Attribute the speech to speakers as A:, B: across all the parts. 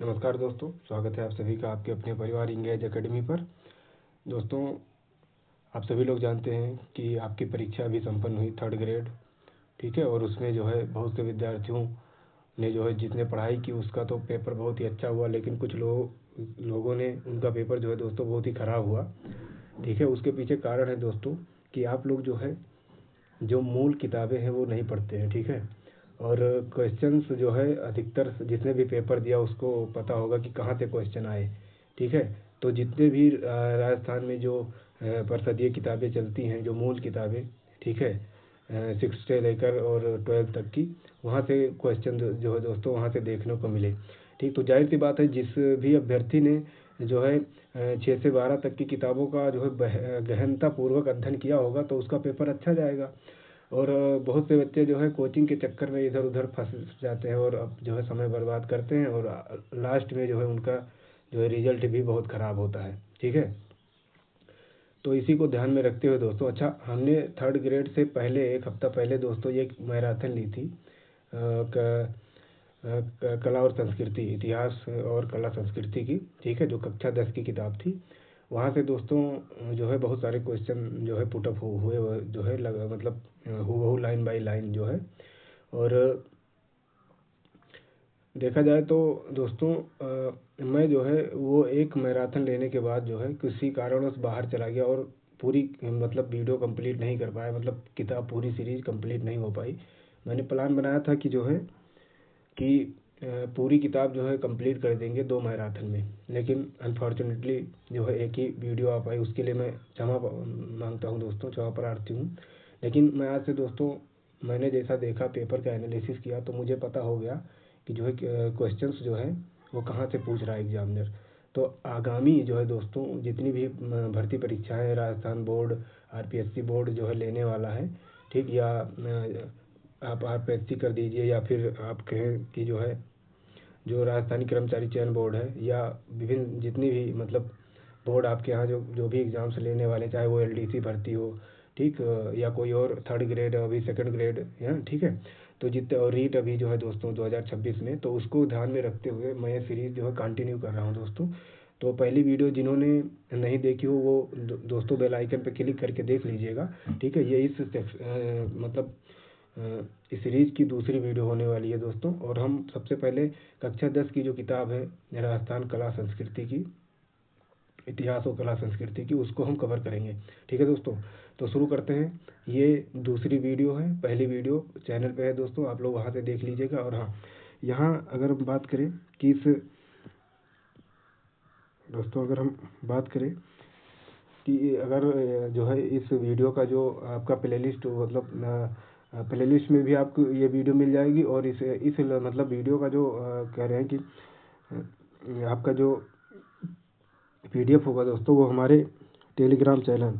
A: नमस्कार दोस्तों, स्वागत है आप सभी का आपके अपने परिवार इंगेज एकेडमी पर। दोस्तों, आप सभी लोग जानते हैं कि आपकी परीक्षा अभी संपन्न हुई 3rd ग्रेड, ठीक है। और उसमें जो है बहुत से विद्यार्थियों ने जो है जिसने पढ़ाई की उसका तो पेपर बहुत ही अच्छा हुआ, लेकिन कुछ लोगों ने उनका पेपर जो है दोस्तों बहुत ही ख़राब हुआ, ठीक है। उसके पीछे कारण है दोस्तों कि आप लोग जो है जो मूल किताबें हैं वो नहीं पढ़ते हैं, ठीक है। और क्वेश्चंस जो है अधिकतर जिसने भी पेपर दिया उसको पता होगा कि कहाँ से क्वेश्चन आए, ठीक है। तो जितने भी राजस्थान में जो परिषदीय किताबें चलती हैं, जो मूल किताबें, ठीक है, 6 से लेकर और 12 तक की, वहाँ से क्वेश्चन जो है दोस्तों वहाँ से देखने को मिले, ठीक। तो जाहिर सी बात है जिस भी अभ्यर्थी ने जो है 6 से 12 तक की किताबों का जो है गहनता पूर्वक अध्ययन किया होगा तो उसका पेपर अच्छा जाएगा। और बहुत से बच्चे जो है कोचिंग के चक्कर में इधर उधर फंस जाते हैं और अब जो है समय बर्बाद करते हैं और लास्ट में जो है उनका जो है रिजल्ट भी बहुत ख़राब होता है, ठीक है। तो इसी को ध्यान में रखते हुए दोस्तों, अच्छा, हमने 3rd ग्रेड से पहले 1 हफ्ता पहले दोस्तों ये मैराथन ली थी कला और संस्कृति, इतिहास और कला संस्कृति की, ठीक है, जो कक्षा 10 की किताब थी। वहाँ से दोस्तों जो है बहुत सारे क्वेश्चन जो है पुटअप हुए जो है मतलब हूबहू लाइन बाई लाइन जो है। और देखा जाए तो दोस्तों मैं जो है वो एक मैराथन लेने के बाद जो है किसी कारणवश बाहर चला गया और पूरी मतलब वीडियो कंप्लीट नहीं कर पाया, मतलब किताब पूरी सीरीज कंप्लीट नहीं हो पाई। मैंने प्लान बनाया था कि जो है कि पूरी किताब जो है कंप्लीट कर देंगे 2 मैराथन में, लेकिन अनफॉर्चुनेटली जो है एक ही वीडियो आ पाई। उसके लिए मैं क्षमा मांगता हूँ दोस्तों, क्षमा प्रार्थी हूँ। लेकिन मैं आज से दोस्तों मैंने जैसा देखा पेपर का एनालिसिस किया तो मुझे पता हो गया कि जो है क्वेश्चंस जो है वो कहाँ से पूछ रहा है एग्जामिनर। तो आगामी जो है दोस्तों जितनी भी भर्ती परीक्षाएं राजस्थान बोर्ड, आरपीएससी बोर्ड जो है लेने वाला है, ठीक, या आप आरपीएससी कर दीजिए या फिर आप कहें कि जो है जो राजस्थानी कर्मचारी चयन बोर्ड है या विभिन्न जितनी भी मतलब बोर्ड आपके यहाँ जो जो भी एग्ज़ाम्स लेने वाले, चाहे वो एलडीसी भर्ती हो, ठीक, या कोई और 3rd ग्रेड अभी 2nd ग्रेड है, ठीक है। तो जितने और रीट अभी जो है दोस्तों 2026 में, तो उसको ध्यान में रखते हुए मैं ये सीरीज़ जो है कंटिन्यू कर रहा हूँ दोस्तों। तो पहली वीडियो जिन्होंने नहीं देखी हो वो दोस्तों बेल आइकन पर क्लिक करके देख लीजिएगा, ठीक है। ये मतलब इस सीरीज़ की दूसरी वीडियो होने वाली है दोस्तों। और हम सबसे पहले कक्षा 10 की जो किताब है राजस्थान कला संस्कृति की, इतिहास और कला संस्कृति की, उसको हम कवर करेंगे, ठीक है दोस्तों। तो शुरू करते हैं। ये दूसरी वीडियो है, पहली वीडियो चैनल पे है दोस्तों, आप लोग वहाँ से देख लीजिएगा। और हाँ, यहाँ अगर हम बात करें कि अगर हम बात करें कि अगर जो है इस वीडियो का जो आपका प्लेलिस्ट मतलब प्लेलिस्ट में भी आपको ये वीडियो मिल जाएगी। और इस मतलब वीडियो का जो कह रहे हैं कि आपका जो पीडीएफ होगा दोस्तों वो हमारे टेलीग्राम चैनल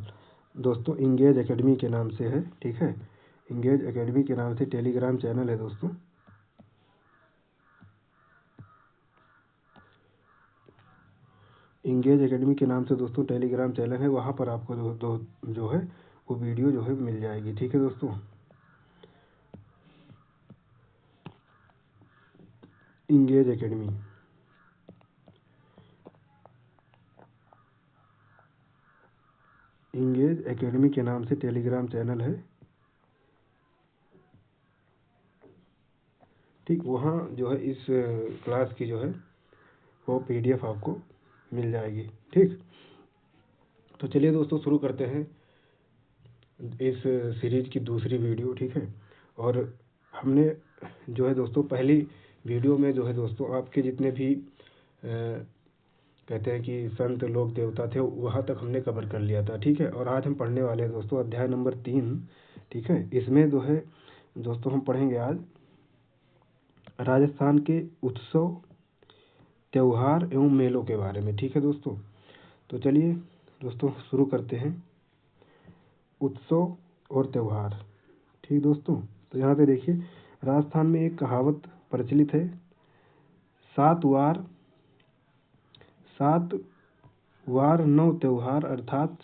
A: दोस्तों इंगेज एकेडमी के नाम से है, ठीक है। इंगेज एकेडमी के नाम से टेलीग्राम चैनल है दोस्तों। इंगेज एकेडमी के नाम से दोस्तों टेलीग्राम चैनल है, वहाँ पर आपको जो है वो वीडियो जो है मिल जाएगी, ठीक है दोस्तों। इंगेज एकेडमी, इंगेज एकेडमी के नाम से टेलीग्राम चैनल है, ठीक। वहाँ जो है इस क्लास की जो है वो पीडीएफ आपको मिल जाएगी, ठीक। तो चलिए दोस्तों शुरू करते हैं इस सीरीज की दूसरी वीडियो, ठीक है। और हमने जो है दोस्तों पहली वीडियो में जो है दोस्तों आपके जितने भी कहते हैं कि संत लोक देवता थे वहाँ तक हमने कवर कर लिया था, ठीक है। और आज हम पढ़ने वाले हैं दोस्तों अध्याय नंबर 3, ठीक है। इसमें जो है दोस्तों हम पढ़ेंगे आज राजस्थान के उत्सव, त्यौहार एवं मेलों के बारे में, ठीक है दोस्तों। तो चलिए दोस्तों शुरू करते हैं उत्सव और त्यौहार, ठीक दोस्तों। तो यहाँ पे देखिए राजस्थान में एक कहावत प्रचलित है, सात वार 9 त्यौहार, अर्थात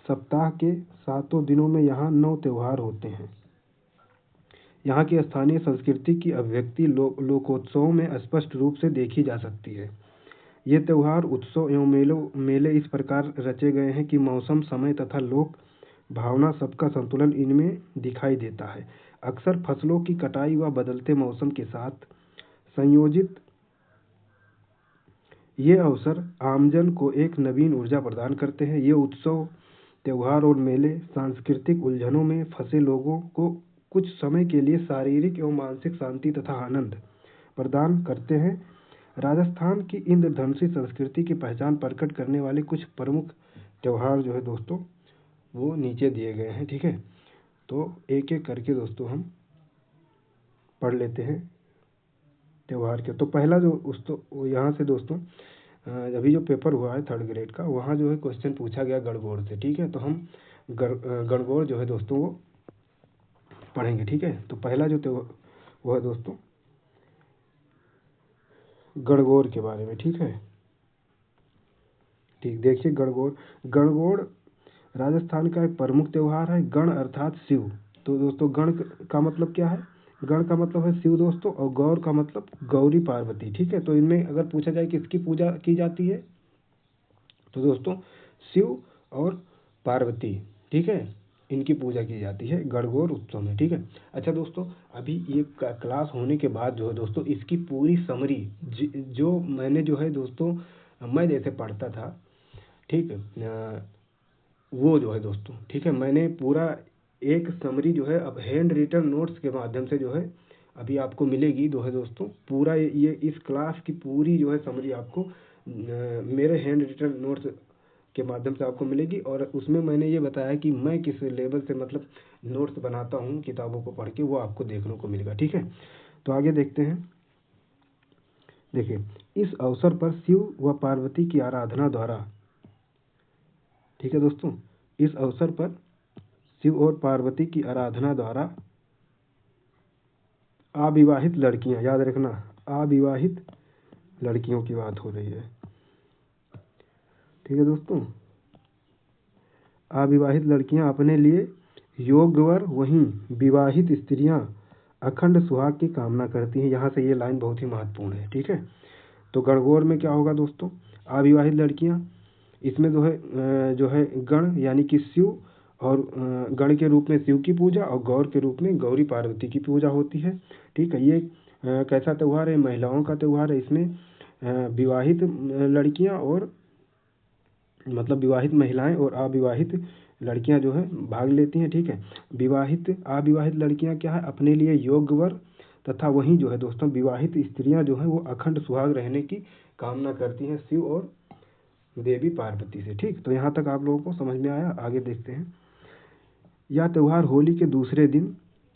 A: सप्ताह के 7 दिनों में यहाँ 9 त्यौहार होते हैं। यहाँ की स्थानीय संस्कृति की अभिव्यक्ति लोकोत्सवों में स्पष्ट रूप से देखी जा सकती है। ये त्यौहार, उत्सव एवं मेले इस प्रकार रचे गए हैं कि मौसम, समय तथा लोक भावना सबका संतुलन इनमें दिखाई देता है। अक्सर फसलों की कटाई व बदलते मौसम के साथ संयोजित ये अवसर आमजन को एक नवीन ऊर्जा प्रदान करते हैं। ये उत्सव, त्यौहार और मेले सांस्कृतिक उलझनों में फंसे लोगों को कुछ समय के लिए शारीरिक एवं मानसिक शांति तथा आनंद प्रदान करते हैं। राजस्थान की इंद्रधनुषी संस्कृति की पहचान प्रकट करने वाले कुछ प्रमुख त्यौहार जो है दोस्तों वो नीचे दिए गए हैं। ठीक है, तो एक एक करके दोस्तों हम पढ़ लेते हैं त्यौहार के। तो पहला जो यहाँ से दोस्तों अभी जो पेपर हुआ है 3rd ग्रेड का, वहाँ जो है क्वेश्चन पूछा गया गणगौर से। ठीक है, तो हम गणगौर जो है दोस्तों वो पढ़ेंगे। ठीक है, तो पहला जो वो है दोस्तों गणगौर के बारे में। ठीक है, ठीक, देखिए गणगौर राजस्थान का एक प्रमुख त्यौहार है। गण अर्थात शिव। तो दोस्तों गण का मतलब क्या है? गण का मतलब है शिव दोस्तों, और गौर का मतलब गौरी पार्वती। ठीक है, तो इनमें अगर पूछा जाए किसकी पूजा की जाती है तो दोस्तों शिव और पार्वती, ठीक है, इनकी पूजा की जाती है गणगौर उत्सव में। ठीक है, अच्छा दोस्तों, अभी ये क्लास होने के बाद जो है दोस्तों इसकी पूरी समरी जो मैंने जो है दोस्तों मैं जैसे पढ़ता था, ठीक है, वो जो है दोस्तों, ठीक है, मैंने पूरा एक समरी जो है अब हैंड रिटन नोट्स के माध्यम से जो है अभी आपको मिलेगी जो है दोस्तों। पूरा ये इस क्लास की पूरी जो है समरी आपको मेरे हैंड रिटन नोट्स के माध्यम से आपको मिलेगी। और उसमें मैंने ये बताया कि मैं किस लेवल से मतलब नोट्स बनाता हूँ किताबों को पढ़ के, वो आपको देखने को मिलेगा। ठीक है, तो आगे देखते हैं। देखिए, इस अवसर पर शिव व पार्वती की आराधना द्वारा, ठीक है दोस्तों, इस अवसर पर शिव और पार्वती की आराधना द्वारा अविवाहित लड़कियां, याद रखना अविवाहित लड़कियों की बात हो रही है। ठीक है दोस्तों, अविवाहित लड़कियां अपने लिए योग्य वर, वहीं विवाहित स्त्रियां अखंड सुहाग की कामना करती हैं। यहाँ से ये लाइन बहुत ही महत्वपूर्ण है। ठीक है, तो गणगौर में क्या होगा दोस्तों? अविवाहित लड़कियां, इसमें जो है गण यानी कि शिव, और गण के रूप में शिव की पूजा और गौर के रूप में गौरी पार्वती की पूजा होती है। ठीक है, ये कैसा त्यौहार है? महिलाओं का त्यौहार है। इसमें विवाहित लड़कियां और मतलब विवाहित महिलाएं और अविवाहित लड़कियां जो है भाग लेती हैं। ठीक है, अविवाहित लड़कियां क्या है? अपने लिए योग्य वर, तथा वहीं जो है दोस्तों विवाहित स्त्रियां जो है वो अखंड सुहाग रहने की कामना करती हैं शिव और देवी पार्वती से। ठीक, तो यहाँ तक आप लोगों को समझ में आया। आगे देखते हैं। यह त्यौहार होली के दूसरे दिन,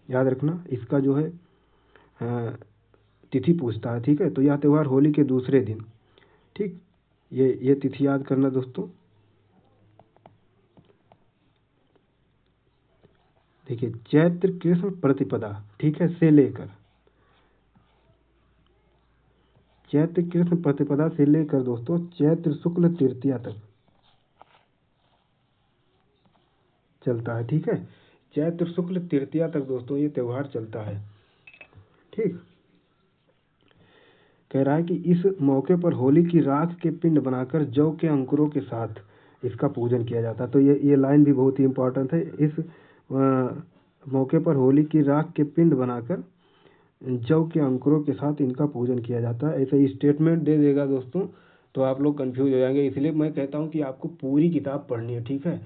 A: याद रखना इसका जो है तिथि पूछता है। ठीक है, तो यह त्यौहार होली के दूसरे दिन, ठीक, ये तिथि याद करना दोस्तों। देखिए, चैत्र कृष्ण प्रतिपदा, ठीक है, से लेकर चैत्र कृष्ण प्रतिपदा से लेकर दोस्तों चैत्र शुक्ल तृतीया तक चलता है। ठीक है, चैत्र शुक्ल तृतीया तक दोस्तों ये त्यौहार चलता है। ठीक, कह रहा है कि इस मौके पर होली की राख के पिंड बनाकर जौ के अंकुरों के साथ इसका पूजन किया जाता है। तो ये लाइन भी बहुत ही इम्पोर्टेंट है। इस मौके पर होली की राख के पिंड बनाकर जौ के अंकुरों के साथ इनका पूजन किया जाता है। ऐसे स्टेटमेंट दे देगा दोस्तों तो आप लोग कंफ्यूज हो जाएंगे। इसलिए मैं कहता हूँ कि आपको पूरी किताब पढ़नी है। ठीक है,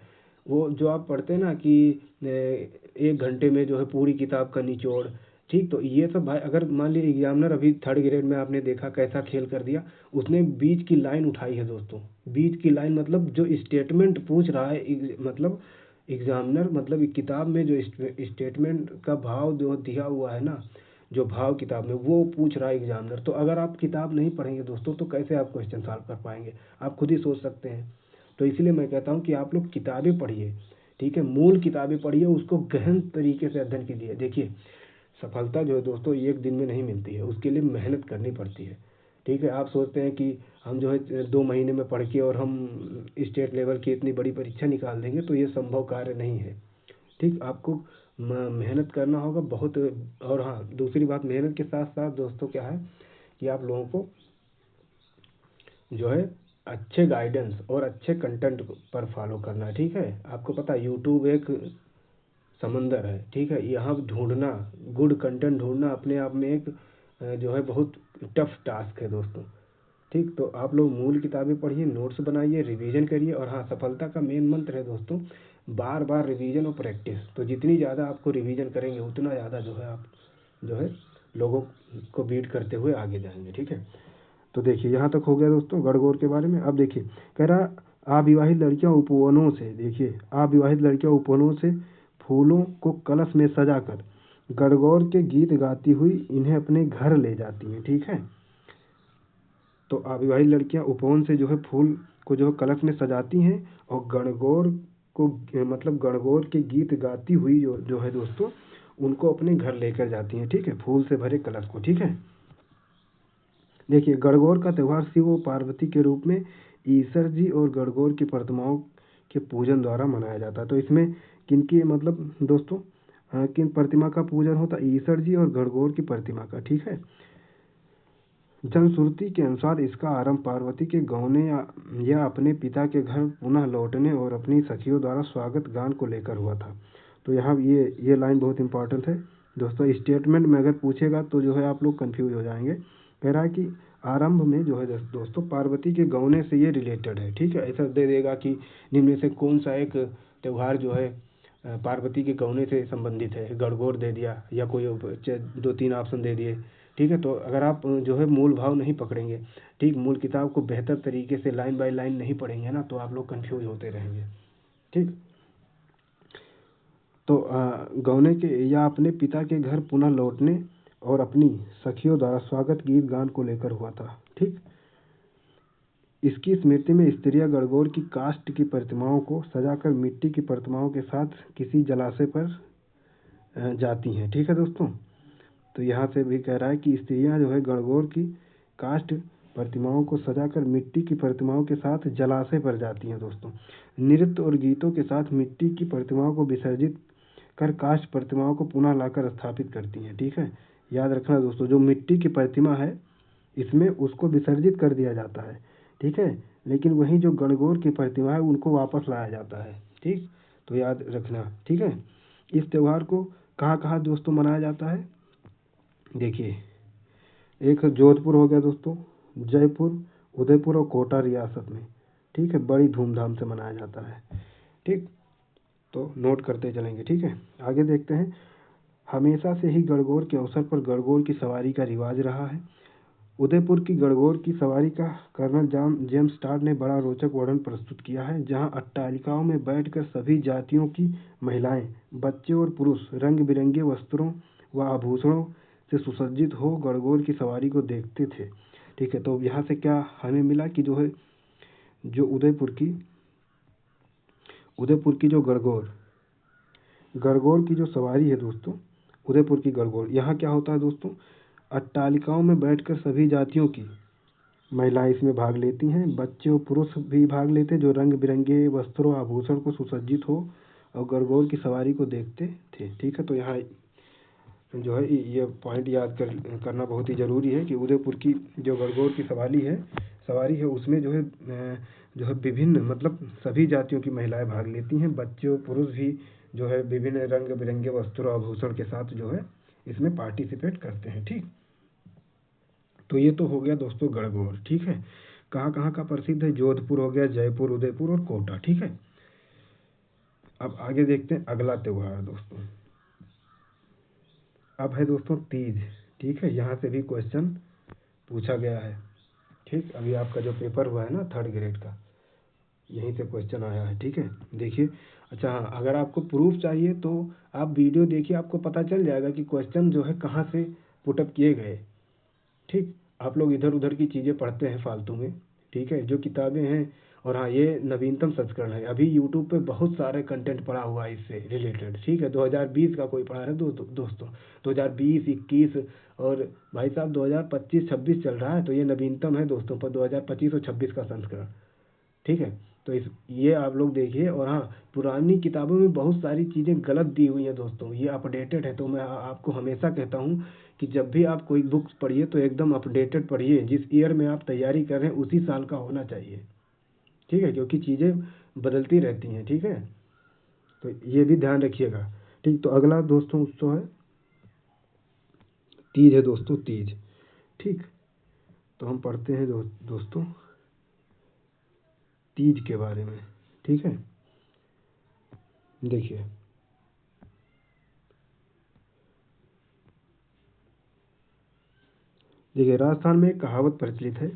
A: वो जो आप पढ़ते हैं ना कि 1 घंटे में जो है पूरी किताब का निचोड़, ठीक, तो ये सब भाई अगर मान लीजिए एग्जामिनर अभी 3rd ग्रेड में आपने देखा कैसा खेल कर दिया, उसने बीच की लाइन उठाई है दोस्तों। बीच की लाइन मतलब जो स्टेटमेंट पूछ रहा है, मतलब एग्जामिनर मतलब किताब में जो स्टेटमेंट का भाव जो दिया हुआ है ना, जो भाव किताब में वो पूछ रहा है एग्जामिनर। तो अगर आप किताब नहीं पढ़ेंगे दोस्तों तो कैसे आप क्वेश्चन सॉल्व कर पाएंगे? आप खुद ही सोच सकते हैं। तो इसलिए मैं कहता हूँ कि आप लोग किताबें पढ़िए। ठीक है, मूल किताबें पढ़िए, उसको गहन तरीके से अध्ययन कीजिए। देखिए, सफलता जो है दोस्तों 1 दिन में नहीं मिलती है, उसके लिए मेहनत करनी पड़ती है। ठीक है, आप सोचते हैं कि हम जो है 2 महीने में पढ़ के और हम स्टेट लेवल की इतनी बड़ी परीक्षा निकाल देंगे, तो ये संभव कार्य नहीं है। ठीक, आपको मेहनत करना होगा बहुत। और हाँ, दूसरी बात, मेहनत के साथ साथ दोस्तों क्या है कि आप लोगों को जो है अच्छे गाइडेंस और अच्छे कंटेंट पर फॉलो करना है, ठीक है। आपको पता है यूट्यूब एक समंदर है, ठीक है। यहाँ ढूंढना, गुड कंटेंट ढूंढना अपने आप में एक जो है बहुत टफ टास्क है दोस्तों, ठीक। तो आप लोग मूल किताबें पढ़िए, नोट्स बनाइए, रिवीजन करिए। और हाँ, सफलता का मेन मंत्र है दोस्तों बार बार रिवीजन और प्रैक्टिस। तो जितनी ज़्यादा आपको रिवीजन करेंगे उतना ज़्यादा जो है आप जो है लोगों को बीट करते हुए आगे जाएंगे, ठीक है। तो देखिए यहाँ तक हो गया दोस्तों गणगौर के बारे में। अब देखिए कह रहा अविवाहित लड़कियां उपवनों से, देखिए अविवाहित लड़कियां उपवनों से फूलों को कलश में सजाकर गणगौर के गीत गाती हुई इन्हें अपने घर ले जाती हैं, ठीक है। तो अविवाहित लड़कियां उपवन से जो है फूल को जो है कलश में सजाती हैं और गणगौर को मतलब गणगौर के गीत गाती हुई जो है दोस्तों उनको अपने घर लेकर जाती हैं, ठीक है, फूल से भरे कलश को, ठीक है। देखिए गणगौर का त्यौहार शिव और पार्वती के रूप में ईश्वर जी और गणगौर की प्रतिमाओं के पूजन द्वारा मनाया जाता है। तो इसमें किनकी मतलब दोस्तों किन प्रतिमा का पूजन होता है? ईश्वर जी और गणगौर की प्रतिमा का, ठीक है। जनश्रुति के अनुसार इसका आरंभ पार्वती के गौने या अपने पिता के घर पुनः लौटने और अपनी सखियों द्वारा स्वागत गान को लेकर हुआ था। तो यहाँ ये लाइन बहुत इंपॉर्टेंट है दोस्तों। स्टेटमेंट में अगर पूछेगा तो जो है आप लोग कंफ्यूज हो जाएंगे। कह रहा है कि आरंभ में जो है दोस्तों पार्वती के गौने से ये रिलेटेड है, ठीक है। ऐसा दे देगा कि निम्न में से कौन सा एक त्यौहार जो है पार्वती के गौने से संबंधित है, गणगौर दे दिया या कोई 2-3 ऑप्शन दे दिए, ठीक है। तो अगर आप जो है मूल भाव नहीं पकड़ेंगे, ठीक, मूल किताब को बेहतर तरीके से लाइन बाय लाइन नहीं पढ़ेंगे ना, तो आप लोग कंफ्यूज होते रहेंगे, ठीक। तो गौने के या अपने पिता के घर पुनः लौटने और अपनी सखियों द्वारा स्वागत गीत गान को लेकर हुआ था, ठीक। इसकी स्मृति में स्त्रियां गणगौर की काष्ठ की प्रतिमाओं को सजाकर मिट्टी की प्रतिमाओं के साथ किसी जलाशय पर जाती हैं, ठीक है दोस्तों। तो यहाँ से भी कह रहा है कि स्त्रियां जो है गणगौर की काष्ठ प्रतिमाओं को सजाकर मिट्टी की प्रतिमाओं के साथ जलाशय पर जाती हैं दोस्तों। नृत्य और गीतों के साथ मिट्टी की प्रतिमाओं को विसर्जित कर काष्ठ प्रतिमाओं को पुनः लाकर स्थापित करती हैं, ठीक है। याद रखना दोस्तों, जो मिट्टी की प्रतिमा है इसमें उसको विसर्जित कर दिया जाता है, ठीक है। लेकिन वहीं जो गणगौर की प्रतिमा है उनको वापस लाया जाता है, ठीक। तो याद रखना, ठीक है। इस त्यौहार को कहाँ कहाँ दोस्तों मनाया जाता है? देखिए एक जोधपुर हो गया दोस्तों, जयपुर, उदयपुर और कोटा रियासत में, ठीक है, बड़ी धूमधाम से मनाया जाता है, ठीक। तो नोट करते चलेंगे, ठीक है। आगे देखते हैं। हमेशा से ही गणगौर के अवसर पर गणगौर की सवारी का रिवाज रहा है। उदयपुर की गणगौर की सवारी का कर्नल जेम्स टॉड ने बड़ा रोचक वर्णन प्रस्तुत किया है, जहां अट्टालिकाओं में बैठकर सभी जातियों की महिलाएं, बच्चे और पुरुष रंग बिरंगे वस्त्रों व आभूषणों से सुसज्जित हो गणगौर की सवारी को देखते थे, ठीक है। तो यहाँ से क्या हमें मिला कि जो है जो उदयपुर की जो गणगौर की जो सवारी है दोस्तों, उदयपुर की गणगौर, यहाँ क्या होता है दोस्तों, अट्टालिकाओं में बैठकर सभी जातियों की महिलाएं इसमें भाग लेती हैं, बच्चे और पुरुष भी भाग लेते हैं जो रंग बिरंगे वस्त्रों आभूषण को सुसज्जित हो और गणगौर की सवारी को देखते थे, ठीक है। तो यहाँ जो है ये पॉइंट याद करना बहुत ही ज़रूरी है कि उदयपुर की जो गणगौर की सवारी है उसमें जो है विभिन्न मतलब सभी जातियों की महिलाएं भाग लेती हैं, बच्चे और पुरुष भी जो है विभिन्न रंग बिरंगे वस्त्रों आभूषण के साथ जो है इसमें पार्टिसिपेट करते हैं, ठीक। तो ये तो हो गया दोस्तों गणगौर, ठीक है। कहाँ कहाँ का प्रसिद्ध है? जोधपुर हो गया, जयपुर, उदयपुर और कोटा, ठीक है। अब आगे देखते हैं अगला त्यौहार दोस्तों। अब है दोस्तों तीज, ठीक है। यहाँ से भी क्वेश्चन पूछा गया है, ठीक। अभी आपका जो पेपर हुआ है ना 3rd ग्रेड का, यहीं से क्वेश्चन आया है, ठीक है। देखिए अच्छा हाँ, अगर आपको प्रूफ चाहिए तो आप वीडियो देखिए, आपको पता चल जाएगा कि क्वेश्चन जो है कहाँ से पुटअप किए गए, ठीक। आप लोग इधर उधर की चीज़ें पढ़ते हैं फालतू में, ठीक है, जो किताबें हैं। और हाँ, ये नवीनतम संस्करण है, अभी यूट्यूब पे बहुत सारे कंटेंट पड़ा हुआ है इससे रिलेटेड, ठीक है। 2020 का कोई पढ़ा रहा है दोस्तों, 2020, 21 और भाई साहब 2025-26 चल रहा है, तो ये नवीनतम है दोस्तों पर 2025 और 26 का संस्करण, ठीक है। तो इस ये आप लोग देखिए। और हाँ, पुरानी किताबों में बहुत सारी चीज़ें गलत दी हुई हैं दोस्तों, ये अपडेटेड है। तो मैं आपको हमेशा कहता हूँ कि जब भी आप कोई बुक्स पढ़िए तो एकदम अपडेटेड पढ़िए, जिस ईयर में आप तैयारी कर रहे हैं उसी साल का होना चाहिए, ठीक है, क्योंकि चीज़ें बदलती रहती हैं, ठीक है। तो ये भी ध्यान रखिएगा, ठीक। तो अगला दोस्तों उत्सव है तीज है दोस्तों, तीज, ठीक। तो हम पढ़ते हैं दोस्तों तीज के बारे में, ठीक है। देखिए राजस्थान में एक कहावत प्रचलित है,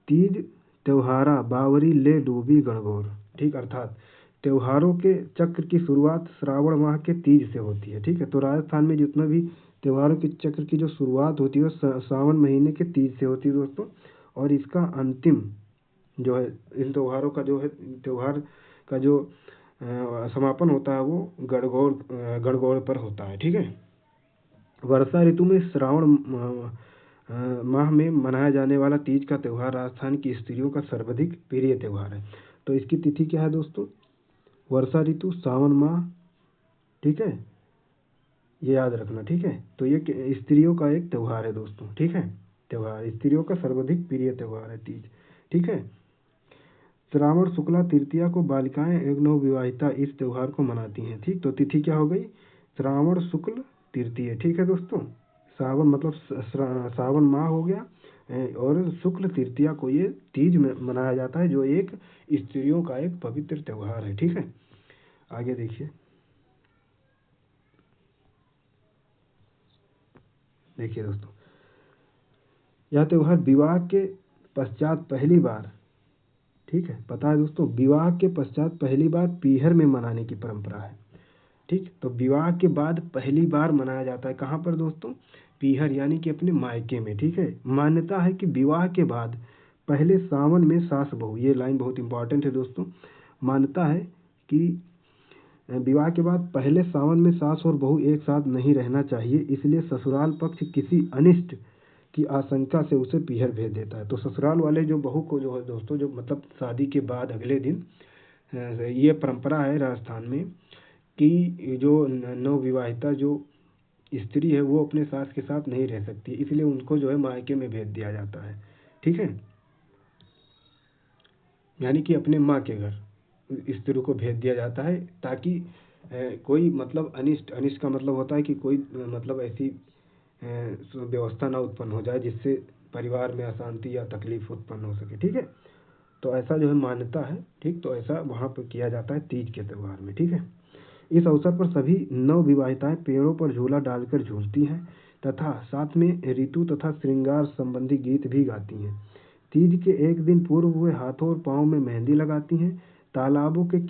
A: तीज त्योहारा बावरी ले डूबी गणगौर, ठीक। अर्थात त्योहारों के चक्र की शुरुआत श्रावण माह के तीज से होती है, ठीक है। तो राजस्थान में जितना भी त्योहारों के चक्र की जो शुरुआत होती है वो सावन महीने के तीज से होती है दोस्तों। और इसका अंतिम जो है, इन त्योहारों का जो है, त्योहार का जो समापन होता है वो गणगौर पर होता है, ठीक है। वर्षा ऋतु में श्रावण माह में मनाया जाने वाला तीज का त्यौहार राजस्थान की स्त्रियों का सर्वाधिक प्रिय त्यौहार है। तो इसकी तिथि क्या है दोस्तों, वर्षा ऋतु, सावन माह, ठीक है, ये याद रखना, ठीक है। तो ये स्त्रियों का एक त्यौहार है दोस्तों, ठीक है। त्यौहार स्त्रियों का सर्वाधिक प्रिय त्यौहार है तीज, ठीक है। श्रावण शुक्ला तृतीया को बालिकाएं एवं नवविवाहिता इस त्यौहार को मनाती हैं, ठीक। तो तिथि क्या हो गई, श्रावण शुक्ल तृतीय, ठीक है दोस्तों। सावन मतलब सावन माह हो गया, और शुक्ल तृतीया को ये तीज में मनाया जाता है, जो एक स्त्रियों का एक पवित्र त्यौहार है, ठीक है। आगे देखिए, दोस्तों यह त्यौहार विवाह के पश्चात पहली बार, ठीक है, पता है दोस्तों, विवाह के पश्चात पहली बार पीहर में मनाने की परंपरा है, ठीक। तो विवाह के बाद पहली बार मनाया जाता है कहाँ पर दोस्तों, पीहर, यानी कि अपने मायके में, ठीक है। मान्यता है कि विवाह के बाद पहले सावन में सास बहू, ये लाइन बहुत इंपॉर्टेंट है दोस्तों, मान्यता है कि विवाह के बाद पहले सावन में सास और बहू एक साथ नहीं रहना चाहिए, इसलिए ससुराल पक्ष किसी अनिष्ट की आशंका से उसे पीहर भेज देता है। तो ससुराल वाले जो बहू को जो है दोस्तों, जो मतलब शादी के बाद अगले दिन, ये परंपरा है राजस्थान में कि जो नवविवाहिता जो स्त्री है वो अपने सास के साथ नहीं रह सकती, इसलिए उनको जो है मायके में भेज दिया जाता है, ठीक है, यानी कि अपने माँ के घर स्त्री को भेज दिया जाता है, ताकि कोई मतलब अनिष्ट का मतलब होता है कि कोई मतलब ऐसी व्यवस्था ना उत्पन्न हो जाए जिससे परिवार में अशांति या तकलीफ उत्पन्न हो सके, ठीक है। तो ऐसा जो है मान्यता है, ठीक। तो ऐसा वहाँ पर किया जाता है तीज के त्यौहार में, ठीक है। इस अवसर पर सभी नवविवाहिताएं पेड़ों पर झूला डालकर झूलती हैं तथा साथ में ऋतु तथा श्रृंगार संबंधी गीत भी गाती हैं। तीज के एक दिन पूर्व वे हाथों और पाँव में मेहंदी लगाती हैं। तालाबों के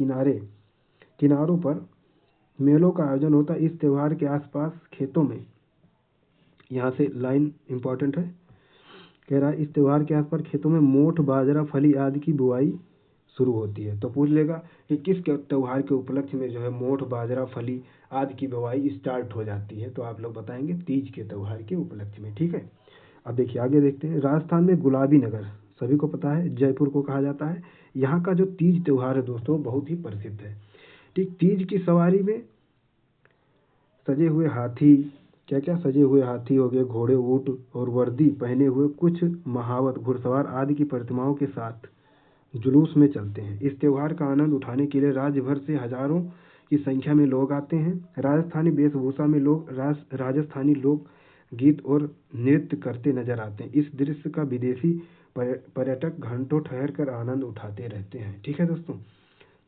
A: किनारों पर मेलों का आयोजन होता है। इस त्यौहार के आसपास खेतों में, यहाँ से लाइन इम्पोर्टेंट है, कह रहा है इस त्यौहार के आसपास खेतों में मोठ, बाजरा, फली आदि की बुआई शुरू होती है। तो पूछ लेगा कि किस त्यौहार के उपलक्ष्य में जो है मोठ, बाजरा, फली आदि की बुआई स्टार्ट हो जाती है, तो आप लोग बताएंगे तीज के त्यौहार के उपलक्ष्य में, ठीक है। अब देखिए आगे देखते हैं। राजस्थान में गुलाबी नगर सभी को पता है, जयपुर को कहा जाता है। यहाँ का जो तीज त्यौहार है दोस्तों बहुत ही प्रसिद्ध है, ठीक। तीज की सवारी में सजे हुए हाथी, क्या क्या सजे हुए हाथी हो गए, घोड़े, ऊंट और वर्दी पहने हुए कुछ महावत, घुड़सवार आदि की प्रतिमाओं के साथ जुलूस में चलते हैं। इस त्यौहार का आनंद उठाने के लिए राज्य भर से हजारों की संख्या में लोग आते हैं। राजस्थानी वेशभूषा में लोग राजस्थानी लोक गीत और नृत्य करते नजर आते हैं। इस दृश्य का विदेशी पर्यटक घंटों ठहर कर आनंद उठाते रहते हैं, ठीक है दोस्तों।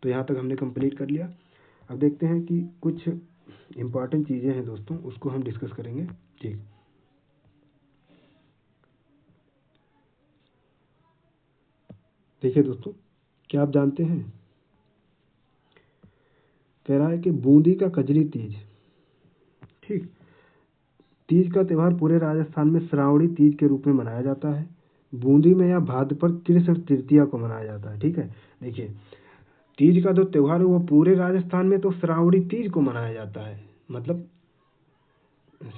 A: तो यहाँ तक हमने कंप्लीट कर लिया। अब देखते हैं कि कुछ इम्पॉर्टेंट चीज़ें हैं दोस्तों, उसको हम डिस्कस करेंगे, ठीक। देखिए दोस्तों, क्या आप जानते हैं, कह रहा है कि बूंदी का कजरी तीज, ठीक। तीज का त्यौहार पूरे राजस्थान में श्रावणी तीज के रूप में मनाया जाता है। बूंदी में या भाद्रपद कृष्ण तृतीया को मनाया जाता है, ठीक है। देखिए तीज का जो त्यौहार है वो पूरे राजस्थान में तो श्रावणी तीज को मनाया जाता है, मतलब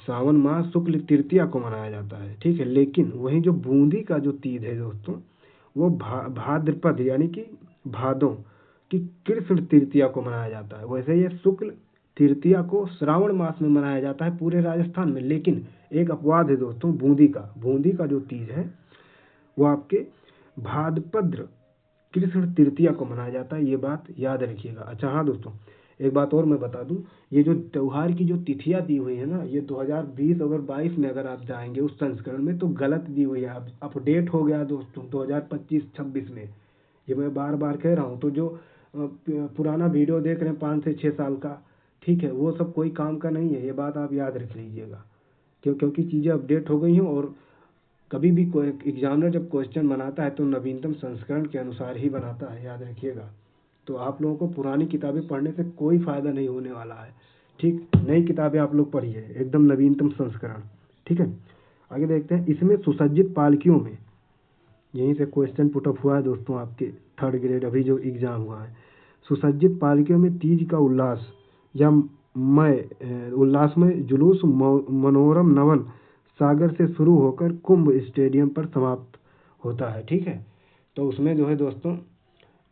A: सावन माह शुक्ल तृतीया को मनाया जाता है, ठीक है। लेकिन वहीं जो बूंदी का जो तीज है दोस्तों, वो भाद्रपद यानी कि भादों की कृष्ण तृतीया को मनाया जाता है। वैसे ये शुक्ल तृतीया को श्रावण मास में मनाया जाता है पूरे राजस्थान में, लेकिन एक अपवाद है दोस्तों, बूंदी का जो तीज है वो आपके भाद्रपद कृष्ण तृतीया को मनाया जाता है, ये बात याद रखिएगा। अच्छा हाँ दोस्तों, एक बात और मैं बता दूं, ये जो त्यौहार की जो तिथियां दी हुई है ना, ये 2020 अगर 22 में अगर आप जाएंगे उस संस्करण में तो गलत दी हुई है, अब अपडेट हो गया दोस्तों 2025-26 में। ये मैं बार बार कह रहा हूँ, तो जो पुराना वीडियो देख रहे हैं 5 से 6 साल का, ठीक है, वो सब कोई काम का नहीं है, ये बात आप याद रख लीजिएगा। क्योंकि चीज़ें अपडेट हो गई हैं, और कभी भी कोई एग्जामिनर जब क्वेश्चन बनाता है तो नवीनतम संस्करण के अनुसार ही बनाता है, याद रखिएगा। तो आप लोगों को पुरानी किताबें पढ़ने से कोई फ़ायदा नहीं होने वाला है, ठीक। नई किताबें आप लोग पढ़िए, एकदम नवीनतम संस्करण, ठीक है। आगे देखते हैं, इसमें सुसज्जित पालकियों में, यहीं से क्वेश्चन पुटअप हुआ है दोस्तों आपके 3rd ग्रेड अभी जो एग्ज़ाम हुआ है। सुसज्जित पालकियों में तीज का उल्लास या उल्लासमय जुलूस मनोरम नवन सागर से शुरू होकर कुंभ स्टेडियम पर समाप्त होता है, ठीक है। तो उसमें जो है दोस्तों,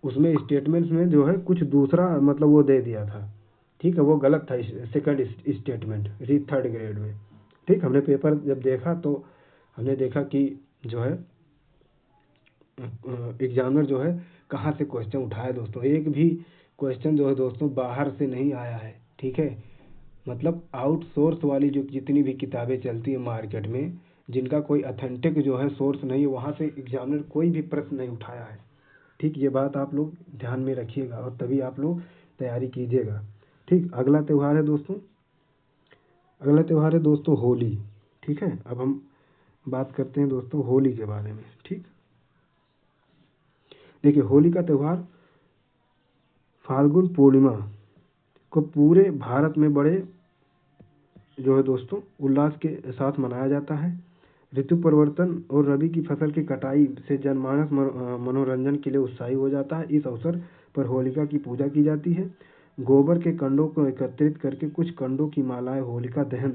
A: उसमें स्टेटमेंट्स में जो है कुछ दूसरा मतलब वो दे दिया था, ठीक है, वो गलत था सेकंड स्टेटमेंट 3rd ग्रेड में, ठीक। हमने पेपर जब देखा तो हमने देखा कि जो है एग्जामिनर जो है कहाँ से क्वेश्चन उठाया दोस्तों, एक भी क्वेश्चन जो है दोस्तों बाहर से नहीं आया है, ठीक है। मतलब आउटसोर्स वाली जो जितनी भी किताबें चलती है मार्केट में, जिनका कोई अथेंटिक जो है सोर्स नहीं है, वहाँ से एग्जामिनर कोई भी प्रश्न नहीं उठाया है, ठीक। ये बात आप लोग ध्यान में रखिएगा और तभी आप लोग तैयारी कीजिएगा, ठीक। अगला त्यौहार है दोस्तों होली, ठीक है। अब हम बात करते हैं दोस्तों होली के बारे में, ठीक। देखिए, होली का त्यौहार फाल्गुन पूर्णिमा को पूरे भारत में बड़े जो है दोस्तों उल्लास के साथ मनाया जाता है। ऋतु परिवर्तन और रबी की फसल की कटाई से जनमानस मनोरंजन के लिए उत्साही हो जाता है। इस अवसर पर होलिका की पूजा की जाती है। गोबर के कंडों को एकत्रित करके कुछ कंडों की मालाएं होलिका दहन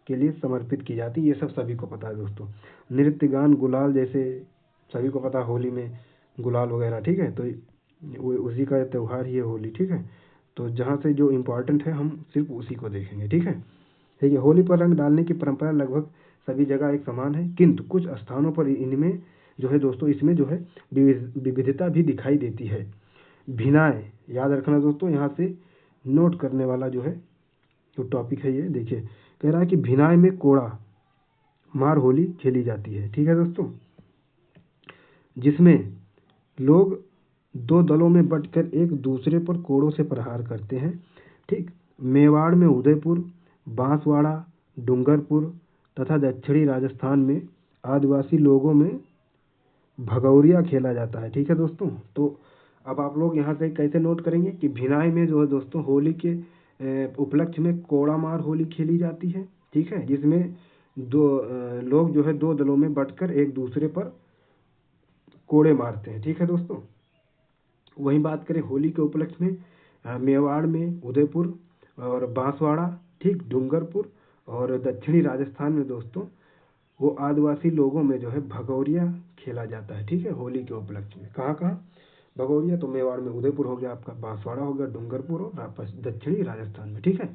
A: के लिए समर्पित की जाती है, ये सब सभी को पता है दोस्तों। नृत्य गान गुलाल जैसे सभी को पता है, होली में गुलाल वगैरह, ठीक है। तो उसी का त्यौहार ही है होली, ठीक है। तो जहाँ से जो इम्पोर्टेंट है हम सिर्फ उसी को देखेंगे, ठीक है। देखिए, होली पर रंग डालने की परंपरा लगभग सभी जगह एक समान है, किंतु कुछ स्थानों पर इनमें जो है दोस्तों, इसमें जो है विविधता भी दिखाई देती है। भिनाएँ याद रखना दोस्तों, यहाँ से नोट करने वाला जो है जो टॉपिक है ये देखिए, कह रहा है कि भिनाए में कोड़ा मार होली खेली जाती है, ठीक है दोस्तों, जिसमें लोग 2 दलों में बंटकर एक दूसरे पर कोड़ों से प्रहार करते हैं, ठीक। मेवाड़ में उदयपुर, बांसवाड़ा, डूंगरपुर तथा दक्षिणी राजस्थान में आदिवासी लोगों में भगौरिया खेला जाता है, ठीक है दोस्तों। तो अब आप लोग यहाँ से कैसे नोट करेंगे कि भिनाई में जो है दोस्तों होली के उपलक्ष्य में कोड़ा मार होली खेली जाती है, ठीक है, जिसमें लोग जो है 2 दलों में बंटकर एक दूसरे पर कोड़े मारते हैं, ठीक है दोस्तों। वहीं बात करें होली के उपलक्ष्य में मेवाड़ में उदयपुर और बांसवाड़ा, ठीक, डूंगरपुर और दक्षिणी राजस्थान में दोस्तों वो आदिवासी लोगों में जो है भगौरिया खेला जाता है, ठीक है, होली के उपलक्ष्य में। कहाँ कहाँ भगौरिया, तो मेवाड़ में उदयपुर हो गया आपका, बांसवाड़ा हो गया, डूंगरपुर और दक्षिणी राजस्थान में, ठीक है।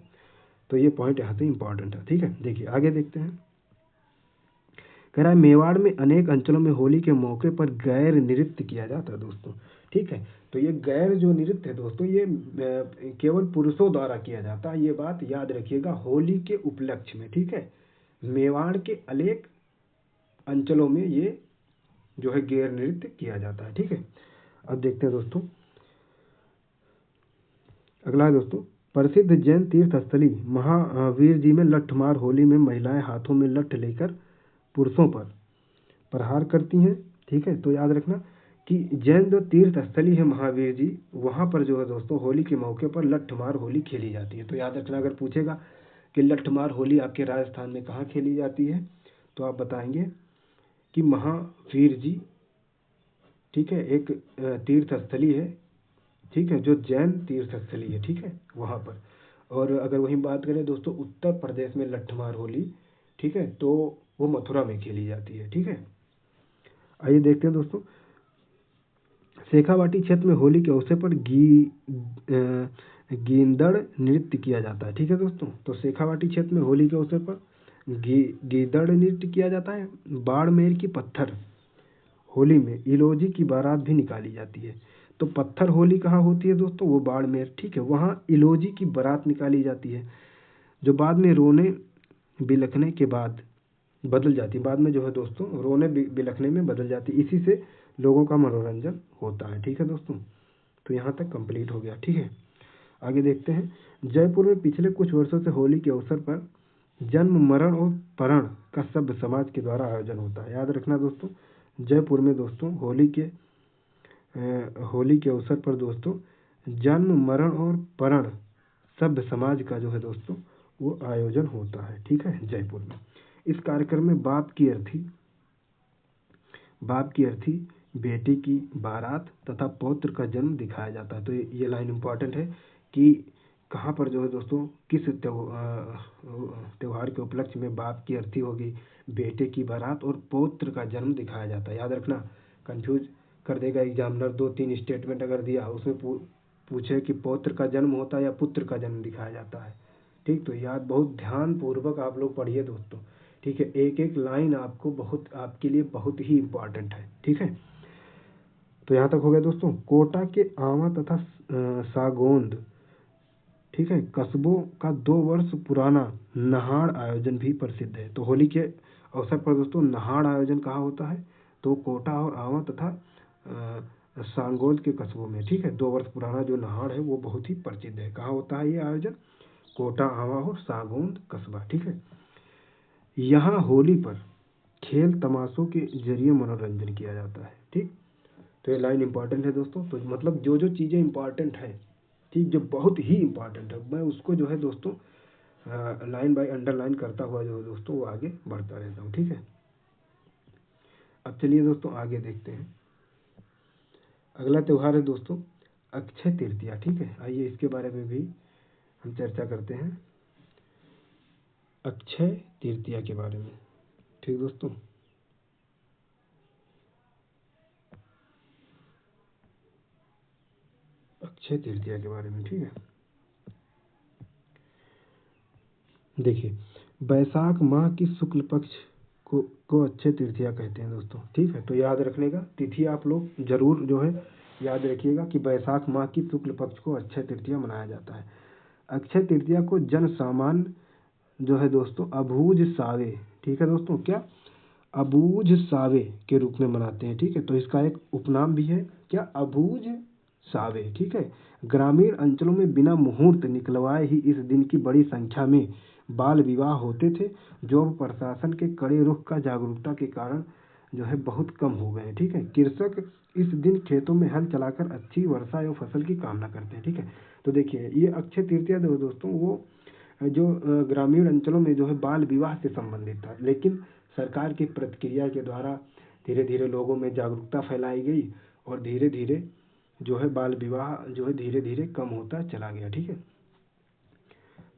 A: तो ये पॉइंट यहाँ से इंपॉर्टेंट है, ठीक है। देखिए आगे देखते हैं, कह रहा है मेवाड़ में अनेक अंचलों में होली के मौके पर गैर नृत्य किया जाता है दोस्तों, ठीक है। तो ये गैर जो नृत्य है दोस्तों, ये केवल पुरुषों द्वारा किया जाता है, ये बात याद रखिएगा होली के उपलक्ष्य में, ठीक है। मेवाड़ के अनेक अंचलों में ये जो है गैर नृत्य किया जाता है, ठीक है। अब देखते हैं दोस्तों, अगला है दोस्तों, प्रसिद्ध जैन तीर्थ स्थली महावीर जी में लठमार होली में महिलाएं हाथों में लठ लेकर पुरुषों पर प्रहार करती हैं, ठीक है। तो याद रखना कि जैन जो तीर्थ स्थली है महावीर जी, वहाँ पर जो है दोस्तों होली के मौके पर लठमार होली खेली जाती है। तो याद रखना, अगर पूछेगा कि लठमार होली आपके राजस्थान में कहाँ खेली जाती है, तो आप बताएंगे कि महावीर जी, ठीक है, एक तीर्थ स्थली है, ठीक है, जो जैन तीर्थ स्थली है, ठीक है, वहाँ पर। और अगर वहीं बात करें दोस्तों उत्तर प्रदेश में लठमार होली, ठीक है, तो वो मथुरा में खेली जाती है, ठीक है। आइए देखते हैं दोस्तों, शेखावाटी क्षेत्र में होली के अवसर पर गींदड़ नृत्य किया जाता है। ठीक है दोस्तों, तो शेखावाटी क्षेत्र में होली के अवसर पर गीदड़ नृत्य किया जाता है। बाड़मेर की पत्थर होली में इलोजी की बारात भी निकाली जाती है। तो पत्थर होली कहाँ होती है दोस्तों? वो बाड़मेर। ठीक है, वहाँ इलोजी की बारात निकाली जाती है, जो बाद में रोने बिलखने के बाद बदल जाती है। बाद में जो है दोस्तों रोने बिलखने में बदल जाती है। इसी से लोगों का मनोरंजन होता है। ठीक है दोस्तों, तो यहाँ तक कंप्लीट हो गया। ठीक है, आगे देखते हैं। जयपुर में पिछले कुछ वर्षों से होली के अवसर पर जन्म, मरण और परण का सभ्य समाज के द्वारा आयोजन होता है। याद रखना दोस्तों, जयपुर में दोस्तों होली के अवसर पर दोस्तों जन्म, मरण और परण सभ्य समाज का जो है दोस्तों वो आयोजन होता है। ठीक है, जयपुर में। इस कार्यक्रम में बाप की अर्थी बेटी की बारात तथा पौत्र का जन्म दिखाया जाता है। तो ये लाइन इम्पॉर्टेंट है कि कहाँ पर जो है दोस्तों किस त्योहार के उपलक्ष्य में बाप की अर्थी होगी, बेटे की बारात और पौत्र का जन्म दिखाया जाता है। याद रखना, कंफ्यूज कर देगा एग्जामिनर। 2-3 स्टेटमेंट अगर दिया उसमें पूछे कि पौत्र का जन्म होता है या पुत्र का जन्म दिखाया जाता है। ठीक, तो याद बहुत ध्यान पूर्वक आप लोग पढ़िए दोस्तों। ठीक है, एक एक लाइन आपके लिए बहुत ही इम्पोर्टेंट है। ठीक है, तो यहाँ तक हो गया दोस्तों। कोटा के आवा तथा सागौंद, ठीक है, कस्बों का 2 वर्ष पुराना नहाड़ आयोजन भी प्रसिद्ध है। तो होली के अवसर पर दोस्तों नहाड़ आयोजन कहाँ होता है? तो कोटा और आवा तथा सांगोद के कस्बों में। ठीक है, 2 वर्ष पुराना जो नहाड़ है वो बहुत ही प्रसिद्ध है। कहाँ होता है ये आयोजन? कोटा, आवा और सांगोद कस्बा। ठीक है, यहाँ होली पर खेल तमाशों के जरिए मनोरंजन किया जाता है। ठीक, तो ये लाइन इंपॉर्टेंट है दोस्तों। तो मतलब जो जो चीज़ें इंपॉर्टेंट है, ठीक, जो बहुत ही इंपॉर्टेंट है, मैं उसको जो है दोस्तों लाइन बाय अंडरलाइन करता हुआ जो है दोस्तों वो आगे बढ़ता रहता हूँ। ठीक है, अब चलिए दोस्तों आगे देखते हैं। अगला त्यौहार है दोस्तों अक्षय तृतीया। ठीक है, आइए इसके बारे में भी हम चर्चा करते हैं, अक्षय तृतीया के बारे में। ठीक दोस्तों, अक्षय तृतीया के बारे में। ठीक है, देखिए बैसाख माह की शुक्ल पक्ष को अक्षय तृतीया कहते हैं दोस्तों। ठीक है, तो याद रखने का तिथि आप लोग जरूर जो है याद रखिएगा कि बैसाख माह की शुक्ल पक्ष को अक्षय तृतीया मनाया जाता है। अक्षय तृतीया को जन सामान्य जो है दोस्तों अबूझ सावे, ठीक है दोस्तों, क्या अबूझ सावे के रूप में मनाते हैं। ठीक है, तो इसका एक उपनाम भी है, क्या अबूझ सावे। ठीक है, ग्रामीण अंचलों में बिना मुहूर्त निकलवाए ही इस दिन की बड़ी संख्या में बाल विवाह होते थे, जो अब प्रशासन के कड़े रुख का जागरूकता के कारण जो है बहुत कम हो गए। ठीक है, कृषक इस दिन खेतों में हल चलाकर अच्छी वर्षा एवं फसल की कामना करते हैं। ठीक है, तो देखिए ये अक्षय तृतीया दोस्तों वो जो ग्रामीण अंचलों में जो है बाल विवाह से संबंधित था, लेकिन सरकार की प्रतिक्रिया के द्वारा धीरे धीरे लोगों में जागरूकता फैलाई गई और धीरे धीरे जो है बाल विवाह जो है धीरे धीरे कम होता चला गया। ठीक है,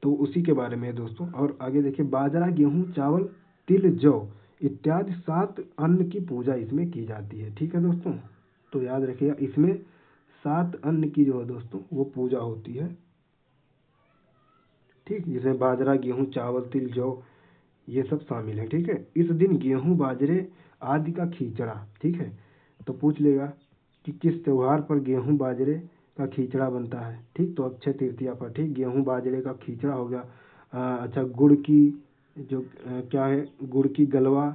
A: तो उसी के बारे में दोस्तों। और आगे देखिए बाजरा, गेहूं, चावल, तिल, जौ इत्यादि 7 अन्न की पूजा इसमें की जाती है। ठीक है दोस्तों, तो याद रखिएगा इसमें 7 अन्न की जो है दोस्तों वो पूजा होती है। ठीक, जिसमें बाजरा, गेहूं, चावल, तिल, जौ ये सब शामिल है। ठीक है, इस दिन गेहूं, बाजरे आदि का खींचड़ा, ठीक है, तो पूछ लेगा कि किस त्योहार पर गेहूं बाजरे का खींचड़ा बनता है। ठीक, तो अक्षय तृतीया पर। ठीक, गेहूं बाजरे का खींचड़ा हो गया। अच्छा, गुड़ की जो क्या है, गुड़ की गलवा,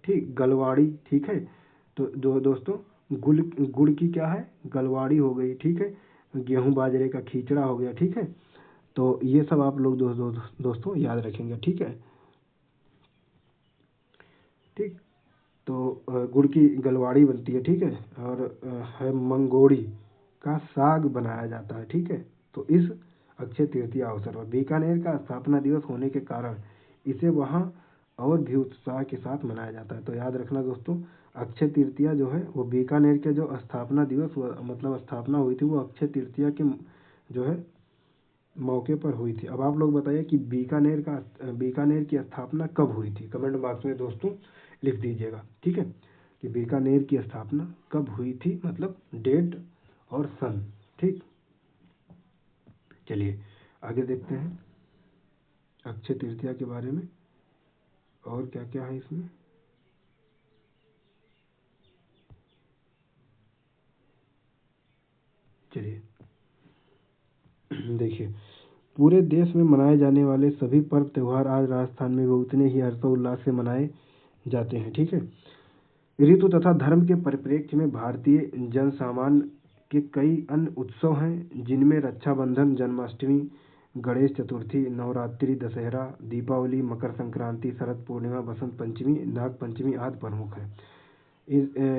A: ठीक, गलवाड़ी। ठीक है, तो दोस्तों गुड़ की क्या है, गलवाड़ी हो गई। ठीक है, गेहूं बाजरे का खींचड़ा हो गया। ठीक है, तो ये सब आप लोग दोस्तों याद रखेंगे। ठीक है, ठीक, तो गुड़ की गलवाड़ी बनती है। ठीक है, और है मंगोड़ी का साग बनाया जाता है। ठीक है, तो इस अक्षय तृतीया अवसर पर बीकानेर का स्थापना दिवस होने के कारण इसे वहाँ और भी उत्साह के साथ मनाया जाता है। तो याद रखना दोस्तों अक्षय तृतीया जो है वो बीकानेर के जो स्थापना दिवस मतलब स्थापना हुई थी वो अक्षय तृतीया के जो है मौके पर हुई थी। अब आप लोग बताइए कि बीकानेर की स्थापना कब हुई थी? कमेंट बॉक्स में दोस्तों लिख दीजिएगा। ठीक है, कि बीकानेर की स्थापना कब हुई थी, मतलब डेट और सन। ठीक, चलिए आगे देखते हैं अक्षय तृतीया के बारे में और क्या क्या है इसमें। चलिए देखिए, पूरे देश में मनाए जाने वाले सभी पर्व त्यौहार आज राजस्थान में भी उतने ही हर्षोल्लास से मनाए जाते हैं। ठीक है, ऋतु तथा धर्म के परिप्रेक्ष्य में भारतीय जनसामान्य के कई अन्य उत्सव हैं, जिनमें रक्षाबंधन, जन्माष्टमी, गणेश चतुर्थी, नवरात्रि, दशहरा, दीपावली, मकर संक्रांति, शरद पूर्णिमा, बसंत पंचमी, नाग पंचमी आदि प्रमुख हैं।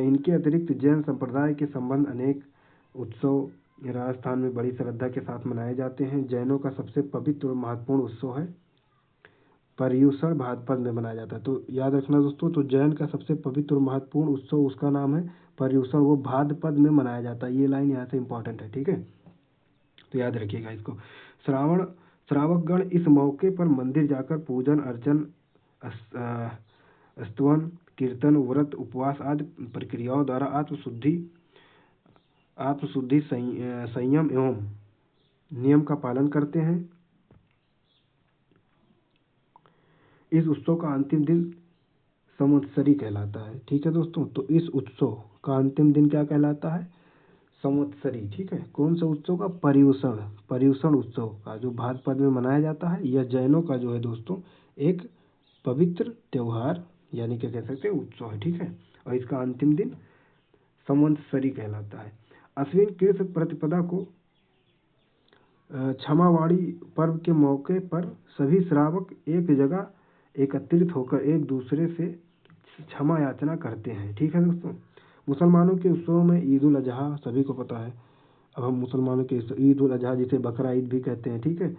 A: इनके अतिरिक्त जैन संप्रदाय के संबंध अनेक उत्सव राजस्थान में बड़ी श्रद्धा के साथ मनाए जाते हैं। जैनों का सबसे पवित्र और महत्वपूर्ण उत्सव है पर्युषण, भाद्रपद में मनाया जाता है। तो याद रखना दोस्तों, तो जैन का सबसे पवित्र और महत्वपूर्ण उत्सव उसका नाम है पर्युषण, वो भाद्रपद में मनाया जाता है। ये लाइन यहाँ से इंपॉर्टेंट है। ठीक है, तो याद रखिएगा इसको। श्रावकगण इस मौके पर मंदिर जाकर पूजन अर्चन, स्तवन, कीर्तन, व्रत, उपवास आदि प्रक्रियाओं द्वारा आत्मशुद्धि, संयम एवं नियम का पालन करते हैं। इस उत्सव का अंतिम दिन संवत्सरी कहलाता है। ठीक है दोस्तों, तो इस उत्सव का अंतिम दिन क्या कहलाता है? संवत्सरी। ठीक है, कौन सा उत्सव का? पर्युषण उत्सव का, जो भाद्रपद में मनाया जाता है। यह जैनों का जो है दोस्तों एक पवित्र त्योहार यानी क्या कह सकते हैं उत्सव है। ठीक है, और इसका अंतिम दिन संवत्सरी कहलाता है। अश्विन कृष्ण प्रतिपदा को क्षमावाणी पर्व के मौके पर सभी श्रावक एक जगह एकत्रित होकर एक दूसरे से क्षमा याचना करते हैं। ठीक है दोस्तों, मुसलमानों के उत्सवों में ईद उल अजहा सभी को पता है। अब हम मुसलमानों के ईद उल अजहा जिसे बकरा ईद भी कहते हैं। ठीक है,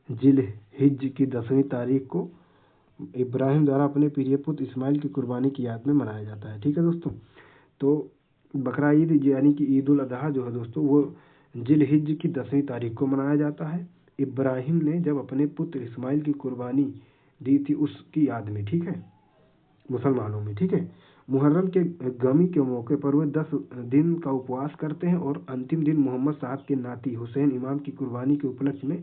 A: जिल हिज की 10वीं तारीख को इब्राहिम द्वारा अपने प्रिय पुत्र इस्माइल की कुर्बानी की याद में मनाया जाता है। ठीक है दोस्तों, तो बकरा ईद यानी कि ईद उल अजहा जो है दोस्तों वो जिल हिज की 10वीं तारीख को मनाया जाता है। इब्राहिम ने जब अपने पुत्र इस्माइल की कुर्बानी दी थी उसकी याद में। ठीक है, मुसलमानों में। ठीक है, मुहर्रम के गमी के मौके पर वे 10 दिन का उपवास करते हैं और अंतिम दिन मोहम्मद साहब के नाती हुसैन इमाम की कुर्बानी के उपलक्ष्य में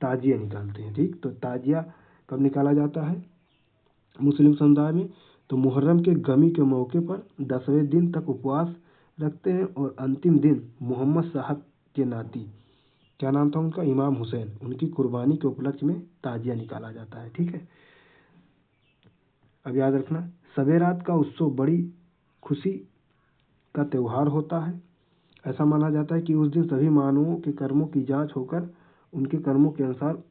A: ताजिया निकालते हैं। ठीक, तो ताजिया कब निकाला जाता है मुस्लिम समुदाय में? तो मुहर्रम के गमी के मौके पर 10वें दिन तक उपवास रखते हैं और अंतिम दिन मोहम्मद साहब के नाती, क्या नाम था उनका? इमाम हुसैन, उनकी कुर्बानी के उपलक्ष्य में ताजिया निकाला जाता है। ठीक है, अब याद रखना, सवेरात का उत्सव बड़ी खुशी का त्यौहार होता है। ऐसा माना जाता है कि उस दिन सभी मानवों के कर्मों की जांच होकर उनके कर्मों के अनुसार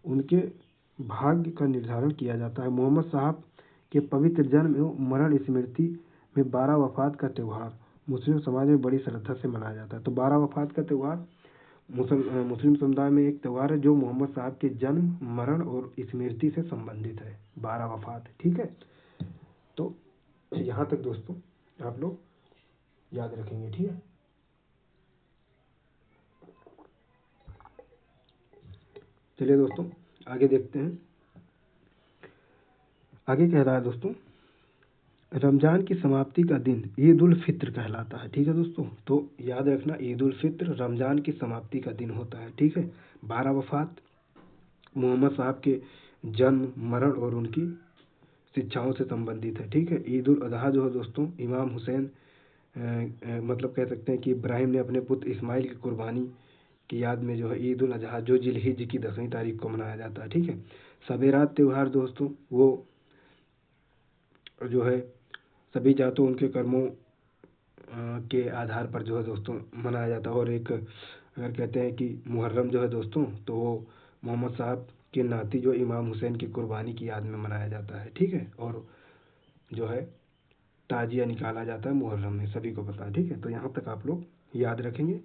A: उनके भाग्य का निर्धारण किया जाता है। मोहम्मद साहब के पवित्र जन्म एवं मरण स्मृति में 12 वफात का त्यौहार मुस्लिम समाज में बड़ी श्रद्धा से मनाया जाता है। तो 12 वफात का त्यौहार मुस्लिम समुदाय में एक त्यौहार है जो मोहम्मद साहब के जन्म, मरण और स्मृति से संबंधित है। 12 वफात। ठीक है, तो यहाँ तक दोस्तों आप लोग याद रखेंगे। ठीक है, चलिए दोस्तों आगे देखते हैं। आगे कह रहा है दोस्तों, रमजान की समाप्ति का दिन ईद उल फित्र कहलाता है। ठीक है दोस्तों, तो याद रखना ईद उल फित्र रमजान की समाप्ति का दिन होता है। ठीक है, 12 वफात मोहम्मद साहब के जन्म, मरण और उनकी शिक्षाओं से संबंधित है। ठीक है, ईद उल अजहा जो है दोस्तों इमाम हुसैन मतलब कह सकते हैं कि इब्राहिम ने अपने पुत्र इस्माइल की कुर्बानी की याद में जो है ईद उल अजहा जो जिलहिज की 10वीं तारीख को मनाया जाता है। ठीक है, सवेरात त्यौहार दोस्तों वो जो है सभी जातों उनके कर्मों के आधार पर जो है दोस्तों मनाया जाता है। और एक अगर कहते हैं कि मुहर्रम जो है दोस्तों तो वो मोहम्मद साहब के नाती जो इमाम हुसैन की कुर्बानी की याद में मनाया जाता है। ठीक है, और जो है ताजिया निकाला जाता है मुहर्रम में, सभी को पता है। ठीक है, तो यहाँ तक आप लोग याद रखेंगे।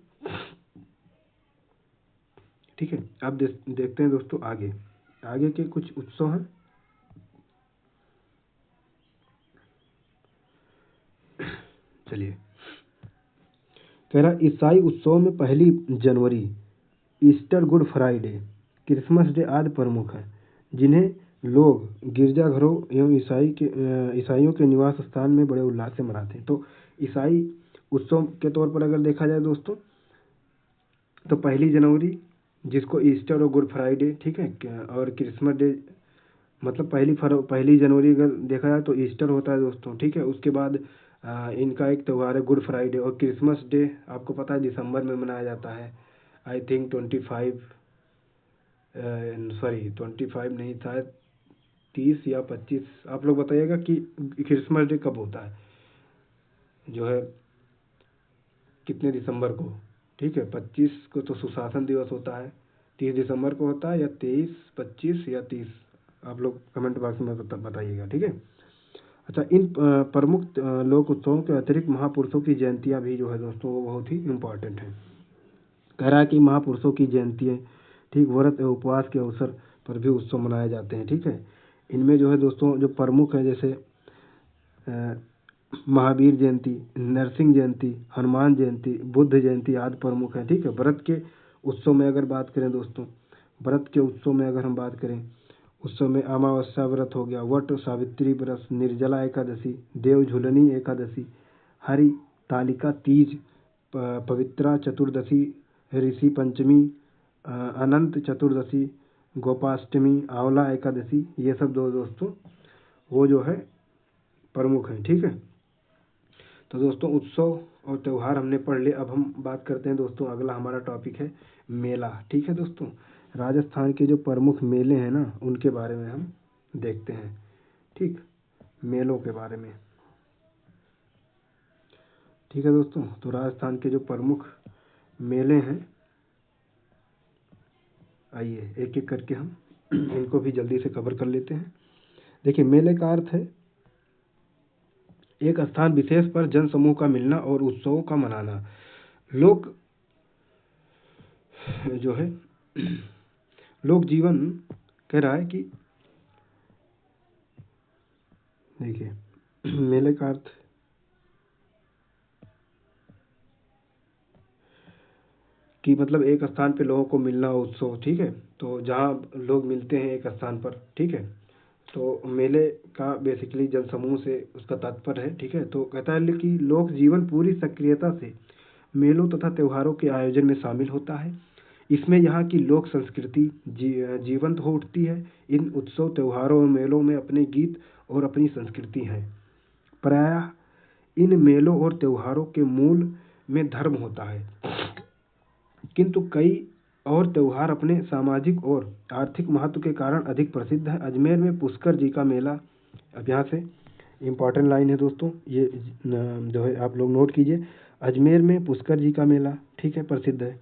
A: ठीक है, अब देखते हैं दोस्तों आगे के कुछ उत्सव हैं। चलिए, कह रहा ईसाई उत्सव में 1 जनवरी, Easter, good Friday, Christmas day आदि प्रमुख हैं, जिन्हें लोग गिरजाघरों एवं ईसाइयों के निवास स्थान में बड़े उल्लास से मनाते हैं। तो ईसाई उत्सव के तौर पर अगर देखा जाए दोस्तों, तो 1 जनवरी जिसको ईस्टर और गुड फ्राइडे, ठीक है, और क्रिसमस डे, मतलब 1 जनवरी अगर देखा जाए तो ईस्टर होता है दोस्तों, ठीक है। उसके बाद इनका एक त्यौहार है गुड फ्राइडे, और क्रिसमस डे आपको पता है दिसंबर में मनाया जाता है। आई थिंक 25 सॉरी 25 नहीं, शायद 30 या 25, आप लोग बताइएगा कि क्रिसमस डे कब होता है, जो है कितने दिसंबर को, ठीक है। 25 को तो सुशासन दिवस होता है, 30 दिसंबर को होता है, या 23, 25 या 30, आप लोग कमेंट बॉक्स में बताइएगा, ठीक है। अच्छा, इन प्रमुख लोक उत्सवों के अतिरिक्त महापुरुषों की जयंतियाँ भी जो है दोस्तों वो बहुत ही इम्पोर्टेंट हैं। कह रहा है कि महापुरुषों की जयंतियाँ, ठीक, व्रत एवं उपवास के अवसर पर भी उत्सव मनाए जाते हैं, ठीक है। इनमें जो है दोस्तों जो प्रमुख है, जैसे महावीर जयंती, नरसिंह जयंती, हनुमान जयंती, बुद्ध जयंती आदि प्रमुख है, ठीक है। व्रत के उत्सव में अगर बात करें दोस्तों, व्रत के उत्सव में अगर हम बात करें, उत्सव में अमावस्या व्रत हो गया, वट सावित्री व्रत, निर्जला एकादशी, देव झूलनी एकादशी, हरि तालिका तीज, पवित्रा चतुर्दशी, ऋषि पंचमी, अनंत चतुर्दशी, गोपाष्टमी, आंवला एकादशी, ये सब दो दोस्तों वो जो है प्रमुख हैं, ठीक है। तो दोस्तों उत्सव और त्यौहार हमने पढ़ लिए। अब हम बात करते हैं दोस्तों, अगला हमारा टॉपिक है मेला, ठीक है दोस्तों। राजस्थान के जो प्रमुख मेले हैं ना, उनके बारे में हम देखते हैं, ठीक, मेलों के बारे में, ठीक है दोस्तों। तो राजस्थान के जो प्रमुख मेले हैं, आइए एक एक करके हम इनको भी जल्दी से कवर कर लेते हैं। देखिए, मेले का अर्थ है एक स्थान विशेष पर जन समूह का मिलना और उत्सवों का मनाना। लोक जो है लोक जीवन कह रहा है कि, देखिए मेले का अर्थ कि मतलब एक स्थान पे लोगों को मिलना, उत्सव, ठीक है। तो जहाँ लोग मिलते हैं एक स्थान पर, ठीक है, तो मेले का बेसिकली जनसमूह से उसका तात्पर्य है, ठीक है। तो कहता है कि लोक जीवन पूरी सक्रियता से मेलों तथा त्योहारों के आयोजन में शामिल होता है। इसमें यहाँ की लोक संस्कृति जीवंत हो उठती है। इन उत्सव त्योहारों और मेलों में अपने गीत और अपनी संस्कृति है। प्रायः इन मेलों और त्योहारों के मूल में धर्म होता है, किंतु कई और त्योहार अपने सामाजिक और आर्थिक महत्व के कारण अधिक प्रसिद्ध है। अजमेर में पुष्कर जी का मेला, अब यहाँ से इम्पॉर्टेंट लाइन है दोस्तों, ये जो है आप लोग नोट कीजिए। अजमेर में पुष्कर जी का मेला, ठीक है, प्रसिद्ध है,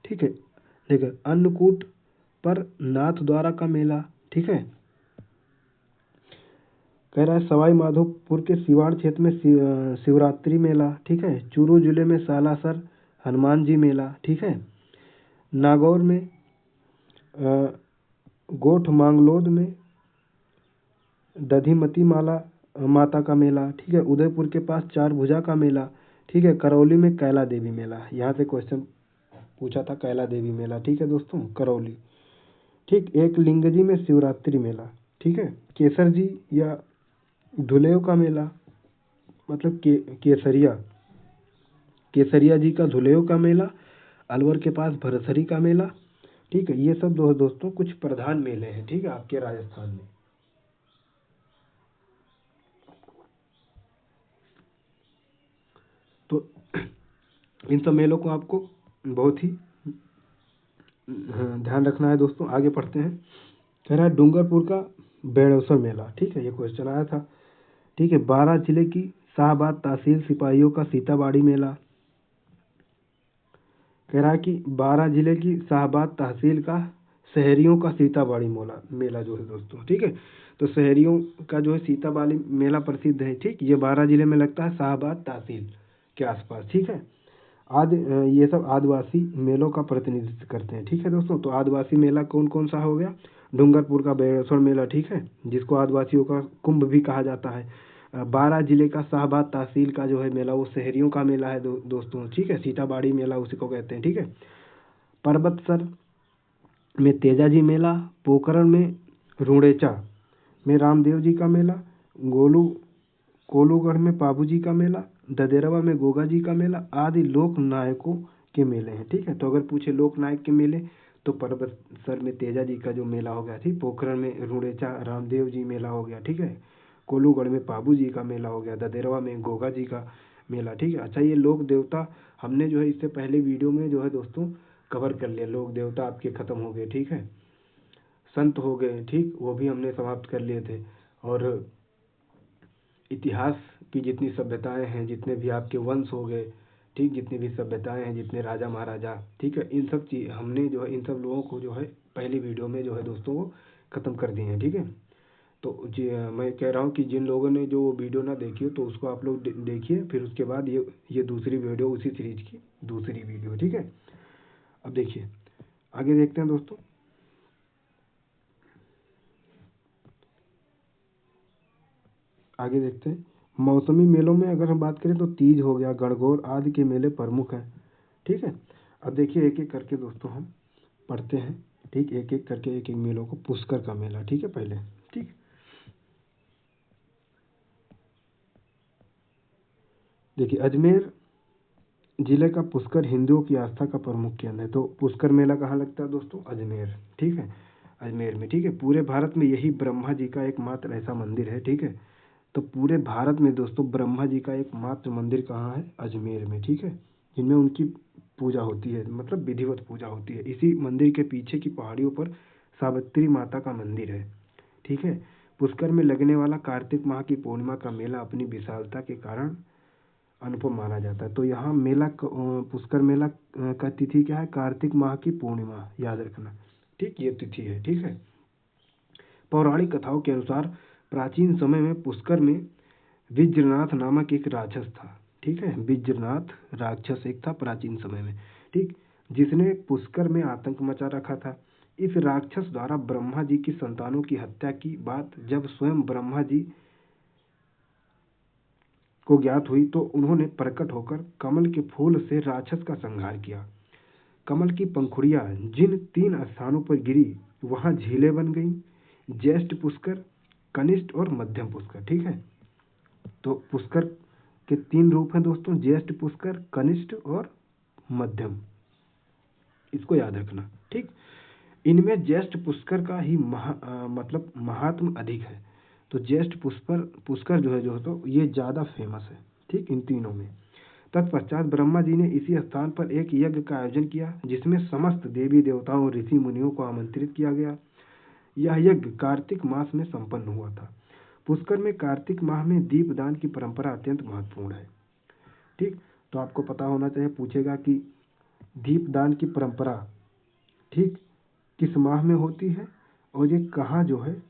A: ठीक है। देखिए, अन्नकूट पर नाथ द्वारा का मेला, ठीक है। कह रहा है सवाई माधोपुर के सिवाड़ क्षेत्र में शिवरात्रि मेला, ठीक है। चूरू जिले में सालासर हनुमान जी मेला, ठीक है। नागौर में गोठ मांगलोद में दधिमती माला माता का मेला, ठीक है। उदयपुर के पास चार भुजा का मेला, ठीक है। करौली में कैला देवी मेला, यहाँ से क्वेश्चन पूछा था, कैला देवी मेला, ठीक है दोस्तों, करौली, ठीक। एक लिंगजी में शिवरात्रि मेला, ठीक है। केसर जी या धुलेव का मेला, मतलब केसरिया जी का धुलेव का मेला, अलवर के पास भरसरी का मेला, ठीक है। ये सब दोस्तों कुछ प्रधान मेले हैं, ठीक है, आपके राजस्थान में। तो इन सब मेलों को आपको बहुत ही ध्यान रखना है दोस्तों। आगे पढ़ते हैं। कह रहा है डूंगरपुर का बेणौसर मेला, ठीक है, ये क्वेश्चन आया था, ठीक है। 12 जिले की शाहबाद तहसील सिपाहियों का सीताबाड़ी मेला। कह रहा है कि 12 जिले की शाहबाद तहसील का शहरियों का सीताबाड़ी मेला जो है दोस्तों, ठीक है। तो शहरियों का जो है सीताबाड़ी मेला प्रसिद्ध है, ठीक। ये 12 जिले में लगता है, शाहबाद तहसील के आसपास, ठीक है। ये सब आदिवासी मेलों का प्रतिनिधित्व करते हैं, ठीक है दोस्तों। तो आदिवासी मेला कौन कौन सा हो गया? डूंगरपुर का बेणेश्वर मेला, ठीक है, जिसको आदिवासियों का कुंभ भी कहा जाता है। 12 जिले का शाहबाद तहसील का जो है मेला, वो शहरियों का मेला है दोस्तों, ठीक है। सीताबाड़ी मेला उसी को कहते हैं, ठीक है। पर्वतसर में तेजाजी मेला, पोखरण में रुणेचा में रामदेव जी का मेला, कोलूगढ़ में पाबू जी का मेला, ददेरवा में गोगा जी का मेला आदि लोक नायकों के मेले हैं। ठीक है, तो अगर पूछे लोक नायक के मेले तो परबतसर में तेजा जी का जो मेला हो गया, ठीक, पोखरण में रुणेचा रामदेव जी मेला हो गया, ठीक है, कोलूगढ़ में पाबू जी का मेला हो गया, ददेरवा में गोगा जी का मेला। ठीक है, अच्छा, ये लोक देवता हमने जो है इससे पहले वीडियो में जो है दोस्तों कवर कर लिया। लोक देवता आपके खत्म हो गए, ठीक है, संत हो गए, ठीक, वो भी हमने समाप्त कर लिए थे। और इतिहास की जितनी सभ्यताएं हैं, जितने भी आपके वंश हो गए, ठीक, जितनी भी सभ्यताएं हैं, जितने राजा महाराजा, ठीक है, इन सब चीज हमने जो है इन सब लोगों को जो है पहली वीडियो में जो है दोस्तों वो खत्म कर दिए हैं। ठीक है, तो जी मैं कह रहा हूँ कि जिन लोगों ने जो वीडियो ना देखी हो तो उसको आप लोग देखिए, फिर उसके बाद ये दूसरी वीडियो उसी सीरीज की दूसरी वीडियो। ठीक है, अब देखिए आगे देखते हैं दोस्तों। आगे देखते हैं, मौसमी मेलों में अगर हम बात करें तो तीज हो गया, गणगौर आदि के मेले प्रमुख हैं। ठीक है, अब देखिए एक एक करके दोस्तों हम पढ़ते हैं। ठीक, एक एक करके एक एक मेलों को। पुष्कर का मेला, ठीक है, पहले, ठीक, देखिए अजमेर जिले का पुष्कर हिंदुओं की आस्था का प्रमुख केंद्र है। तो पुष्कर मेला कहाँ लगता है दोस्तों? अजमेर। ठीक है, अजमेर में। ठीक है, पूरे भारत में यही ब्रह्मा जी का एकमात्र ऐसा मंदिर है। ठीक है, तो पूरे भारत में दोस्तों ब्रह्मा जी का एकमात्र मंदिर कहाँ है? अजमेर में। ठीक है, जिनमें उनकी पूजा होती है, मतलब विधिवत पूजा होती है। इसी मंदिर के पीछे की पहाड़ियों पर सावित्री माता का मंदिर है। ठीक है, पुष्कर में लगने वाला कार्तिक माह की पूर्णिमा का मेला अपनी विशालता के कारण अनुपम माना जाता है। तो यहाँ मेला पुष्कर मेला का तिथि क्या है? कार्तिक माह की पूर्णिमा, याद रखना। ठीक, ये तिथि है। ठीक है, पौराणिक कथाओं के अनुसार प्राचीन समय में पुष्कर में विज्रनाथ नामक एक राक्षस था। ठीक है, विज्रनाथ राक्षस एक था प्राचीन समय में। ठीक, जिसने पुष्कर में आतंक मचा रखा था। इस राक्षस द्वारा ब्रह्मा जी की संतानों की हत्या की बात जब स्वयं ब्रह्मा जी को ज्ञात हुई तो उन्होंने प्रकट होकर कमल के फूल से राक्षस का संहार किया। कमल की पंखुड़ियां जिन 3 स्थानों पर गिरी वहां झीलें बन गईं, ज्येष्ठ पुष्कर, कनिष्ठ और मध्यम पुष्कर। ठीक है, तो पुष्कर के 3 रूप हैं दोस्तों, ज्येष्ठ पुष्कर, कनिष्ठ और मध्यम, इसको याद रखना। ठीक, इनमें ज्येष्ठ पुष्कर का ही मतलब महात्म अधिक है। तो ज्येष्ठ पुष्कर जो है तो ये ज़्यादा फेमस है। ठीक, इन तीनों में। तत्पश्चात ब्रह्मा जी ने इसी स्थान पर एक यज्ञ का आयोजन किया जिसमें समस्त देवी देवताओं और ऋषि मुनियों को आमंत्रित किया गया। यह यज्ञ कार्तिक मास में संपन्न हुआ था। पुष्कर में कार्तिक माह में दीपदान की परंपरा अत्यंत महत्वपूर्ण है। ठीक, तो आपको पता होना चाहिए, पूछेगा कि दीपदान की परंपरा, ठीक, किस माह में होती है और ये कहाँ जो है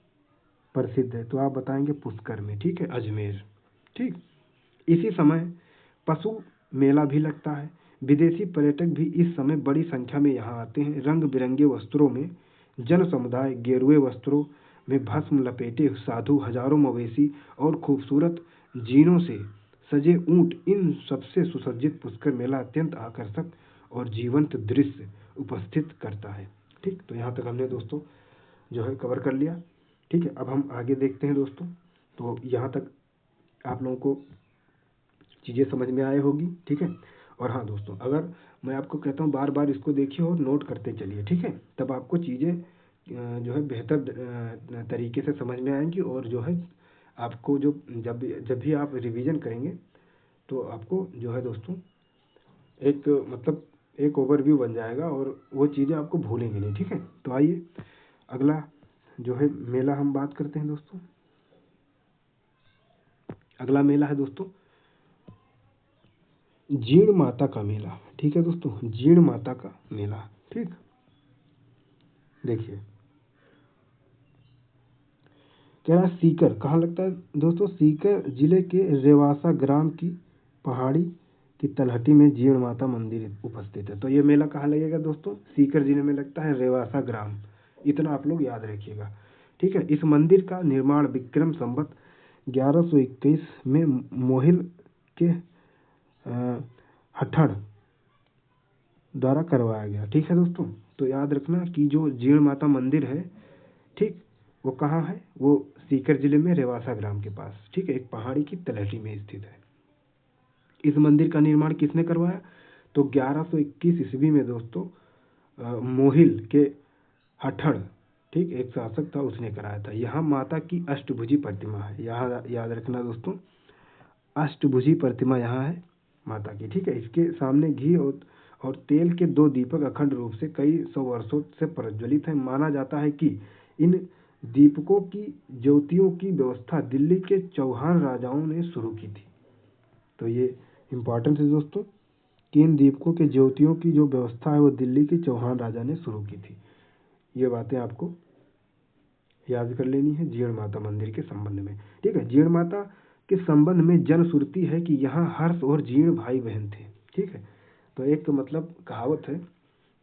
A: प्रसिद्ध है? तो आप बताएंगे पुष्कर में। ठीक है, अजमेर। ठीक, इसी समय पशु मेला भी लगता है। विदेशी पर्यटक भी इस समय बड़ी संख्या में यहाँ आते हैं। रंग बिरंगे वस्त्रों में जन समुदाय गेरुए वस्त्रों में भस्म लपेटे साधु, हजारों मवेशी और खूबसूरत जीनों से सजे ऊंट, इन सबसे सुसज्जित पुष्कर मेला अत्यंत आकर्षक और जीवंत दृश्य उपस्थित करता है। ठीक, तो यहाँ तक हमने दोस्तों जो है कवर कर लिया। ठीक है, अब हम आगे देखते हैं दोस्तों। तो यहाँ तक आप लोगों को चीज़ें समझ में आए होगी। ठीक है, और हाँ दोस्तों, अगर मैं आपको कहता हूँ बार बार इसको देखिए और नोट करते चलिए। ठीक है, तब आपको चीज़ें जो है बेहतर तरीके से समझ में आएंगी और जो है आपको जो जब भी आप रिवीजन करेंगे तो आपको जो है दोस्तों एक मतलब एक ओवरव्यू बन जाएगा और वो चीज़ें आपको भूलेंगे नहीं। ठीक है, तो आइए अगला जो है मेला हम बात करते हैं दोस्तों। अगला मेला है दोस्तों जीण माता का मेला। ठीक है दोस्तों, जीण माता का मेला। ठीक, देखिए कह रहा है सीकर कहाँ लगता है दोस्तों? सीकर जिले के रेवासा ग्राम की पहाड़ी की तलहटी में जीण माता मंदिर उपस्थित है। तो ये मेला कहाँ लगेगा दोस्तों? सीकर जिले में लगता है, रेवासा ग्राम। इतना आप लोग याद रखिएगा। ठीक है, इस मंदिर का निर्माण विक्रम संवत 1121 में मोहिल के हठड़ द्वारा करवाया गया। ठीक है दोस्तों, तो याद रखना कि जो जीण माता मंदिर है, ठीक, वो कहाँ है, वो सीकर जिले में रेवासा ग्राम के पास, ठीक है, एक पहाड़ी की तलहटी में स्थित है। इस मंदिर का निर्माण किसने करवाया, तो 1121 ईस्वी में दोस्तों मोहिल के हठड़, ठीक, एक शासक था, उसने कराया था। यहाँ माता की अष्टभुजी प्रतिमा है, यहाँ याद रखना दोस्तों, अष्टभुजी प्रतिमा यहाँ है माता की, ठीक है। इसके सामने घी और तेल के 2 दीपक अखंड रूप से कई सौ वर्षों से प्रज्वलित है। माना जाता है कि इन दीपकों की ज्योतियों की व्यवस्था दिल्ली के चौहान राजाओं ने शुरू की थी। तो ये इम्पोर्टेंट है दोस्तों कि इन दीपकों के ज्योतियों की जो व्यवस्था है वो दिल्ली के चौहान राजा ने शुरू की थी। ये बातें आपको याद कर लेनी है जीण माता मंदिर के संबंध में, ठीक है। जीण माता के संबंध में जनश्रुति है कि यहाँ हर्ष और जीण भाई बहन थे, ठीक है। तो एक मतलब कहावत है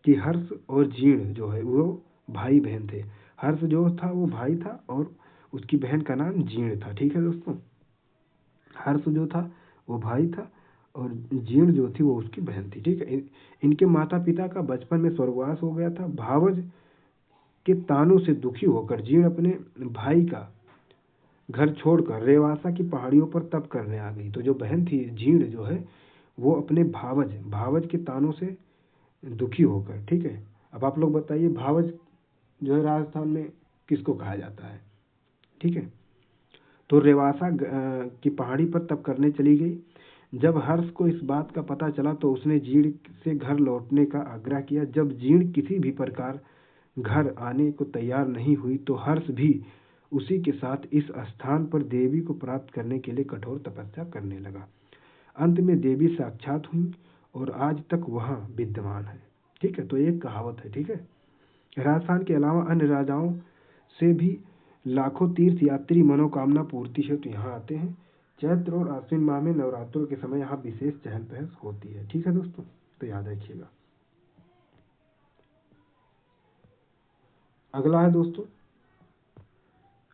A: कि हर्ष और जीण जो है वो भाई बहन थे। हर्ष जो था वो भाई था और उसकी बहन का नाम जीण था, ठीक है दोस्तों। हर्ष जो था वो भाई था और जीण जो थी वो उसकी बहन थी, ठीक है। इनके माता पिता का बचपन में स्वर्गवास हो गया था। भावज के तानों से दुखी होकर जीण अपने भाई का घर छोड़कर रेवासा की पहाड़ियों पर तप करने आ गई। तो जो बहन थी जीण जो है वो अपने भावज के तानों से दुखी होकर, ठीक है। अब आप लोग बताइए भावज जो है राजस्थान में किसको कहा जाता है, ठीक है। तो रेवासा की पहाड़ी पर तप करने चली गई। जब हर्ष को इस बात का पता चला तो उसने जीण से घर लौटने का आग्रह किया। जब जीण किसी भी प्रकार घर आने को तैयार नहीं हुई तो हर्ष भी उसी के साथ इस स्थान पर देवी को प्राप्त करने के लिए कठोर तपस्या करने लगा। अंत में देवी साक्षात हुई और आज तक वहाँ विद्यमान है, ठीक है। तो एक कहावत है, ठीक है। राजस्थान के अलावा अन्य राजाओं से भी लाखों तीर्थ यात्री मनोकामना पूर्ति हेतु यहाँ आते हैं। चैत्र और आश्विन माह में नवरात्रों के समय यहाँ विशेष चहल पहल होती है, ठीक है दोस्तों। तो याद रखिएगा। अगला है दोस्तों,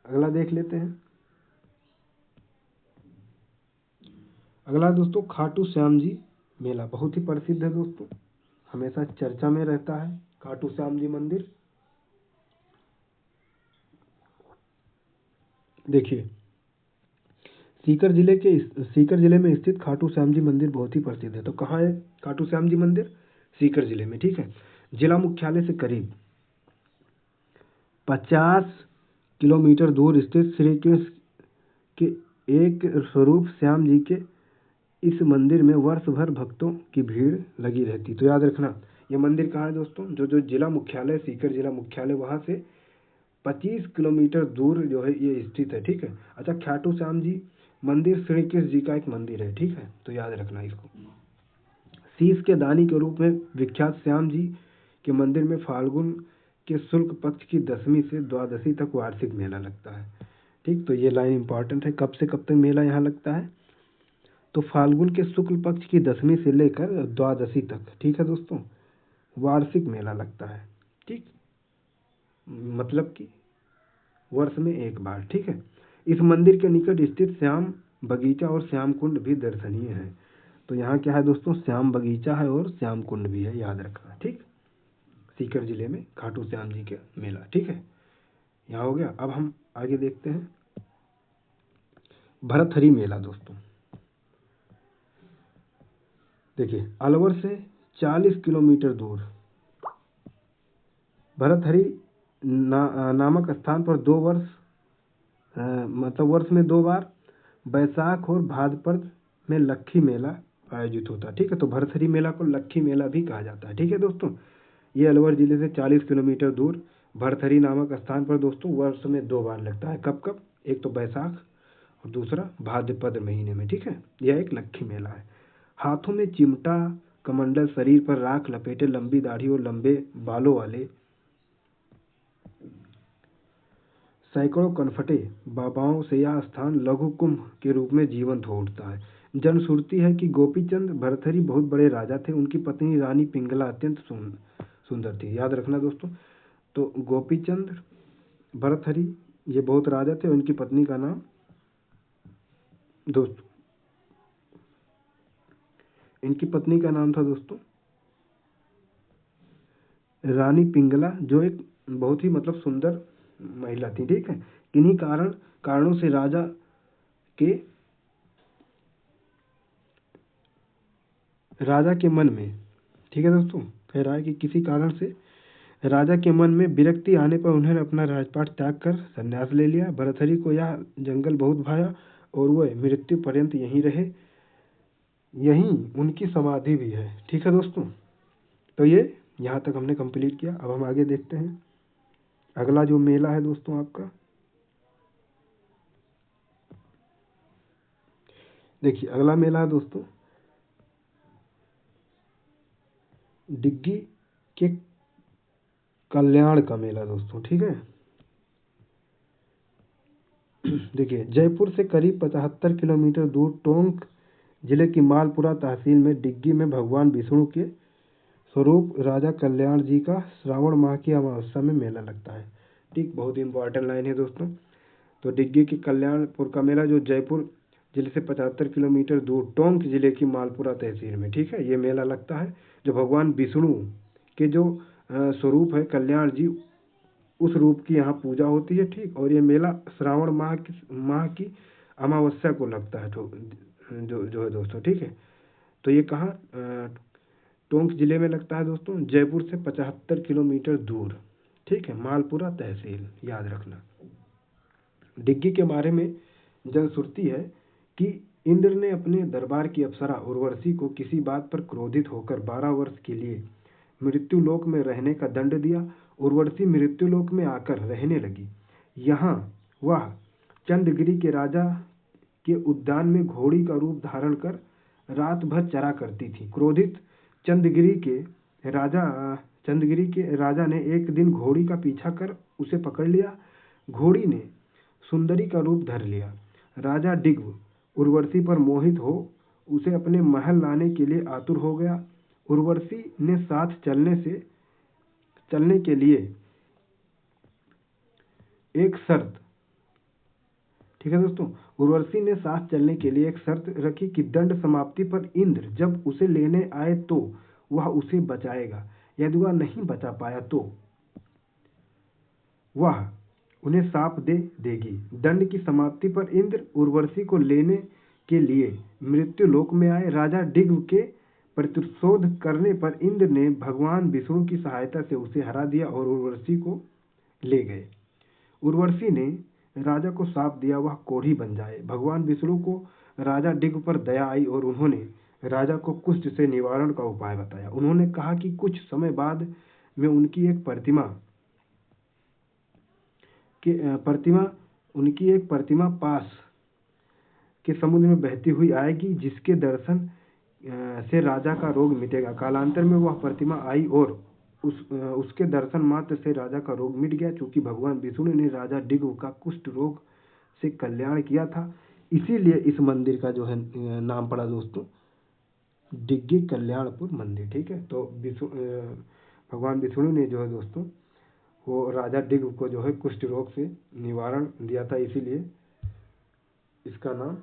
A: अगला देख लेते हैं। अगला दोस्तों खाटू श्याम जी मेला, बहुत ही प्रसिद्ध है दोस्तों, हमेशा चर्चा में रहता है खाटू श्याम जी मंदिर। देखिए सीकर जिले में स्थित खाटू श्याम जी मंदिर बहुत ही प्रसिद्ध है। तो कहाँ है खाटू श्याम जी मंदिर, सीकर जिले में, ठीक है। जिला मुख्यालय से करीब 50 किलोमीटर दूर स्थित श्री कृष्ण के एक स्वरूप श्याम जी के इस मंदिर में वर्ष भर भक्तों की भीड़ लगी रहती। तो याद रखना ये मंदिर कहाँ है दोस्तों, जो जिला मुख्यालय सीकर जिला मुख्यालय वहाँ से 25 किलोमीटर दूर जो है ये स्थित है, ठीक है। अच्छा, खाटू श्याम जी मंदिर श्री कृष्ण जी का एक मंदिर है, ठीक है। तो याद रखना इसको। शीश के दानी के रूप में विख्यात श्याम जी के मंदिर में फाल्गुन के शुक्ल पक्ष की 10वीं से द्वादशी तक वार्षिक मेला लगता है, ठीक। तो ये लाइन इंपॉर्टेंट है, कब से कब तक मेला यहाँ लगता है, तो फाल्गुन के शुक्ल पक्ष की 10वीं से लेकर द्वादशी तक, ठीक है दोस्तों, वार्षिक मेला लगता है, ठीक, मतलब कि वर्ष में एक बार, ठीक है। इस मंदिर के निकट स्थित श्याम बगीचा और श्याम कुंड भी दर्शनीय है। तो यहाँ क्या है दोस्तों, श्याम बगीचा है और श्याम कुंड भी है, याद रखना, ठीक। सीकर जिले में खाटू श्याम जी का मेला, ठीक है, यहाँ हो गया। अब हम आगे देखते हैं भरथरी मेला दोस्तों। देखिए अलवर से 40 किलोमीटर दूर भरथरी नामक स्थान पर वर्ष में 2 बार बैसाख और भाद्रपद में लक्खी मेला आयोजित होता है, ठीक है। तो भरथरी मेला को लक्खी मेला भी कहा जाता है, ठीक है दोस्तों। ये अलवर जिले से 40 किलोमीटर दूर भरथरी नामक स्थान पर दोस्तों वर्ष में 2 बार लगता है। कब कब, एक तो बैसाख और दूसरा भाद्रपद महीने में, ठीक है। यह एक लक्खी मेला है। हाथों में चिमटा कमंडल, शरीर पर राख लपेटे, लंबी दाढ़ी और लंबे बालों वाले सैकड़ों कनफटे बाबाओं से यह स्थान लघु कुंभ के रूप में जीवंत हो उठता है। जनश्रुति है कि गोपीचंद भरथरी बहुत बड़े राजा थे। उनकी पत्नी रानी पिंगला अत्यंत सुंदर थी, याद रखना दोस्तों। तो गोपीचंद भरथरी ये बहुत राजा थे, उनकी पत्नी का नाम दोस्तों, इनकी पत्नी का नाम था दोस्तों रानी पिंगला, जो एक बहुत ही मतलब सुंदर महिला थी, ठीक है। किन्हीं कारणों से राजा के मन में, ठीक है दोस्तों, कह रहा है कि किसी कारण से राजा के मन में विरक्ति आने पर उन्होंने अपना राजपाट त्याग कर संन्यास ले लिया। भर्तृहरि को यह जंगल बहुत भाया और वह मृत्यु पर्यंत यहीं रहे। यहीं उनकी समाधि भी है, ठीक है दोस्तों। तो ये यहाँ तक हमने कंप्लीट किया। अब हम आगे देखते हैं अगला जो मेला है दोस्तों आपका। देखिए अगला मेला है दोस्तों डिग्गी के कल्याण का मेला दोस्तों, ठीक है। देखिए जयपुर से करीब 75 किलोमीटर दूर टोंक जिले की मालपुरा तहसील में डिग्गी में भगवान विष्णु के स्वरूप राजा कल्याण जी का श्रावण माह की अमावस्या में मेला लगता है, ठीक। बहुत ही इंपॉर्टेंट लाइन है दोस्तों। तो डिग्गी के कल्याणपुर का मेला जो जयपुर जिले से 75 किलोमीटर दूर टोंक जिले की मालपुरा तहसील में, ठीक है, ये मेला लगता है। जो भगवान विष्णु के जो स्वरूप है कल्याण जी, उस रूप की यहाँ पूजा होती है, ठीक। और ये मेला श्रावण माह की अमावस्या को लगता है, तो जो है दोस्तों, ठीक है। तो ये कहाँ टोंक जिले में लगता है दोस्तों, जयपुर से 75 किलोमीटर दूर, ठीक है, मालपुरा तहसील, याद रखना। डिग्गी के बारे में जनश्रुति है कि इंद्र ने अपने दरबार की अप्सरा उर्वशी को किसी बात पर क्रोधित होकर 12 वर्ष के लिए मृत्युलोक में रहने का दंड दिया। उर्वशी मृत्युलोक में आकर रहने लगी। यहाँ वह चंद्रगिरी के राजा के उद्यान में घोड़ी का रूप धारण कर रात भर चरा करती थी। क्रोधित चंद्रगिरी के राजा ने एक दिन घोड़ी का पीछा कर उसे पकड़ लिया। घोड़ी ने सुंदरी का रूप धर लिया। राजा डिग्व उर्वशी पर मोहित हो उसे अपने महल लाने के लिए आतुर हो गया। उर्वशी ने साथ चलने के लिए एक शर्त, ठीक है दोस्तों, उर्वशी ने साथ चलने के लिए एक शर्त रखी कि दंड समाप्ति पर इंद्र जब उसे लेने आए तो वह उसे बचाएगा, यदि वह नहीं बचा पाया तो वह उन्हें शाप दे देगी। दंड की समाप्ति पर इंद्र उर्वशी को लेने के लिए मृत्युलोक में आए। राजा डिग्व के प्रतिशोध करने पर इंद्र ने भगवान विष्णु की सहायता से उसे हरा दिया और उर्वशी को ले गए। उर्वशी ने राजा को शाप दिया वह कोढ़ी बन जाए। भगवान विष्णु को राजा डिग्व पर दया आई और उन्होंने राजा को कुष्ठ से निवारण का उपाय बताया। उन्होंने कहा कि कुछ समय बाद में उनकी एक प्रतिमा पास के समुद्र में बहती हुई आएगी, जिसके दर्शन से राजा का रोग मिटेगा। कालांतर में वह प्रतिमा आई और उसके दर्शन मात्र से राजा का रोग मिट गया। चूंकि भगवान विष्णु ने राजा डिग्व का कुष्ठ रोग से कल्याण किया था, इसीलिए इस मंदिर का जो है नाम पड़ा दोस्तों डिग्गी कल्याणपुर मंदिर, ठीक है। तो भगवान विष्णु ने जो है दोस्तों वो राजा डिग्व को जो है कुष्ठ रोग से निवारण दिया था, इसीलिए इसका नाम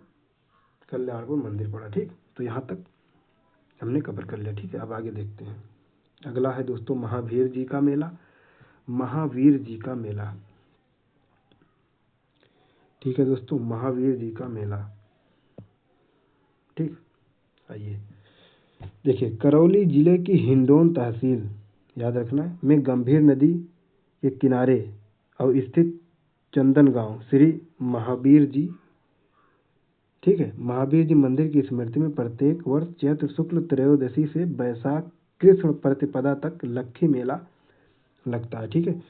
A: कल्याणपुर मंदिर पड़ा, ठीक। तो यहाँ तक हमने कवर कर लिया, ठीक है। अब आगे देखते हैं अगला है दोस्तों महावीर जी का मेला। महावीर जी का मेला, ठीक है दोस्तों, महावीर जी का मेला, ठीक। आइए देखिए करौली जिले की हिंडौन तहसील, याद रखना, में गंभीर नदी के किनारे और स्थित चंदन गांव श्री महावीर जी, ठीक है, महावीर जी मंदिर की स्मृति में प्रत्येक वर्ष चैत्र शुक्ल त्रयोदशी से वैशाख कृष्ण प्रतिपदा तक लक्खी मेला लगता है, ठीक है।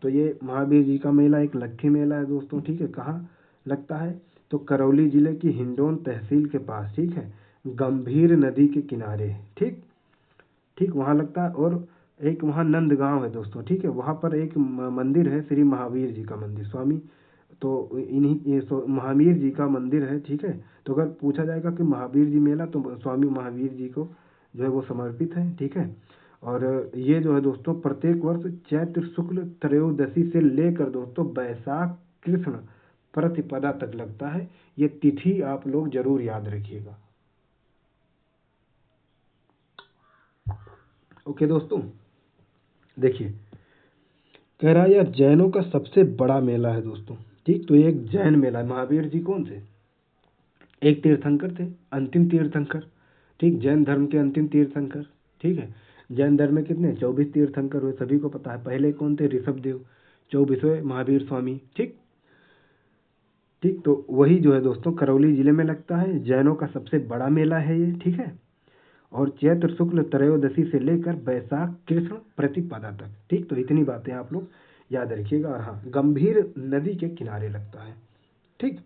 A: तो ये महावीर जी का मेला एक लक्खी मेला है दोस्तों, ठीक है। कहाँ लगता है तो करौली जिले की हिंडौन तहसील के पास, ठीक है, गंभीर नदी के किनारे, ठीक ठीक वहाँ लगता है। और एक वहाँ नंदगांव है दोस्तों, ठीक है, वहाँ पर एक मंदिर है श्री महावीर जी का मंदिर, स्वामी, तो महावीर जी का मंदिर है, ठीक है। तो अगर पूछा जाएगा कि महावीर जी मेला, तो स्वामी महावीर जी को जो है वो समर्पित है, ठीक है। और ये जो है दोस्तों प्रत्येक वर्ष चैत्र शुक्ल त्रयोदशी से लेकर दोस्तों वैशाख कृष्ण प्रतिपदा तक लगता है। ये तिथि आप लोग जरूर याद रखिएगा। ओके दोस्तों, देखिए, कह रहा है यह जैनों का सबसे बड़ा मेला है दोस्तों। ठीक, तो ये एक जैन मेला है। महावीर जी कौन थे? एक तीर्थंकर थे, अंतिम तीर्थंकर। ठीक, जैन धर्म के अंतिम तीर्थंकर। ठीक है, जैन धर्म में कितने 24 तीर्थंकर हुए, सभी को पता है। पहले कौन थे? ऋषभदेव। 24वें महावीर स्वामी। ठीक ठीक, तो वही जो है दोस्तों करौली जिले में लगता है। जैनों का सबसे बड़ा मेला है ये। ठीक है, और चैत्र शुक्ल त्रयोदशी से लेकर वैशाख कृष्ण प्रतिपदा तक। ठीक, तो इतनी बातें आप लोग याद रखिएगा। और हाँ, गंभीर नदी के किनारे लगता है। ठीक,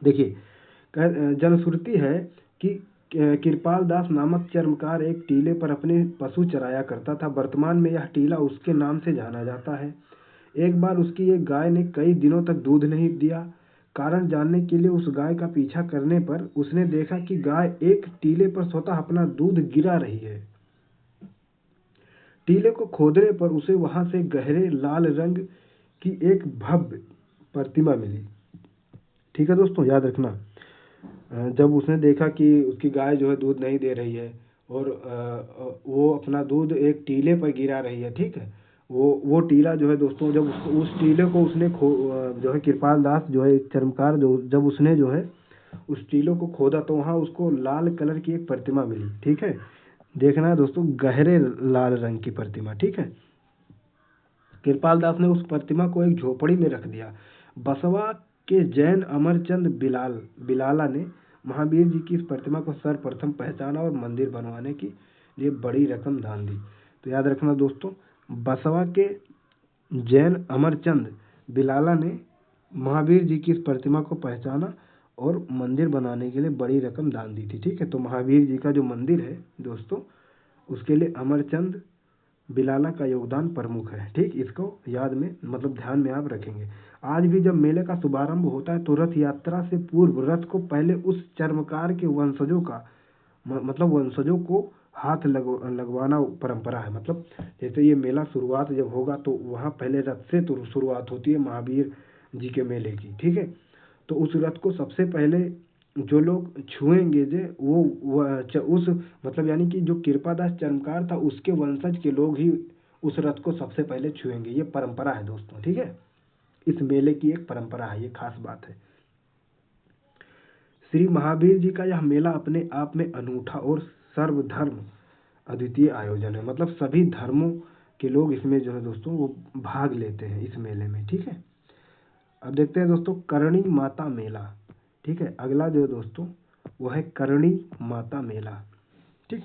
A: देखिए, जनश्रुति है कि कृपाल दास नामक चर्मकार एक टीले पर अपने पशु चराया करता था। वर्तमान में यह टीला उसके नाम से जाना जाता है। एक बार उसकी एक गाय ने कई दिनों तक दूध नहीं दिया। कारण जानने के लिए उस गाय का पीछा करने पर उसने देखा कि गाय एक टीले पर स्वतः अपना दूध गिरा रही है। टीले को खोदने पर उसे वहां से गहरे लाल रंग की एक भव्य प्रतिमा मिली। ठीक है दोस्तों, याद रखना। जब उसने देखा कि उसकी गाय जो है दूध नहीं दे रही है और वो अपना दूध एक टीले पर गिरा रही है। ठीक है, वो टीला जो है दोस्तों, जब उस टीले को उसने जो है कृपाल दास जो है चर्मकार, जो जब उसने जो है उस टीले को खोदा तो वहाँ उसको लाल कलर की एक प्रतिमा मिली। ठीक है, देखना है दोस्तों, गहरे लाल रंग की प्रतिमा। ठीक है, कृपाल दास ने उस प्रतिमा को एक झोपड़ी में रख दिया। बसवा के जैन अमरचंद बिलाला ने महावीर जी की इस प्रतिमा को सर्वप्रथम पहचाना और मंदिर बनवाने के लिए बड़ी रकम दान दी। तो याद रखना दोस्तों, बसवा के जैन अमरचंद बिलाला ने महावीर जी की इस प्रतिमा को पहचाना और मंदिर बनाने के लिए बड़ी रकम दान दी थी। ठीक है, तो महावीर जी का जो मंदिर है दोस्तों, उसके लिए अमरचंद बिलाला का योगदान प्रमुख है। ठीक, इसको याद में मतलब ध्यान में आप रखेंगे। आज भी जब मेले का शुभारंभ होता है तो रथ यात्रा से पूर्व रथ को पहले उस चर्मकार के वंशजों का मतलब वंशजों को हाथ लगवाना परंपरा है। मतलब जैसे ये मेला शुरुआत जब होगा तो वहाँ पहले रथ से तो शुरुआत होती है महावीर जी के मेले की। ठीक है, तो उस रथ को सबसे पहले जो लोग छुएंगे जे वो उस मतलब यानी कि जो कृपादास चर्मकार था उसके वंशज के लोग ही उस रथ को सबसे पहले छुएंगे। ये परंपरा है दोस्तों। ठीक है, इस मेले की एक परंपरा है, ये खास बात है। श्री महावीर जी का यह मेला अपने आप में अनूठा और सर्वधर्म अद्वितीय आयोजन है। मतलब सभी धर्मों के लोग इसमें जो है दोस्तों वो भाग लेते हैं इस मेले में। ठीक है, अब देखते हैं दोस्तों करणी माता मेला। ठीक है, अगला जो है दोस्तों वो है करणी माता मेला। ठीक,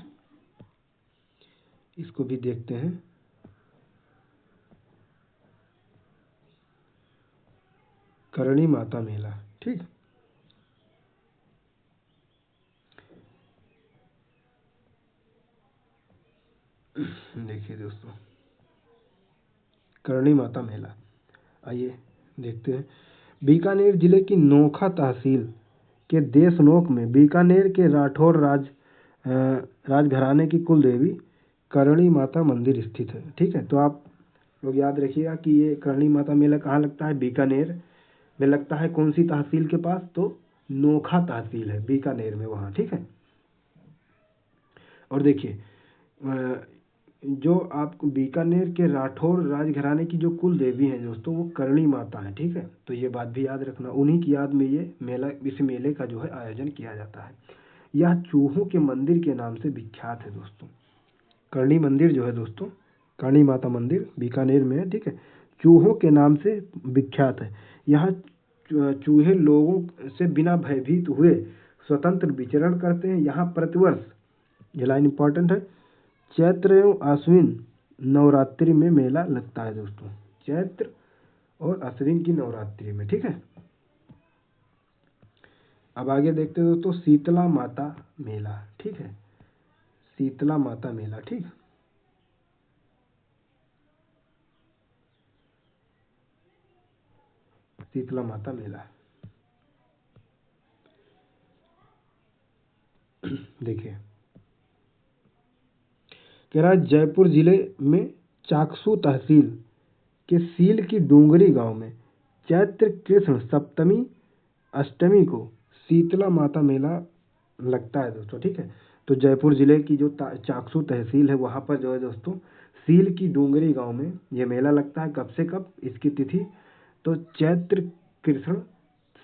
A: इसको भी देखते हैं। करणी माता मेला। ठीक, देखिए दोस्तों करणी माता मेला, आइए देखते हैं। बीकानेर जिले की नोखा तहसील के देशनोक में बीकानेर के राठौर राजघराने की कुल देवी करणी माता मंदिर स्थित है। ठीक है, तो आप लोग याद रखिएगा कि ये करणी माता मेला कहाँ लगता है? बीकानेर में लगता है। कौन सी तहसील के पास? तो नोखा तहसील है बीकानेर में वहाँ। ठीक है, और देखिए जो आपको बीकानेर के राठौर राजघराने की जो कुल देवी हैं दोस्तों वो करणी माता है। ठीक है, तो ये बात भी याद रखना। उन्हीं की याद में ये मेला, इस मेले का जो है आयोजन किया जाता है। यह चूहों के मंदिर के नाम से विख्यात है दोस्तों। करणी मंदिर जो है दोस्तों, करणी माता मंदिर बीकानेर में है। ठीक है, चूहों के नाम से विख्यात है। यहाँ चूहे लोगों से बिना भयभीत हुए स्वतंत्र विचरण करते हैं। यहाँ प्रतिवर्ष, ये लाइन इंपॉर्टेंट है, चैत्र एवं आश्विन नवरात्रि में मेला लगता है दोस्तों। चैत्र और आश्विन की नवरात्रि में। ठीक है, अब आगे देखते हैं दोस्तों शीतला माता मेला। ठीक है, शीतला माता मेला। ठीक, शीतला माता मेला देखिए, कह रहा है जयपुर जिले में चाकसू तहसील के सील की डूंगरी गांव में चैत्र कृष्ण सप्तमी अष्टमी को शीतला माता मेला लगता है दोस्तों। ठीक है, तो जयपुर जिले की जो चाकसू तहसील है वहाँ पर जो है दोस्तों सील की डूंगरी गांव में ये मेला लगता है। कब से कब, इसकी तिथि तो चैत्र कृष्ण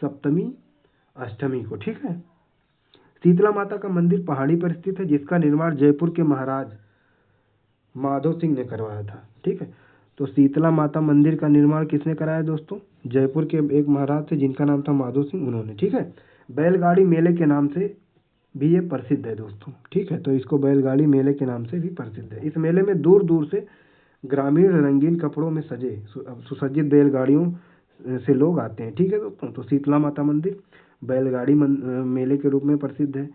A: सप्तमी अष्टमी को, ठीक है। शीतला माता का मंदिर पहाड़ी पर स्थित है, जिसका निर्माण जयपुर के महाराज माधो सिंह ने करवाया था, ठीक है। तो शीतला माता मंदिर का निर्माण किसने कराया दोस्तों? जयपुर के एक महाराज थे जिनका नाम था माधो सिंह, उन्होंने, ठीक है। बैलगाड़ी मेले के नाम से भी ये प्रसिद्ध है दोस्तों, ठीक है। तो इसको बैलगाड़ी मेले के नाम से भी प्रसिद्ध है। इस मेले में दूर दूर से ग्रामीण रंगीन कपड़ों में सजे सुसज्जित बैलगाड़ियों से लोग आते हैं, ठीक है दोस्तों। तो शीतला माता मंदिर बैलगाड़ी मेले के रूप में प्रसिद्ध है,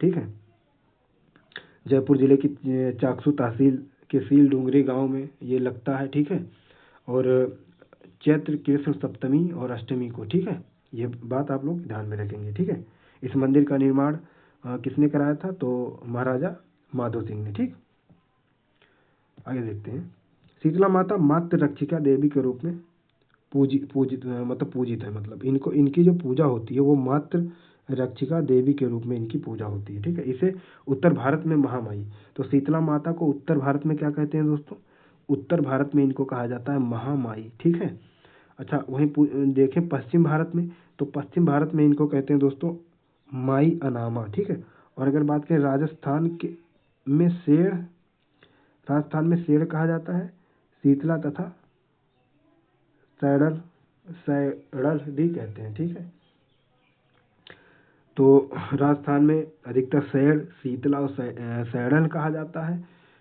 A: ठीक है। जयपुर जिले की चाकसू तहसील के सील डूंगरी गांव में ये लगता है, ठीक है। और चैत्र कृष्ण सप्तमी और अष्टमी को, ठीक है। ये बात आप लोग ध्यान में रखेंगे, ठीक है। इस मंदिर का निर्माण किसने कराया था? तो महाराजा माधो सिंह ने, ठीक। आगे देखते हैं। शीतला माता मातृ रक्षिका देवी के रूप में पूजित है। मतलब इनको, इनकी जो पूजा होती है वो मातृ रक्षिका देवी के रूप में इनकी पूजा होती है, ठीक है। इसे उत्तर भारत में महामाई, तो शीतला माता को उत्तर भारत में क्या कहते हैं दोस्तों? उत्तर भारत में इनको कहा जाता है महामाई, ठीक है। अच्छा, वहीं देखें पश्चिम भारत में, तो पश्चिम भारत में इनको कहते हैं दोस्तों माई अनामा, ठीक है। और अगर बात करें राजस्थान में शेर कहा जाता है शीतला तथा सैड़ल भी कहते हैं, ठीक है। तो राजस्थान में अधिकतर सैड़, शीतला और सैड़ल कहा जाता है,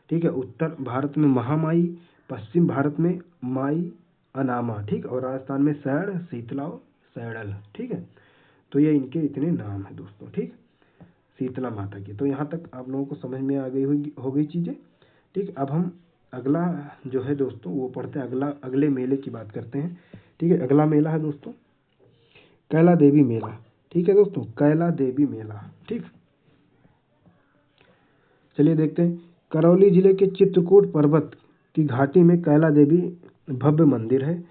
A: ठीक है। उत्तर भारत में महामाई, पश्चिम भारत में माई अनामा, ठीक। और राजस्थान में सैड़, शीतला और सैड़ल, ठीक है। तो ये इनके इतने नाम है दोस्तों, ठीक, शीतला माता की। तो यहाँ तक आप लोगों को समझ में आ गई हो गई चीज़ें, ठीक। अब हम अगला जो है दोस्तों वो पढ़ते हैं, अगले मेले की बात करते हैं, ठीक है। अगला मेला है दोस्तों कैला देवी मेला, ठीक है दोस्तों, कैला देवी मेला, ठीक। चलिए देखते हैं। करौली जिले के चित्रकूट पर्वत की घाटी में कैला देवी भव्य मंदिर है।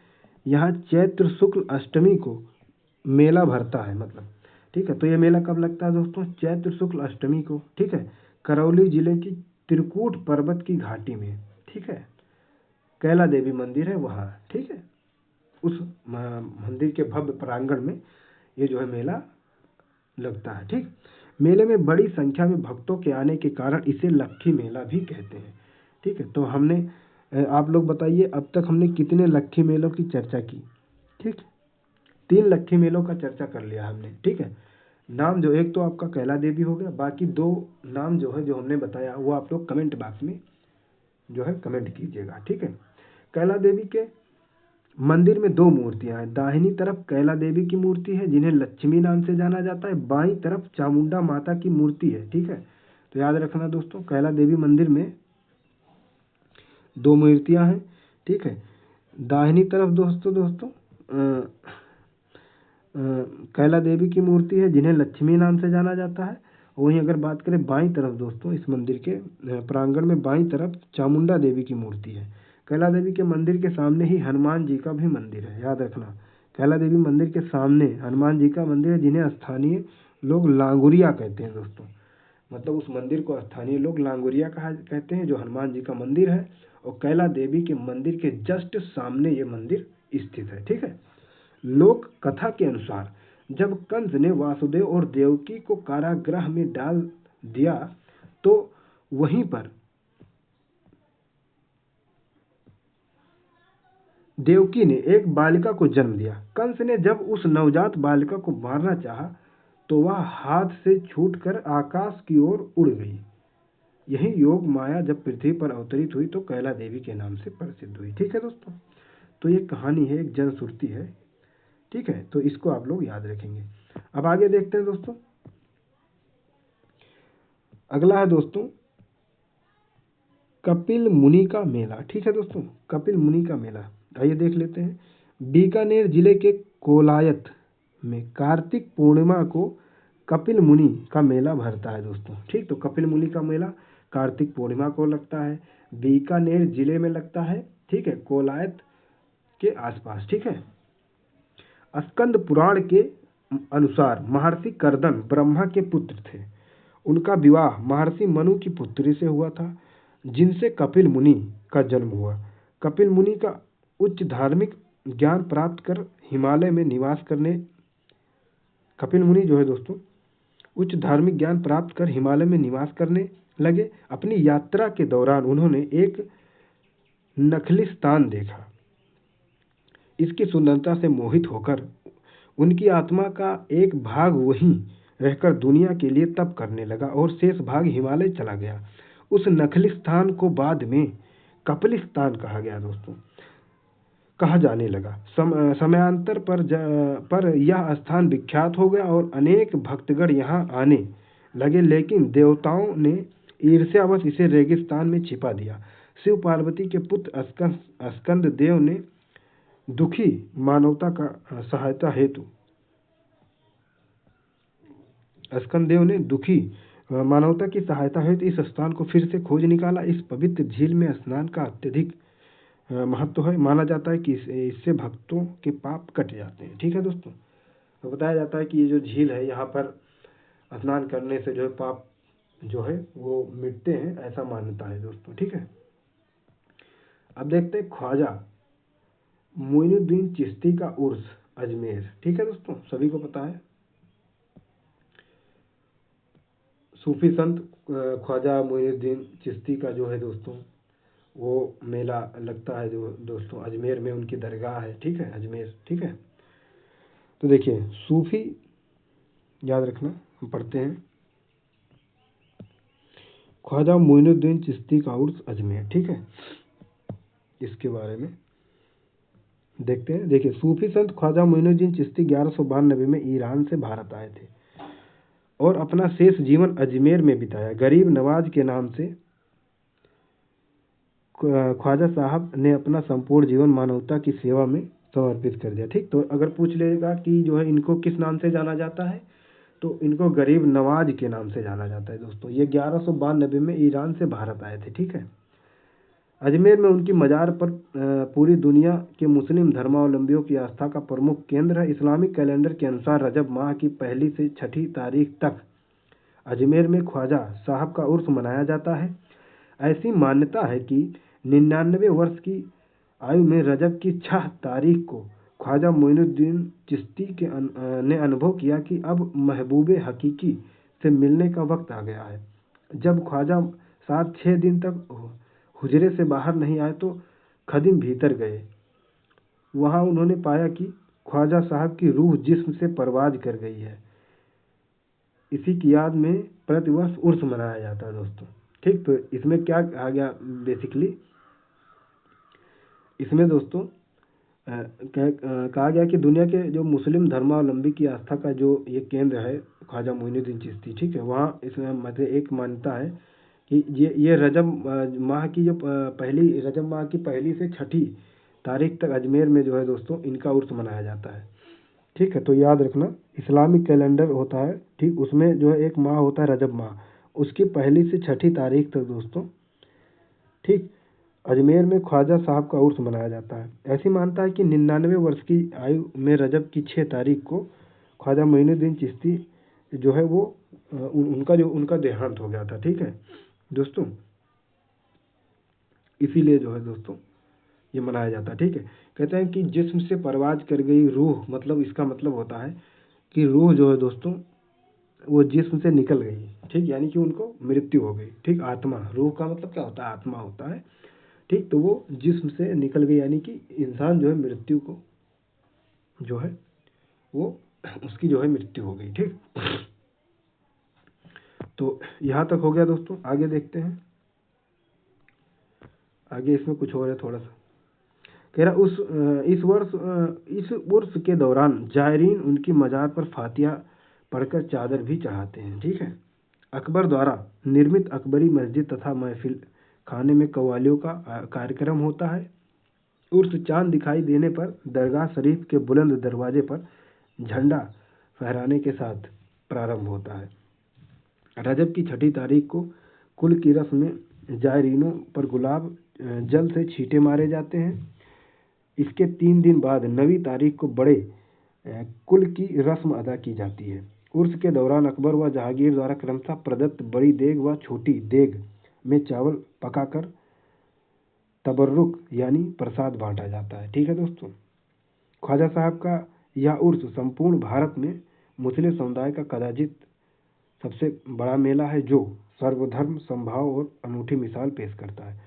A: यहाँ चैत्र शुक्ल अष्टमी को मेला भरता है, मतलब, ठीक है। तो ये मेला कब लगता है दोस्तों? चैत्र शुक्ल अष्टमी को, ठीक है। करौली जिले की त्रिकूट पर्वत की घाटी में, ठीक है, कैला देवी मंदिर है वहाँ, ठीक है। उस मंदिर के भव्य प्रांगण में ये जो है मेला लगता है, ठीक। मेले में बड़ी संख्या में भक्तों के आने के कारण इसे लक्खी मेला भी कहते हैं, ठीक है। तो हमने आप लोग बताइए अब तक हमने कितने लक्खी मेलों की चर्चा की? ठीक, 3 लक्खी मेलों का चर्चा कर लिया हमने, ठीक है। नाम जो एक तो आपका कैला देवी हो गया, बाकी 2 नाम जो है जो हमने बताया वो आप लोग कमेंट बॉक्स में जो है कमेंट कीजिएगा, ठीक है। कैला देवी के मंदिर में 2 मूर्तियां हैं। दाहिनी तरफ कैला देवी की मूर्ति है जिन्हें लक्ष्मी नाम से जाना जाता है, बाईं तरफ चामुंडा माता की मूर्ति है, ठीक है। तो याद रखना दोस्तों, कैला देवी मंदिर में 2 मूर्तियां हैं, ठीक है। दाहिनी तरफ दोस्तों कैला देवी की मूर्ति है जिन्हें लक्ष्मी नाम से जाना जाता है। वहीं अगर बात करें बाईं तरफ दोस्तों, इस मंदिर के प्रांगण में बाईं तरफ चामुंडा देवी की मूर्ति है। कैला देवी के मंदिर के सामने ही हनुमान जी का भी मंदिर है, याद रखना। कैला देवी मंदिर के सामने हनुमान जी का मंदिर है जिन्हें स्थानीय लोग लांगुरिया कहते हैं दोस्तों। मतलब उस मंदिर को स्थानीय लोग लांगुरिया कहते हैं, जो हनुमान जी का मंदिर है। और कैला देवी के मंदिर के जस्ट सामने ये मंदिर स्थित है, ठीक है। लोक कथा के अनुसार जब कंस ने वासुदेव और देवकी को कारागृह में डाल दिया तो वहीं पर देवकी ने एक बालिका को जन्म दिया। कंस ने जब उस नवजात बालिका को मारना चाहा तो वह हाथ से छूटकर आकाश की ओर उड़ गई। यही योग माया जब पृथ्वी पर अवतरित हुई तो कैला देवी के नाम से प्रसिद्ध हुई, ठीक है दोस्तों। तो ये कहानी है, एक जनश्रुति है, ठीक है। तो इसको आप लोग याद रखेंगे। अब आगे देखते हैं दोस्तों। अगला है दोस्तों कपिल मुनि का मेला, ठीक है दोस्तों, कपिल मुनि का मेला। आइए देख लेते हैं। बीकानेर जिले के कोलायत में कार्तिक पूर्णिमा को कपिल मुनि का मेला भरता है दोस्तों, ठीक। तो कपिल मुनि का मेला कार्तिक पूर्णिमा को लगता है, बीकानेर जिले में लगता है, ठीक है, कोलायत के आसपास, ठीक है। स्कंद पुराण के अनुसार महर्षि कर्दम ब्रह्मा के पुत्र थे। उनका विवाह महर्षि मनु की पुत्री से हुआ था। जिनसे कपिल मुनि का जन्म हुआ। कपिल मुनि का उच्च धार्मिक ज्ञान प्राप्त कर हिमालय में निवास करने कपिल मुनि जो है दोस्तों उच्च धार्मिक ज्ञान प्राप्त कर हिमालय में निवास करने लगे। अपनी यात्रा के दौरान उन्होंने एक नखलिस्तान देखा। इसकी सुंदरता से मोहित होकर उनकी आत्मा का एक भाग वहीं रहकर दुनिया के लिए तप करने लगा और शेष भाग हिमालय चला गया। उस नखलिस्तान को बाद में कपिलिस्तान कहा गया दोस्तों, कहा जाने लगा। समयांतर पर यह स्थान विख्यात हो गया और अनेक भक्तगण यहाँ आने लगे, लेकिन देवताओं ने ईर्ष्यावश इसे रेगिस्तान में छिपा दिया। शिव पार्वती के पुत्र स्कंद देव ने दुखी मानवता का सहायता हेतु मानवता की सहायता हेतु इस स्थान को फिर से खोज निकाला। इस पवित्र झील में स्नान का अत्यधिक महत्व है। माना जाता है कि इससे भक्तों के पाप कट जाते हैं। ठीक है दोस्तों, तो बताया जाता है कि ये जो झील है यहाँ पर स्नान करने से जो है पाप जो है वो मिटते हैं, ऐसा मान्यता है दोस्तों। ठीक है, अब देखते हैं ख्वाजा मोइनुद्दीन चिश्ती का उर्स अजमेर। ठीक है दोस्तों, सभी को पता है सूफी संत ख्वाजा मोइनुद्दीन चिश्ती का जो है दोस्तों वो मेला लगता है जो दोस्तों अजमेर में उनकी दरगाह है। ठीक है, अजमेर। ठीक है, तो देखिए सूफी याद रखना, हम पढ़ते हैं ख्वाजा मोइनुद्दीन चिश्ती का उर्स अजमेर। ठीक है, इसके बारे में देखते हैं। देखिए सूफी संत ख्वाजा मोइनुद्दीन चिश्ती 1192 में ईरान से भारत आए थे और अपना शेष जीवन अजमेर में बिताया। गरीब नवाज के नाम से ख्वाजा साहब ने अपना संपूर्ण जीवन मानवता की सेवा में समर्पित कर दिया। ठीक, तो अगर पूछ लेगा कि जो है इनको किस नाम से जाना जाता है, तो इनको गरीब नवाज के नाम से जाना जाता है दोस्तों। ये 1192 में ईरान से भारत आए थे। ठीक है, अजमेर में उनकी मजार पर पूरी दुनिया के मुस्लिम धर्मावलंबियों की आस्था का प्रमुख केंद्र है। इस्लामिक कैलेंडर के अनुसार रजब माह की 1 से 6 तारीख तक अजमेर में ख्वाजा साहब का उर्स मनाया जाता है। ऐसी मान्यता है कि 99 वर्ष की आयु में रजब की 6 तारीख को ख्वाजा मोइनुद्दीन चिश्ती ने अनुभव किया कि अब महबूबे हकीकी से मिलने का वक्त आ गया है। जब ख्वाजा साहब 6 दिन तक हुजरे से बाहर नहीं आए तो खदिम भीतर गए। वहां उन्होंने पाया कि ख्वाजा साहब की रूह जिस्म से परवाज कर गई है। इसी की याद में प्रतिवर्ष उर्स मनाया जाता है दोस्तों। ठीक, तो इसमें क्या आ गया बेसिकली, इसमें दोस्तों कहा गया कि दुनिया के जो मुस्लिम धर्मावलंबी की आस्था का जो ये केंद्र है ख्वाजा मोइनुद्दीन चिश्ती। ठीक है, वहाँ इसमें मतलब एक मान्यता है कि ये रजब माह की जो रजब माह की 1 से 6 तारीख तक अजमेर में जो है दोस्तों इनका उर्स मनाया जाता है। ठीक है, तो याद रखना इस्लामिक कैलेंडर होता है, ठीक, उसमें जो है एक माह होता है रजब माह, उसकी 1 से 6 तारीख तक दोस्तों ठीक अजमेर में ख्वाजा साहब का उर्स मनाया जाता है। ऐसी मानता है कि 99 वर्ष की आयु में रजब की 6 तारीख को ख्वाजा मोइनुद्दीन चिश्ती जो है वो उनका देहांत हो गया था। ठीक है दोस्तों, इसीलिए जो है दोस्तों ये मनाया जाता है। ठीक है, कहते हैं कि जिस्म से परवाज कर गई रूह, मतलब इसका मतलब होता है कि रूह जो है दोस्तों वो जिस्म से निकल गई। ठीक, यानी कि उनको मृत्यु हो गई। ठीक, आत्मा, रूह का मतलब क्या होता है, आत्मा होता है। ठीक, तो वो जिस्म से निकल गई, यानी कि इंसान जो है मृत्यु को जो है वो उसकी जो है मृत्यु हो गई। ठीक, तो यहाँ तक हो गया दोस्तों। आगे देखते हैं, आगे इसमें कुछ और है थोड़ा सा। कह रहा इस उर्स के दौरान जायरीन उनकी मजार पर फातिया पढ़कर चादर भी चढ़ाते हैं। ठीक है, अकबर द्वारा निर्मित अकबरी मस्जिद तथा महफिल खाने में कव्वालियों का कार्यक्रम होता है। उर्स चांद दिखाई देने पर दरगाह शरीफ के बुलंद दरवाजे पर झंडा फहराने के साथ प्रारंभ होता है। रजब की 6 तारीख को कुल की रस्म में जायरीनों पर गुलाब जल से छींटे मारे जाते हैं। इसके 3 दिन बाद 9वीं तारीख को बड़े कुल की रस्म अदा की जाती है। उर्स के दौरान अकबर व जहांगीर द्वारा क्रमशः प्रदत्त बड़ी देग व छोटी देग में चावल पकाकर तबर्रुक यानी प्रसाद बांटा जाता है। ठीक है दोस्तों। ख्वाजा साहब का यह उर्स संपूर्ण भारत में मुस्लिम समुदाय का कदाचित सबसे बड़ा मेला है जो सर्वधर्म समभाव और अनूठी मिसाल पेश करता है।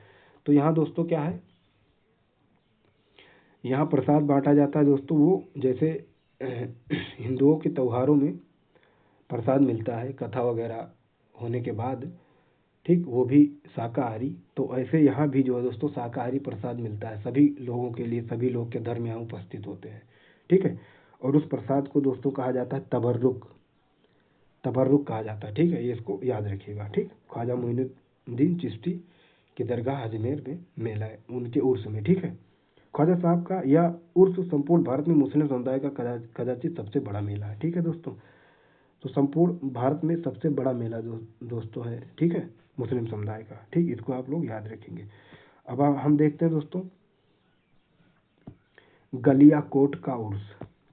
A: तो यहाँ दोस्तों क्या है, यहाँ प्रसाद बांटा जाता है दोस्तों। वो जैसे हिंदुओं के त्योहारों में प्रसाद मिलता है कथा वगैरह होने के बाद, ठीक, वो भी शाकाहारी। तो ऐसे यहाँ भी जो है दोस्तों शाकाहारी प्रसाद मिलता है सभी लोगों के लिए, सभी लोग के धर्म यहाँ उपस्थित होते हैं। ठीक है। और उस प्रसाद को दोस्तों कहा जाता है तबर्रुक, तबर्रुक कहा जाता है। ठीक है, ये इसको याद रखिएगा। ठीक, ख्वाजा मोइनुद्दीन चिश्ती की दरगाह अजमेर में मेला है उनके उर्स में। ठीक है। ख्वाजा साहब का यह उर्स संपूर्ण भारत में मुस्लिम समुदाय का कदाचित सबसे बड़ा मेला है। ठीक है दोस्तों। तो संपूर्ण भारत में सबसे बड़ा मेला दोस्तों है, ठीक है, मुस्लिम समुदाय का। ठीक, इसको आप लोग याद रखेंगे। अब हम देखते हैं दोस्तों गलियाकोट का उर्स।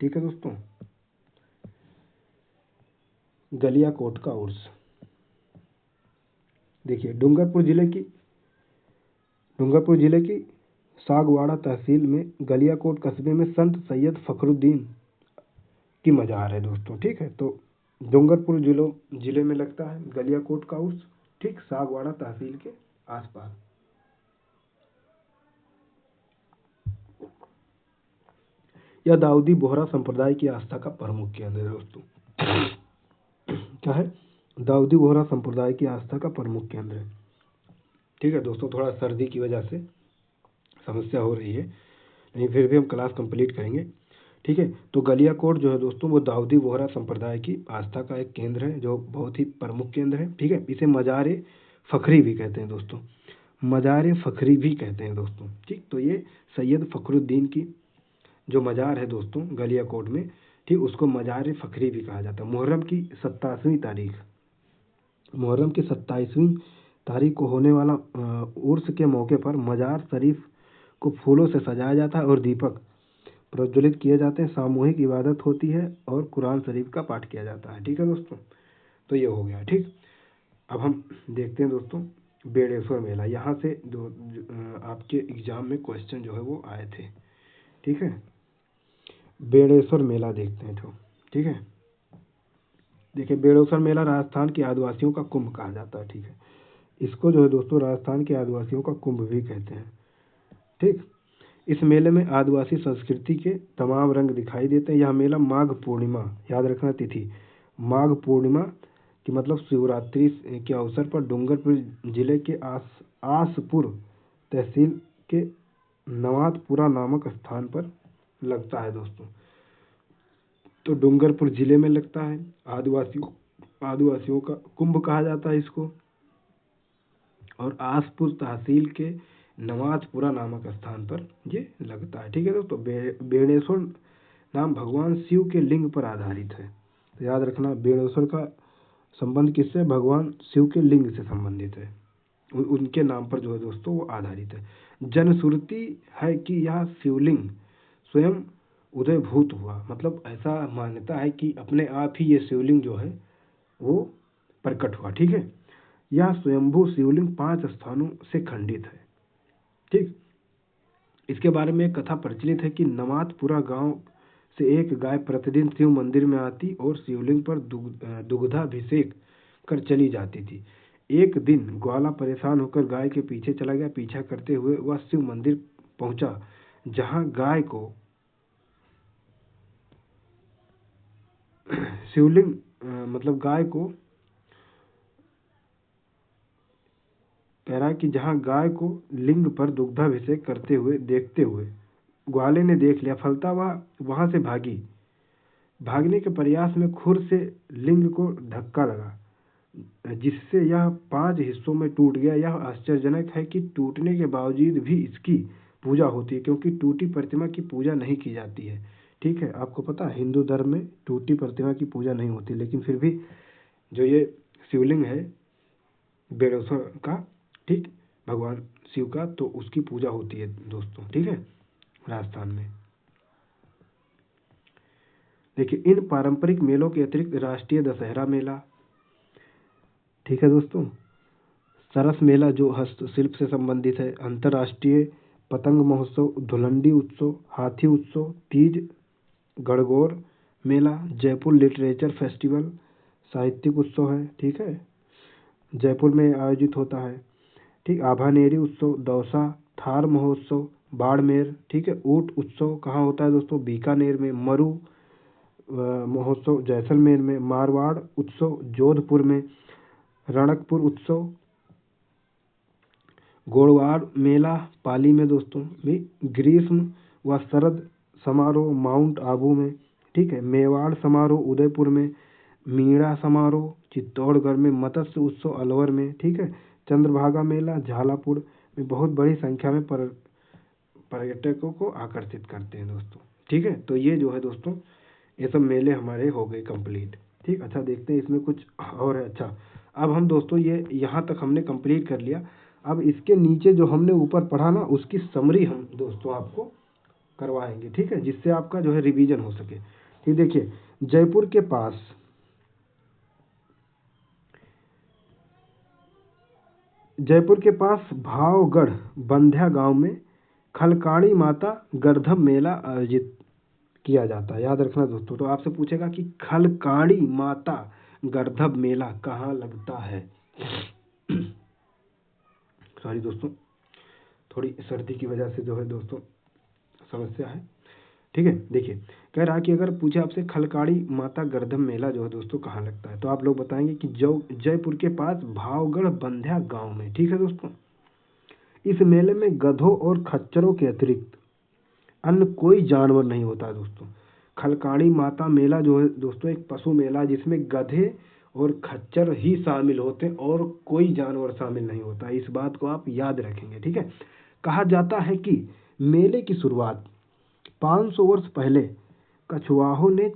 A: ठीक है दोस्तों, गलियाकोट का उर्स देखिए डूंगरपुर जिले की सागवाड़ा तहसील में गलियाकोट कस्बे में संत सैयद फखरुद्दीन की मजार है दोस्तों। ठीक है। तो डूंगरपुर जिले में लगता है गलियाकोट का उर्स, ठीक, सागवाड़ा तहसील के आसपास। यह दाऊदी बोहरा संप्रदाय की आस्था का प्रमुख केंद्र है दोस्तों। क्या है, दाऊदी बोहरा संप्रदाय की आस्था का प्रमुख केंद्र है। ठीक है दोस्तों, थोड़ा सर्दी की वजह से समस्या हो रही है, नहीं फिर भी हम क्लास कंप्लीट करेंगे। ठीक है। तो गलियाकोट जो है दोस्तों वो दाऊदी बोहरा संप्रदाय की आस्था का एक केंद्र है जो बहुत ही प्रमुख केंद्र है। ठीक है। इसे मजार फखरी भी कहते हैं दोस्तों, मजार फखरी भी कहते हैं दोस्तों। ठीक, तो ये सैयद फखरुद्दीन की जो मजार है दोस्तों गलियाकोट में, ठीक, उसको मजार फखरी भी कहा जाता है। मुहर्रम की 27वीं तारीख को होने वाला उर्स के मौके पर मजार शरीफ को फूलों से सजाया जाता है और दीपक प्रज्वलित किए जाते हैं, सामूहिक इबादत होती है और कुरान शरीफ का पाठ किया जाता है। ठीक है दोस्तों, तो ये हो गया। ठीक, अब हम देखते हैं दोस्तों बेड़ेश्वर मेला। यहाँ से आपके एग्जाम में क्वेश्चन जो है वो आए थे। ठीक है, बेड़ेश्वर मेला देखते हैं तो। ठीक है, देखिए बेड़ेश्वर मेला राजस्थान के आदिवासियों का कुंभ कहा जाता है। ठीक है, इसको जो है दोस्तों राजस्थान के आदिवासियों का कुंभ भी कहते हैं। ठीक, इस मेले में आदिवासी संस्कृति के तमाम रंग दिखाई देते हैं। यह मेला माघ पूर्णिमा, याद रखना तिथि, माघ पूर्णिमा की मतलब शिवरात्रि के अवसर पर डूंगरपुर जिले के आसपुर तहसील के नवातपुरा नामक स्थान पर लगता है दोस्तों। तो डूंगरपुर जिले में लगता है, आदिवासियों का कुंभ कहा जाता है इसको, और आसपुर तहसील के नवाजपुरा नामक स्थान पर ये लगता है। ठीक है दोस्तों। बेड़ेश्वर नाम भगवान शिव के लिंग पर आधारित है। तो याद रखना बेड़ेश्वर का संबंध किससे, भगवान शिव के लिंग से संबंधित है, उनके नाम पर जो है दोस्तों वो आधारित है। जनश्रुति है कि यह शिवलिंग स्वयं उदयभूत हुआ, मतलब ऐसा मान्यता है कि अपने आप ही ये शिवलिंग जो है वो प्रकट हुआ। ठीक है, यह स्वयंभू शिवलिंग 5 स्थानों से खंडित है। ठीक, इसके बारे में एक कथा प्रचलित है कि नवातपुरा गांव से एक गाय प्रतिदिन शिव मंदिर में आती और शिवलिंग पर दुग्धाभिषेक कर चली जाती थी। एक दिन ग्वाला परेशान होकर गाय के पीछे चला गया। पीछा करते हुए वह शिव मंदिर पहुंचा, जहां गाय को शिवलिंग मतलब गाय को कह रहा है कि जहां गाय को लिंग पर दुग्धाभिषेक करते हुए देखते हुए ग्वाले ने देख लिया, फलता वह वहां से भागने के प्रयास में खुर से लिंग को धक्का लगा, जिससे यह 5 हिस्सों में टूट गया। यह आश्चर्यजनक है कि टूटने के बावजूद भी इसकी पूजा होती है, क्योंकि टूटी प्रतिमा की पूजा नहीं की जाती है। ठीक है, आपको पता है हिंदू धर्म में टूटी प्रतिमा की पूजा नहीं होती, लेकिन फिर भी जो ये शिवलिंग है बेड़ेश्वर का, ठीक, भगवान शिव का, तो उसकी पूजा होती है दोस्तों। ठीक है, राजस्थान में। देखिए इन पारंपरिक मेलों के अतिरिक्त राष्ट्रीय दशहरा मेला, ठीक है दोस्तों, सरस मेला जो हस्तशिल्प से संबंधित है, अंतर्राष्ट्रीय पतंग महोत्सव, धुलंडी उत्सव, हाथी उत्सव, तीज, गणगौर मेला, जयपुर लिटरेचर फेस्टिवल साहित्यिक उत्सव है, ठीक है, जयपुर में आयोजित होता है, ठीक। आभानेरी उत्सव, दौसा, थार महोत्सव बाड़मेर, ठीक है। ऊंट उत्सव कहाँ होता है दोस्तों? बीकानेर में। मरु महोत्सव जैसलमेर में। मारवाड़ उत्सव जोधपुर में। रणकपुर उत्सव, गोड़वाड़ मेला पाली में दोस्तों भी। ग्रीष्म व शरद समारोह माउंट आबू में, ठीक है। मेवाड़ समारोह उदयपुर में। मीणा समारोह चित्तौड़गढ़ में। मत्स्य उत्सव अलवर में, ठीक है। चंद्रभागा मेला झालापुर में बहुत बड़ी संख्या में पर्यटकों को आकर्षित करते हैं दोस्तों, ठीक है। तो ये जो है दोस्तों ये सब मेले हमारे हो गए कंप्लीट, ठीक। अच्छा देखते हैं इसमें कुछ और है। अच्छा अब हम दोस्तों ये यहाँ तक हमने कंप्लीट कर लिया। अब इसके नीचे जो हमने ऊपर पढ़ा ना उसकी समरी हम दोस्तों आपको करवाएंगे, ठीक है, जिससे आपका जो है रिवीजन हो सके, ठीक। देखिए जयपुर के पास भावगढ़ बंध्या गांव में खलकाड़ी माता गर्धब मेला आयोजित किया जाता है। याद रखना दोस्तों। तो आपसे पूछेगा कि खलकाड़ी माता गर्धब मेला कहाँ लगता है। सॉरी दोस्तों, थोड़ी सर्दी की वजह से जो है दोस्तों समस्या है, ठीक है। देखिए कह रहा है कि अगर पूछे आपसे खलकाड़ी माता गर्धब मेला जो है दोस्तों कहाँ लगता है, तो आप लोग बताएंगे कि जयपुर के पास भावगढ़ बंध्या गांव में, ठीक है दोस्तों। इस मेले में गधों और खच्चरों के अतिरिक्त अन्य कोई जानवर नहीं होता है दोस्तों। खलकाड़ी माता मेला जो है दोस्तों एक पशु मेला जिसमें गधे और खच्चर ही शामिल होते हैं और कोई जानवर शामिल नहीं होता। इस बात को आप याद रखेंगे, ठीक है। कहा जाता है कि मेले की शुरुआत 500 वर्ष पहले कछुआहों ने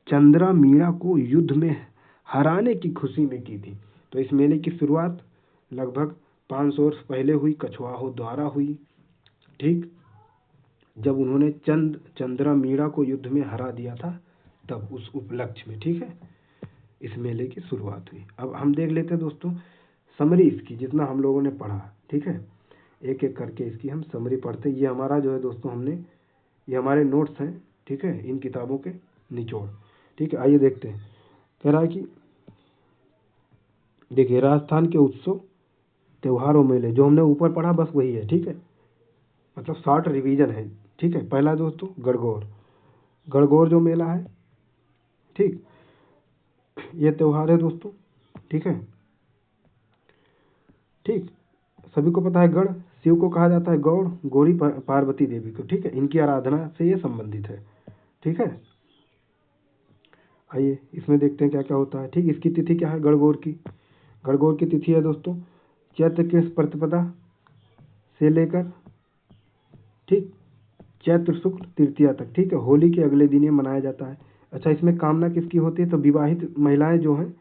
A: चंद्रा मीणा को युद्ध में हराने की खुशी में की थी। तो इस मेले की शुरुआत लगभग 500 वर्ष पहले हुई, कछुआहों द्वारा हुई, ठीक। जब उन्होंने चंद्रा मीणा को युद्ध में हरा दिया था तब उस उपलक्ष्य में, ठीक है, इस मेले की शुरुआत हुई। अब हम देख लेते हैं दोस्तों समरी इसकी, जितना हम लोगों ने पढ़ा, ठीक है, एक एक करके इसकी हम समरी पढ़ते हैं। ये हमारा जो है दोस्तों ये हमारे नोट्स हैं, ठीक है, इन किताबों के निचोड़, ठीक है। आइए देखते हैं। कह रहा है कि देखिए राजस्थान के उत्सव त्यौहार और मेले जो हमने ऊपर पढ़ा बस वही है, ठीक है, मतलब शॉर्ट रिवीजन है, ठीक है। पहला दोस्तों गणगौर जो मेला है, ठीक, ये त्यौहार है दोस्तों, ठीक है, ठीक। सभी को पता है गढ़ शिव को कहा जाता है गौड़, गौरी पार्वती देवी को, ठीक है, इनकी आराधना से ये संबंधित है, ठीक है। आइए इसमें देखते हैं क्या क्या होता है, ठीक। इसकी तिथि क्या है गणगौर की तिथि है दोस्तों चैत्र के प्रतिपदा से लेकर, ठीक, चैत्र शुक्ल तृतीया तक, ठीक है। होली के अगले दिन ये मनाया जाता है। अच्छा इसमें कामना किसकी होती है? तो विवाहित महिलाएं जो हैं,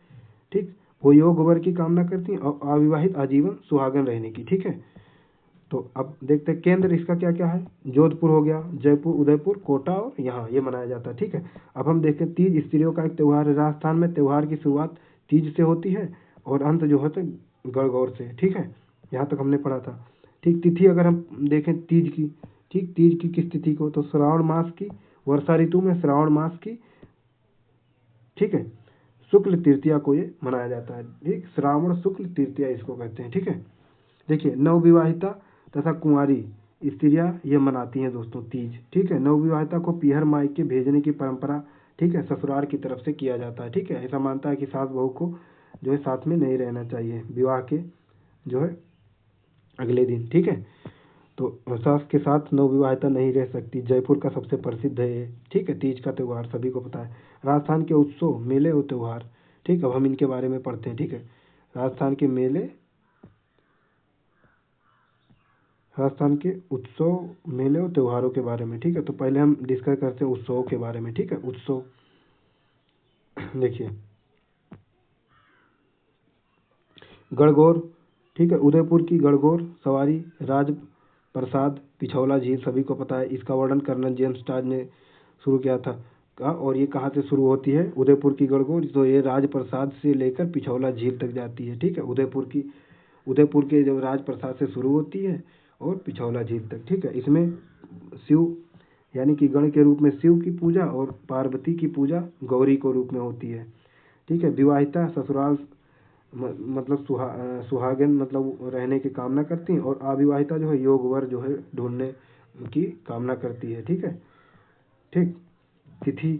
A: ठीक, वो योग वर की कामना करती हैं और अविवाहित आजीवन सुहागन रहने की, ठीक है। तो अब देखते हैं केंद्र इसका क्या क्या है। जोधपुर हो गया, जयपुर, उदयपुर, कोटा और यहाँ ये मनाया जाता है, ठीक है। अब हम देखते हैं तीज स्त्रियों का एक त्यौहार है। राजस्थान में त्यौहार की शुरुआत तीज से होती है और अंत जो है तो गणगौर से, ठीक है। यहाँ तक हमने पढ़ा था, ठीक। तिथि अगर हम देखें तीज की, ठीक, तीज की किस तिथि को? तो श्रावण मास की, वर्षा ऋतु में श्रावण मास की, ठीक है, शुक्ल तृतीया को ये मनाया जाता है, ठीक। श्रावण शुक्ल तृतीया इसको कहते हैं, ठीक है। देखिए नवविवाहिता तथा कुंवारी स्त्रियां ये मनाती हैं दोस्तों तीज, ठीक है। नवविवाहिता को पीहर मायके भेजने की परंपरा, ठीक है, ससुराल की तरफ से किया जाता है, ठीक है। ऐसा मानता है कि सास बहू को जो है साथ में नहीं रहना चाहिए विवाह के जो है अगले दिन, ठीक है। तो सास के साथ नवविवाहिता नहीं रह सकती। जयपुर का सबसे प्रसिद्ध है ये, ठीक है, तीज का त्यौहार सभी को पता है। राजस्थान के उत्सव मेले और त्यौहार, ठीक। अब हम इनके बारे में पढ़ते हैं, ठीक है। राजस्थान के उत्सव मेले और त्योहारों के बारे में, ठीक है। तो पहले हम डिस्कस करते हैं उत्सवों के बारे में, ठीक है। उत्सव देखिए गणगौर, ठीक है, उदयपुर की गणगौर सवारी राज प्रसाद पिछौला झील सभी को पता है। इसका वर्णन कर्नल जेम्स टाज ने शुरू किया था और ये कहाँ से शुरू होती है? उदयपुर की गणगौर, तो ये राजप्रसाद से लेकर पिछौला झील तक जाती है, ठीक है। उदयपुर की उदयपुर के जो राजप्रसाद से शुरू होती है और पिछौला झील तक, ठीक है। इसमें शिव यानी कि गण के रूप में शिव की पूजा और पार्वती की पूजा गौरी को रूप में होती है, ठीक है। विवाहिता ससुराल मतलब सुहागन मतलब रहने की कामना करती हैं, और अविवाहिता जो है योग वर जो है ढूंढने की कामना करती है, ठीक है। ठीक। तिथि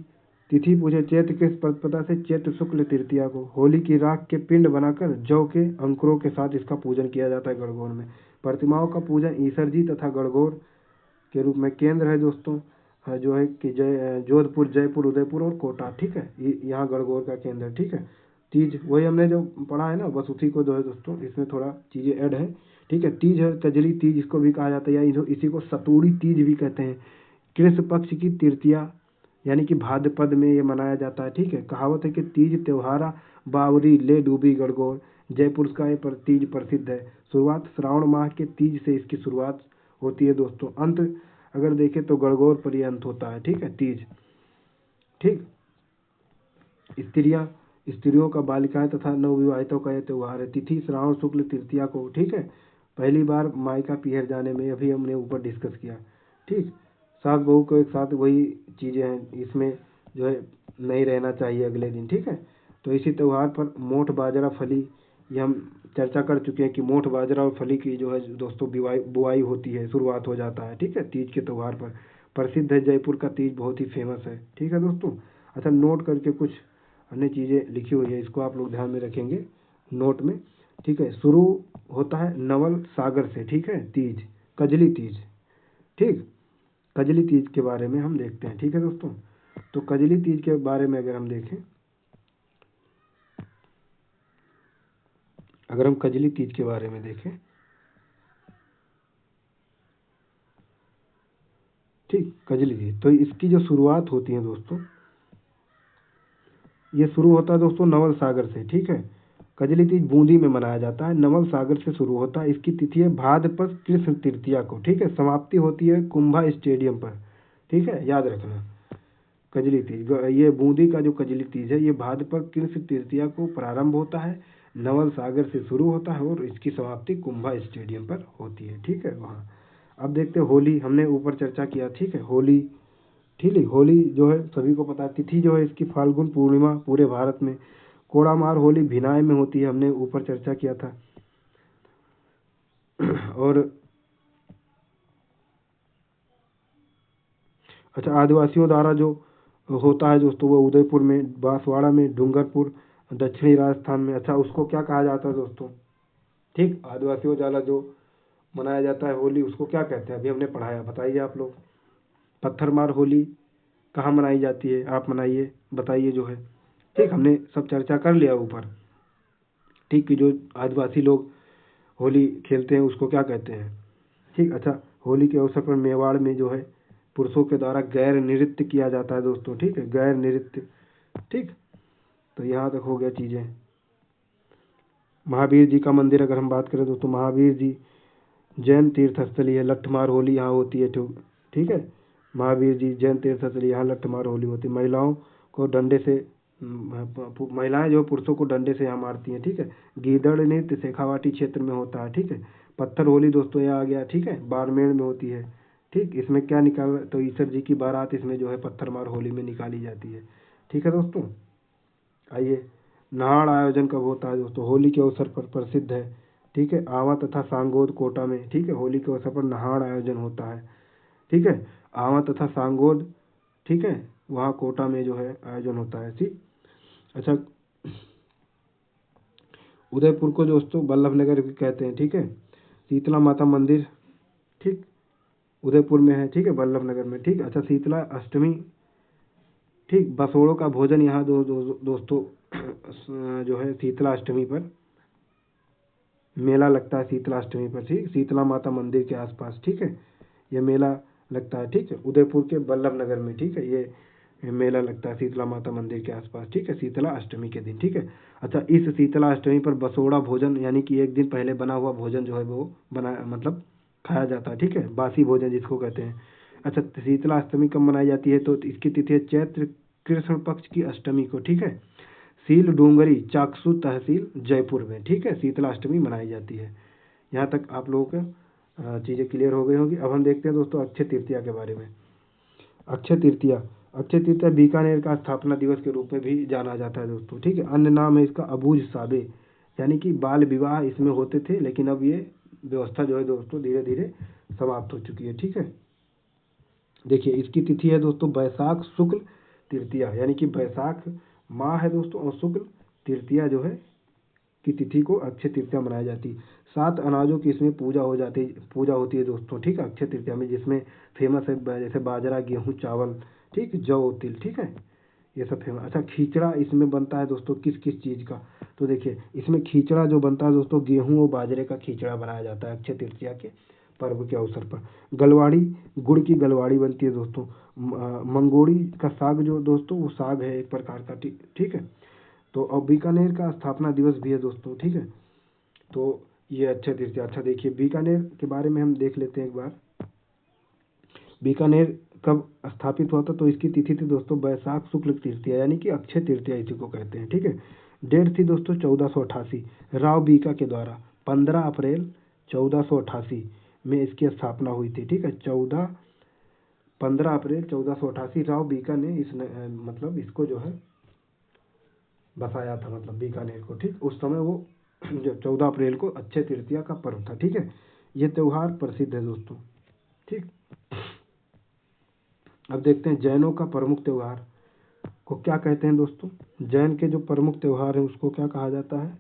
A: तिथि पूजे चैत्र के प्रतिपदा से चैत्र शुक्ल तृतीया को होली की राख के पिंड बनाकर जौ के अंकुरों के साथ इसका पूजन किया जाता है गणगौर में। प्रतिमाओं का पूजन ईसर जी तथा गणगौर के रूप में केंद्र है दोस्तों, जो है कि जोधपुर, जयपुर, उदयपुर और कोटा, ठीक है। यहाँ गणगौर का केंद्र है, ठीक है। तीज वही हमने जो पढ़ा है ना, बस उसी को जो है दोस्तों इसमें थोड़ा चीज़ें ऐड है, ठीक है। तीज है कजली तीज इसको भी कहा जाता है, या इसी को सतूड़ी तीज भी कहते हैं। कृष्ण पक्ष की तृतीया यानी कि भाद्रपद में ये मनाया जाता है, ठीक है। कहावत है कि तीज त्योहारा बावरी ले डूबी गणगौर, जयपुर का ये तीज प्रसिद्ध है। शुरुआत श्रावण माह के तीज से इसकी शुरुआत होती है दोस्तों, अंत अगर देखें तो गणगौर पर ही अंत होता है, ठीक है, तीज, ठीक। स्त्रियों का, बालिकाएं तथा नवविवाहितों का यह त्यौहार है। तिथि श्रावण शुक्ल तृतीया को, ठीक है। पहली बार मायका पीहर जाने में अभी हमने ऊपर डिस्कस किया, ठीक। सास बहू को एक साथ वही चीज़ें हैं, इसमें जो है नहीं रहना चाहिए अगले दिन, ठीक है। तो इसी त्यौहार पर मोठ बाजरा फली, ये हम चर्चा कर चुके हैं कि मोठ बाजरा और फली की जो है दोस्तों बुआई होती है, शुरुआत हो जाता है, ठीक है, तीज के त्यौहार पर। प्रसिद्ध है जयपुर का तीज, बहुत ही फेमस है, ठीक है दोस्तों। अच्छा, नोट करके कुछ अन्य चीज़ें लिखी हुई है, इसको आप लोग ध्यान में रखेंगे नोट में, ठीक है। शुरू होता है नवल सागर से, ठीक है, तीज कजली तीज, ठीक। कजली तीज के बारे में हम देखते हैं, ठीक है दोस्तों। तो कजली तीज के बारे में अगर हम देखें, अगर हम कजली तीज के बारे में देखें, ठीक, कजली तीज, तो इसकी जो शुरुआत होती है दोस्तों, ये शुरू होता है दोस्तों नवल सागर से, ठीक है। कजली तीज बूंदी में मनाया जाता है, नवल सागर से शुरू होता है। इसकी तिथि है भाद्रपद कृष्ण तृतीया को, ठीक है। समाप्ति होती है कुंभा स्टेडियम पर, ठीक है, याद रखना। कजली तीज, ये बूंदी का जो कजली तीज है ये भाद्रपद कृष्ण तृतीया को प्रारंभ होता है, नवल सागर से शुरू होता है और इसकी समाप्ति कुंभा स्टेडियम पर होती है, ठीक है, वहाँ। अब देखते हैं होली, हमने ऊपर चर्चा किया, ठीक है, होली, ठीक है। होली जो है सभी को पता है, तिथि जो है इसकी फाल्गुन पूर्णिमा पूरे भारत में। कोड़ामार होली भिनाई में होती है, हमने ऊपर चर्चा किया था। और अच्छा, आदिवासियों द्वारा जो होता है दोस्तों वो उदयपुर में, बांसवाड़ा में, डूंगरपुर दक्षिणी राजस्थान में। अच्छा, उसको क्या कहा जाता है दोस्तों, ठीक, आदिवासियों द्वारा जो मनाया जाता है होली उसको क्या कहते हैं, अभी हमने पढ़ाया, बताइए आप लोग। पत्थरमार होली कहाँ मनाई जाती है, आप मनाइए, बताइए जो है, ठीक। हमने सब चर्चा कर लिया ऊपर, ठीक, कि जो आदिवासी लोग होली खेलते हैं उसको क्या कहते हैं, ठीक। अच्छा, होली के अवसर पर मेवाड़ में जो है पुरुषों के द्वारा गैर नृत्य किया जाता है दोस्तों, ठीक है, गैर नृत्य, ठीक। तो यहाँ तक हो गया चीज़ें। महावीर जी का मंदिर अगर हम बात करें दोस्तों, महावीर जी जैन तीर्थ स्थली है, लट्ठमार होली यहाँ होती है, ठीक है। महावीर जी जैन तीर्थ स्थली, यहाँ लट्ठमार होली होती है। महिलाओं को डंडे से, महिलाएं जो पुरुषों को डंडे से यहाँ मारती हैं, ठीक है। गीदड़ नृत्य शेखावाटी क्षेत्र में होता है, ठीक है। पत्थर होली दोस्तों यह आ गया, ठीक है, बाड़मेर में होती है, ठीक। इसमें क्या निकाल, तो ईश्वर जी की बारात इसमें जो है पत्थरमार होली में निकाली जाती है, ठीक है दोस्तों। आइए, नहाड़ आयोजन कब होता है दोस्तों, होली के अवसर पर प्रसिद्ध है, ठीक है, आवा तथा सांगोद कोटा में, ठीक है, होली के अवसर पर नहाड़ आयोजन होता है, ठीक है, आवा तथा सांगोद, ठीक है, वहाँ कोटा में जो है आयोजन होता है, ठीक। अच्छा, उदयपुर को दोस्तों बल्लभ नगर भी कहते हैं, ठीक है। शीतला माता मंदिर, ठीक, उदयपुर में है, ठीक है, बल्लभ नगर में, ठीक। अच्छा, शीतला अष्टमी, ठीक, बसोड़ों का भोजन यहाँ दोस्तों जो है शीतला अष्टमी पर मेला लगता है, शीतला अष्टमी पर, ठीक, शीतला माता मंदिर के आसपास, ठीक है, ये मेला लगता है, ठीक है, उदयपुर के बल्लभ नगर में, ठीक है, ये मेला लगता है शीतला माता मंदिर के आसपास, ठीक है, शीतला अष्टमी के दिन, ठीक है। अच्छा, इस शीतला अष्टमी पर बसोड़ा भोजन यानी कि एक दिन पहले बना हुआ भोजन जो है वो बना मतलब खाया जाता है, ठीक है, बासी भोजन जिसको कहते हैं। अच्छा, शीतला अष्टमी कब मनाई जाती है, तो इसकी तिथि है चैत्र कृष्ण पक्ष की अष्टमी को, ठीक है। सील डोंगरी चाकसू तहसील जयपुर में, ठीक है, शीतलाष्टमी मनाई जाती है। यहाँ तक आप लोगों को चीज़ें क्लियर हो गई होंगी। अब हम देखते हैं दोस्तों अक्षय तृतीया के बारे में। अक्षय तृतीया बीकानेर का स्थापना दिवस के रूप में भी जाना जाता है दोस्तों, ठीक है। अन्य नाम है इसका अबूझ साबे, यानी कि बाल विवाह इसमें होते थे, लेकिन अब ये व्यवस्था जो है दोस्तों धीरे धीरे समाप्त हो चुकी है, ठीक है। देखिए इसकी तिथि है दोस्तों बैसाख शुक्ल तृतीया, यानी कि बैसाख माह है दोस्तों और शुक्ल तृतीया जो है की तिथि को अक्षय तृतीया मनाई जाती है। 7 अनाजों की इसमें पूजा होती है दोस्तों, ठीक है, अक्षय तृतीया में, जिसमें फेमस है जैसे बाजरा, गेहूँ, चावल, ठीक, जौ, तिल, ठीक है, ये सब फेमस। अच्छा, खींचड़ा इसमें बनता है दोस्तों किस किस चीज़ का, तो देखिए इसमें खींचड़ा जो बनता है दोस्तों गेहूँ और बाजरे का खींचड़ा बनाया जाता है अक्षय तृतीया के पर्व के अवसर पर। गलवाड़ी, गुड़ की गलवाड़ी बनती है दोस्तों। मंगोड़ी का साग जो दोस्तों वो साग है एक प्रकार का, ठीक है। तो अब बीकानेर का स्थापना दिवस भी है दोस्तों, ठीक है। तो ये अक्षय तृतीया। अच्छा देखिए बीकानेर के बारे में हम देख लेते हैं एक बार। बीकानेर कब स्थापित हुआ था, तो इसकी तिथि थी दोस्तों बैसाख शुक्ल तृतीया, यानी कि अक्षय तृतीया इसी को कहते हैं, ठीक है। डेट थी दोस्तों 1488 राव बीका के द्वारा। 15 अप्रैल 1488 में इसकी स्थापना हुई थी, ठीक है। 15 अप्रैल 1488 राव बीका ने मतलब इसको जो है बसाया था, मतलब बीकानेर को, ठीक। उस समय वो जो 14 अप्रैल को अक्षय तृतीया का पर्व था, ठीक है। ये त्यौहार प्रसिद्ध है दोस्तों, ठीक। अब देखते हैं जैनों का प्रमुख त्यौहार को क्या कहते हैं दोस्तों। जैन के जो प्रमुख त्यौहार है उसको क्या कहा जाता है,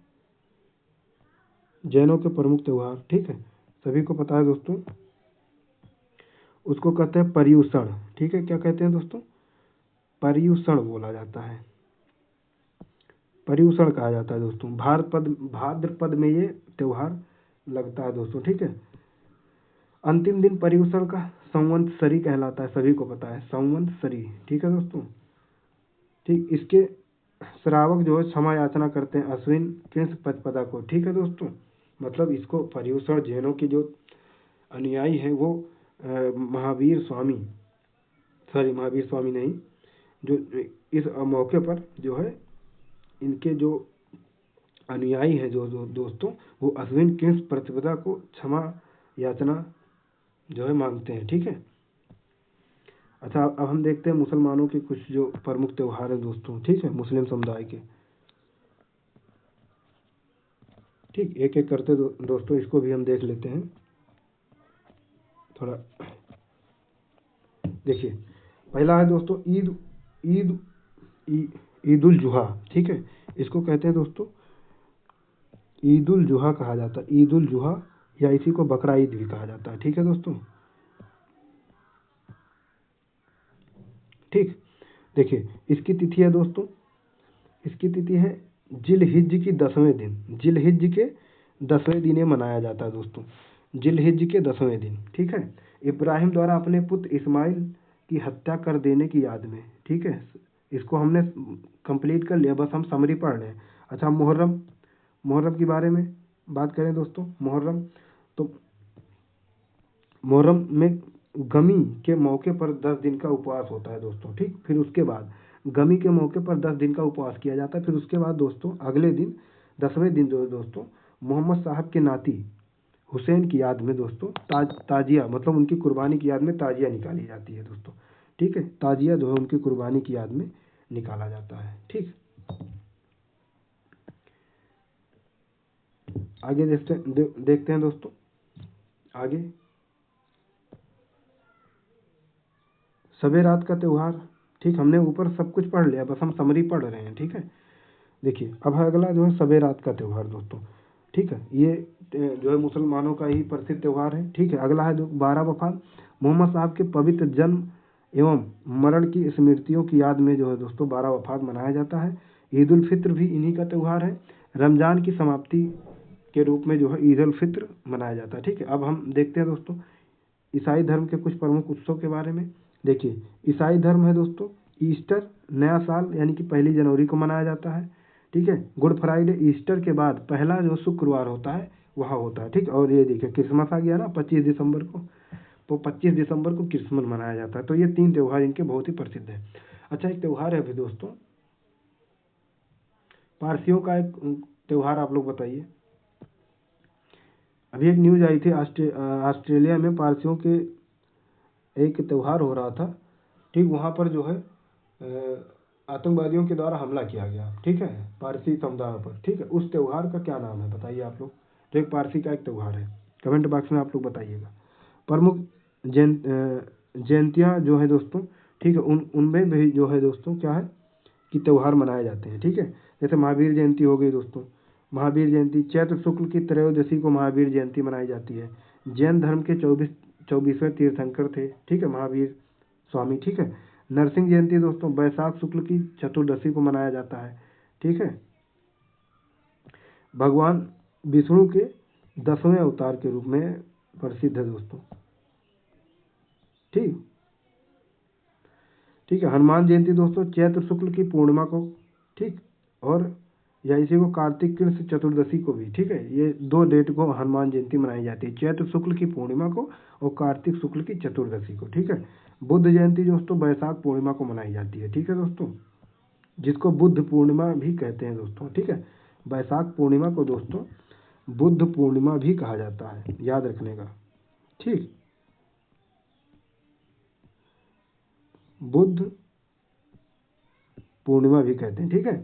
A: जैनों के प्रमुख त्यौहार, ठीक है, सभी को पता है दोस्तों, उसको कहते हैं पर्युषण, ठीक है। क्या कहते हैं दोस्तों, पर्युषण बोला जाता है, पर्युषण कहा जाता है दोस्तों। भाद्रपद में ये त्यौहार लगता है दोस्तों, ठीक है। अंतिम दिन पर्युषण का संवत्सरी कहलाता है, सभी को पता है संवत्सरी, ठीक है दोस्तों, ठीक। इसके श्रावक जो है क्षमा याचना करते हैं अश्विन कृष्ण प्रतिपदा को, ठीक है दोस्तों। मतलब इसको पर्युषण जैनों के जो अनुयायी हैं वो महावीर स्वामी नहीं, जो इस मौके पर जो है इनके जो अनुयायी हैं जो दोस्तों वो अश्विन कृष्ण प्रतिपदा को क्षमा याचना जो है मांगते हैं, ठीक है। अच्छा अब हम देखते हैं मुसलमानों के कुछ जो प्रमुख त्यौहार है दोस्तों, ठीक है, मुस्लिम समुदाय के, ठीक। एक एक करते दोस्तों इसको भी हम देख लेते हैं थोड़ा। देखिए पहला है दोस्तों ईद ईद उल जुहा, ठीक है, इसको कहते हैं दोस्तों ईद उल जुहा कहा जाता है, ईद उल जुहा, या इसी को बकरा ईद भी कहा जाता है, ठीक है दोस्तों, ठीक। देखिए इसकी तिथि है दोस्तों, इसकी तिथि है जिलहिज्ज की 10वें दिन, जिलहिज्ज के 10वें दिन ये मनाया जाता है दोस्तों, जिलहिज्ज के 10वें दिन, ठीक है। इब्राहिम द्वारा अपने पुत्र इस्माइल की हत्या कर देने की याद में, ठीक है। इसको हमने कंप्लीट कर लिया, बस हम समरी पढ़ रहे हैं। अच्छा मुहर्रम के बारे में बात करें दोस्तों। मुहर्रम, तो मुहर्रम में गमी के मौके पर 10 दिन का उपवास होता है दोस्तों, ठीक। फिर उसके बाद गमी के मौके पर 10 दिन का उपवास किया जाता है। फिर उसके बाद दोस्तों अगले दिन 10वें दिन जो है दोस्तों मोहम्मद साहब के नाती हुसैन की याद में दोस्तों ताजिया, मतलब उनकी कुर्बानी की याद में ताजिया निकाली जाती है दोस्तों, ठीक है। ताजिया जो है उनकी कुर्बानी की याद में निकाला जाता है, ठीक। आगे देखते हैं दोस्तों आगे सबे रात का त्यौहार, ठीक। हमने ऊपर सब कुछ पढ़ लिया, बस हम समरी पढ़ रहे हैं, ठीक है। देखिए अब अगला जो है सबे रात का त्यौहार दोस्तों, ठीक है। ये जो है मुसलमानों का ही प्रसिद्ध त्यौहार है, ठीक है। अगला है 12 वफात, मोहम्मद साहब के पवित्र जन्म एवं मरण की स्मृतियों की याद में जो है दोस्तों 12 वफात मनाया जाता है। ईद उल फित्र भी इन्हीं का त्यौहार है। रमजान की समाप्ति के रूप में जो है ईद उल फित्र मनाया जाता है, ठीक है। अब हम देखते हैं दोस्तों ईसाई धर्म के कुछ प्रमुख उत्सव के बारे में। देखिए ईसाई धर्म है दोस्तों ईस्टर, नया साल यानी कि 1 जनवरी को मनाया जाता है, ठीक है। गुड फ्राइडे ईस्टर के बाद पहला जो शुक्रवार होता है वहाँ होता है, ठीक। और ये देखिए क्रिसमस आ गया ना 25 दिसंबर को, तो 25 दिसंबर को क्रिसमस मनाया जाता है। तो ये 3 त्यौहार इनके बहुत ही प्रसिद्ध है। अच्छा एक त्यौहार है अभी दोस्तों पारसियों का एक त्यौहार आप लोग बताइए। अभी एक न्यूज आई थी, ऑस्ट्रेलिया में पारसियों के एक त्यौहार हो रहा था, ठीक, वहाँ पर जो है आतंकवादियों के द्वारा हमला किया गया, ठीक है, पारसी समुदाय पर, ठीक है। उस त्यौहार का क्या नाम है बताइए आप लोग, जो एक पारसी का एक त्यौहार है, कमेंट बॉक्स में आप लोग बताइएगा। प्रमुख जयंतियाँ जो है दोस्तों, ठीक है, उनमें भी जो है दोस्तों क्या है कि त्यौहार मनाए जाते हैं, ठीक है। जैसे महावीर जयंती हो गई दोस्तों, महावीर जयंती चैत्र शुक्ल की त्रयोदशी को महावीर जयंती मनाई जाती है। जैन धर्म के 24वें तीर्थंकर थे, ठीक है, महावीर स्वामी, ठीक है। नरसिंह जयंती दोस्तों वैशाख शुक्ल की चतुर्दशी को मनाया जाता है, ठीक है। भगवान विष्णु के 10वें अवतार के रूप में प्रसिद्ध है दोस्तों, ठीक, ठीक है। हनुमान जयंती दोस्तों चैत्र शुक्ल की पूर्णिमा को, ठीक, और या इसी को कार्तिक कृष्ण चतुर्दशी को भी, ठीक है, ये 2 डेट को हनुमान जयंती मनाई जाती है, चैत्र शुक्ल की पूर्णिमा को और कार्तिक शुक्ल की चतुर्दशी को, ठीक है। बुद्ध जयंती दोस्तों वैशाख पूर्णिमा को मनाई जाती है, ठीक है दोस्तों, जिसको बुद्ध पूर्णिमा भी कहते हैं दोस्तों, ठीक है। वैशाख पूर्णिमा को दोस्तों बुद्ध पूर्णिमा भी कहा जाता है, याद रखने का, ठीक, बुद्ध पूर्णिमा भी कहते हैं, ठीक है।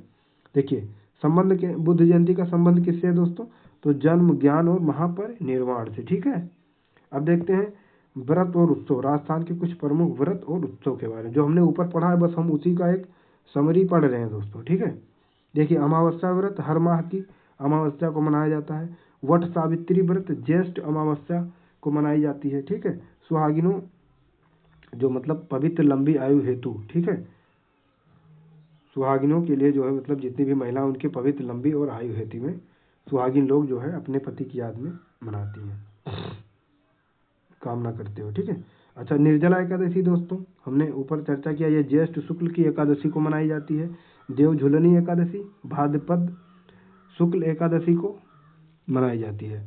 A: देखिए संबंध के बुद्ध जयंती का संबंध किससे है दोस्तों, तो जन्म, ज्ञान और महापरिनिर्वाण से, ठीक है। अब देखते हैं व्रत और उत्सव, राजस्थान के कुछ प्रमुख व्रत और उत्सव के बारे में, जो हमने ऊपर पढ़ा है बस हम उसी का एक समरी पढ़ रहे हैं दोस्तों, ठीक है। देखिए अमावस्या व्रत हर माह की अमावस्या को मनाया जाता है। वट सावित्री व्रत ज्येष्ठ अमावस्या को मनाई जाती है, ठीक है। सुहागिनों जो मतलब पवित्र लंबी आयु हेतु, ठीक है, सुहागिनों के लिए जो है मतलब जितनी भी महिला उनकी पवित्र लंबी और आयु हेतु में सुहागिन लोग जो है अपने पति की याद में मनाती हैं, कामना करते हो, ठीक है। अच्छा निर्जला एकादशी दोस्तों हमने ऊपर चर्चा किया, ये ज्येष्ठ शुक्ल की एकादशी को मनाई जाती है। देव झुलनी एकादशी भाद्रपद शुक्ल एकादशी को मनाई जाती है,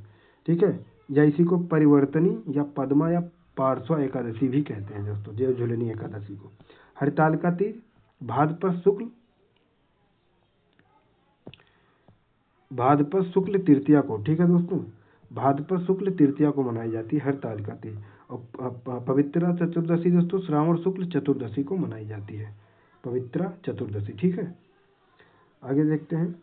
A: ठीक है, या इसी को परिवर्तनी या पद्मा या पार्श्वा एकादशी भी कहते हैं दोस्तों, देव झुलनी एकादशी को। हरितालिका तीज भाद्रपद शुक्ल तृतीया को, ठीक है दोस्तों, भाद्रपद शुक्ल तृतीया को मनाई जाती है हरतालिका तीज। और पवित्रा चतुर्दशी दोस्तों श्रावण शुक्ल चतुर्दशी को मनाई जाती है, पवित्रा चतुर्दशी, ठीक है। आगे देखते हैं,